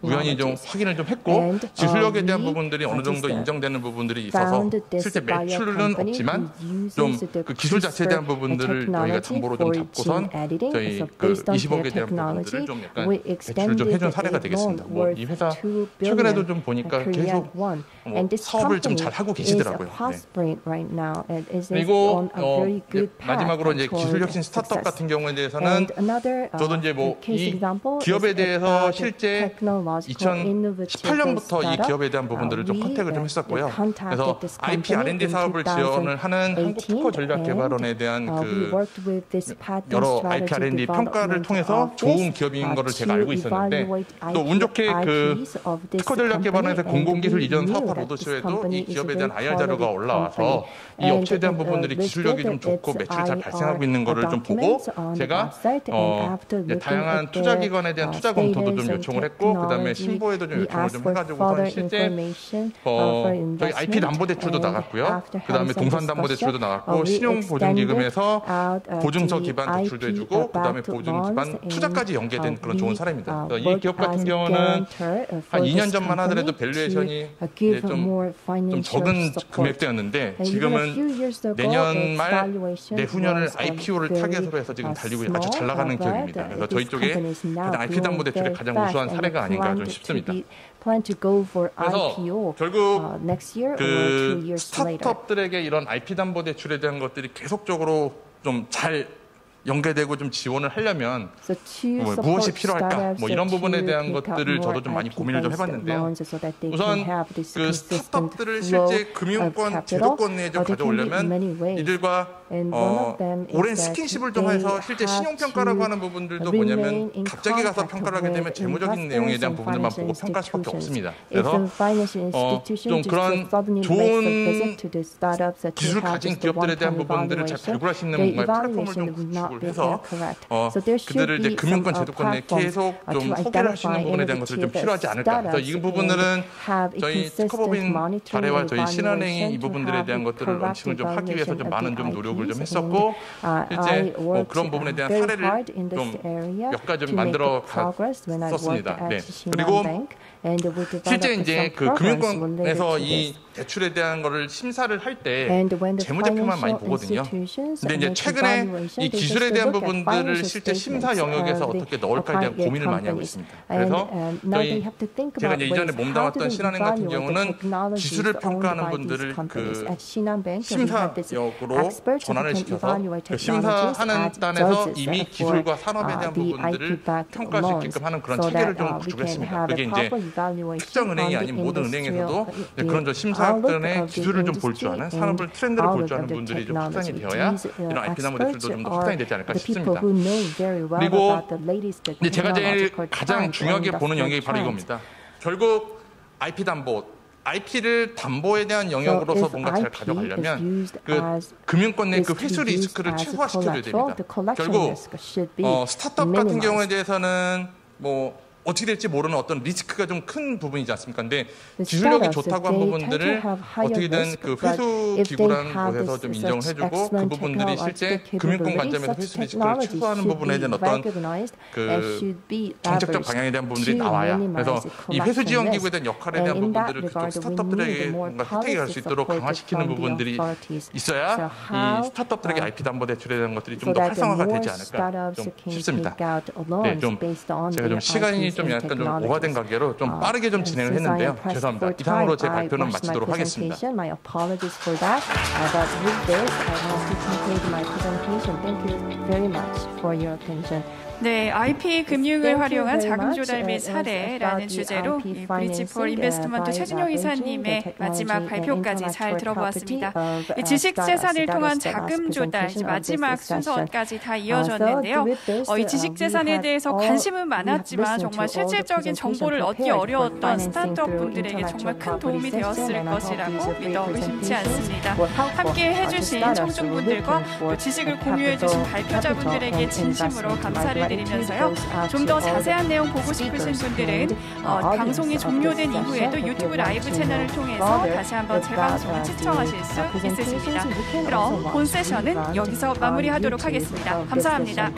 S7: 우연히 좀 확인을 좀 했고 기술력에 대한 부분들이 어느 정도 인정되는 부분들이 있어서 실제 매출은 없지만 좀 그 기술 자체에 대한 부분들을 저희가 담보로 좀 잡고선 저희 그 20억에 대한 부분들을 좀 약간 대출을 좀 해준 사례가 되겠습니다. 뭐 이 회사 최근에도 좀 보니까 계속 사업을 좀 잘 하고 계시더라고요. 네. 그리고 마지막으로 이제 기술혁신 스타트업 같은 경우에 대해서는 저도 이제 뭐 이 기업에 대해서 실제 2018년부터 이 기업에 대한 부분들을 좀 컨택을 좀 했었고요. 그래서 IP R&D 사업을 지원을 하는 한국특허전략개발원에 대한 그 여러 IP R&D 평가를 통해서 좋은 기업인 거를 제가 알고 있었는데 또 운 좋게 그 특허전략개발원에서 공공기술 이전 사업화 로드쇼에도 이 기업에 대한 IR 자료가 올라와서 이 업체에 대한 부분들이 기술력이 좀 좋고 매출이 잘 발생하고 있는 거를 좀 보고 제가 다양한 투자기관에 대한 투자 검토도 좀 요청을 했고 그다음에 신보에도 좀 요청을 좀 해가지고선 실제 저희 IP 담보대출도 나갔고요. 그다음에 동산담보대출도 나갔고 신용보증기금에서 보증서 기반 대출도 해주고 그다음에 보증 기반 투자까지 연계된 그런 좋은 사례입니다. 이 기업 같은 경우는 한 2년 전만 하더라도 밸류에이션이 좀 적은 금액대였는데 지금은 내년 말 내후년을 IPO를 타겟으로 해서 지금 달리고 아주 잘 나가는 기업입니다. 그래서 저희 쪽에 IP 담보 대출의 가장 우수한 사례가 아닌가 좀 싶습니다. 그래서 결국 그 스타트업들에게 이런 IP 담보 대출에 대한 것들이 계속적으로 좀 잘 연계되고 좀 지원을 하려면 무엇이 필요할까? 뭐 이런 부분에 대한 것들을 저도 좀 많이 고민을 좀 해봤는데요. 우선 그 스타트업들을 실제 금융권, 제도권 내에 좀 가져오려면 이들과 오랜 스킨십을 좀 해서 실제 신용평가라고 하는 부분들도 뭐냐면 갑자기 가서 평가를 하게 되면 재무적인 내용에 대한 부분들만 보고 평가할 수밖에 없습니다. 그래서 좀 그런 좋은 기술 가진 기업들에 대한 부분들을 잘 발굴할 수 있는 뭔가 플랫폼을 좀 구축을 해서 그들을 이제 금융권 제도권 내에 계속 좀 소개를 할 수 있는 부분에 대한 것들이 좀 필요하지 않을까. 그래서 이 부분들은 저희 특허법인 달해와 저희 신한은행이 이 부분들에 대한 것들을 런칭을 좀 하기 위해서 좀 많은 좀 노력을 좀 했었고 실제 뭐 그런 부분에 대한 사례를 좀 몇 가지 좀 만들어 갔었습니다. 네. 그리고 실제 이제 그 금융권에서 이 대출에 대한 거를 심사를 할 때 재무제표만 많이 보거든요. 근데 이제 최근에 이 기술에 대한 부분들을 실제 심사 영역에서 어떻게 넣을까에 대한 고민을 많이 하고 있습니다. 그래서 제가 이제 이전에 몸담았던 신한은행 같은 경우는 기술을 평가하는 분들을 그 심사역으로 전환을 시켜서 그 심사하는 단에서 이미 기술과 산업에 대한 부분들을 평가할 수 있게끔 하는 그런 체계를 좀 구축했습니다. 그게 이제 특정 은행이 아닌 모든 은행에서도 그런 심사학단의 기술을 좀 볼 줄 아는 산업을 트렌드를 볼 줄 아는 분들이 좀 확산이 되어야 이런 IP 담보 대출도 좀 더 확산이 되지 않을까 싶습니다. 그리고 이제 제가 제일 가장 중요하게 보는 영역이 바로 이겁니다. 결국 IP 담보 IP를 담보에 대한 영역으로서 뭔가 잘 가져가려면 그 금융권 내 그 회수 리스크를 최소화시켜줘야 됩니다. 결국 스타트업 같은 경우에 대해서는 뭐 어떻게 될지 모르는 어떤 리스크가 좀 큰 부분이지 않습니까? 근데 기술력이 좋다고 한 부분들을 어떻게든 그 회수 기구라는 곳에서 좀 인정을 해주고 그 부분들이 실제 금융권 관점에서 회수 리스크를 최소화하는 부분에 대한 어떤 그 정책적 방향에 대한 부분들이 나와야. 그래서 이 회수 지원 기구에 대한 역할에 대한 부분들을 그쪽 스타트업들에게 뭔가 혜택이 갈 수 있도록 강화시키는 부분들이 있어야 이 스타트업들에게 IP 담보 대출에 대한 것들이 좀 더 활성화가 되지 않을까 좀 싶습니다. 네, 좀 제가 좀 시간이 좀 약간 좀 오버된 관계로 좀 빠르게 좀 진행을 했는데요. 죄송합니다. 이상으로 제 발표는 마치도록 하겠습니다.
S4: My apologies for that. But with this, I want to conclude my presentation. Thank you very much for your attention.
S1: 네, IP 금융을 활용한 자금 조달 및 사례라는 주제로 브릿지 폴 인베스트먼트 최진용 이사님의 마지막 발표까지 잘 들어보았습니다. 지식 재산을 통한 자금 조달 마지막 순서까지 다 이어졌는데요. 이 지식 재산에 대해서 관심은 많았지만 정말 실질적인 정보를 얻기 어려웠던 스타트업 분들에게 정말 큰 도움이 되었을 것이라고 믿어 의심치 않습니다. 함께 해주신 청중분들과 또 지식을 공유해주신 발표자분들에게 진심으로 감사를 드리면서요. 좀 더 자세한 내용 보고 싶으신 분들은 방송이 종료된 이후에도 유튜브 라이브 채널을 통해서 다시 한번 재방송을 시청하실 수 있으십니다. 그럼 본 세션은 여기서 마무리하도록 하겠습니다. 감사합니다.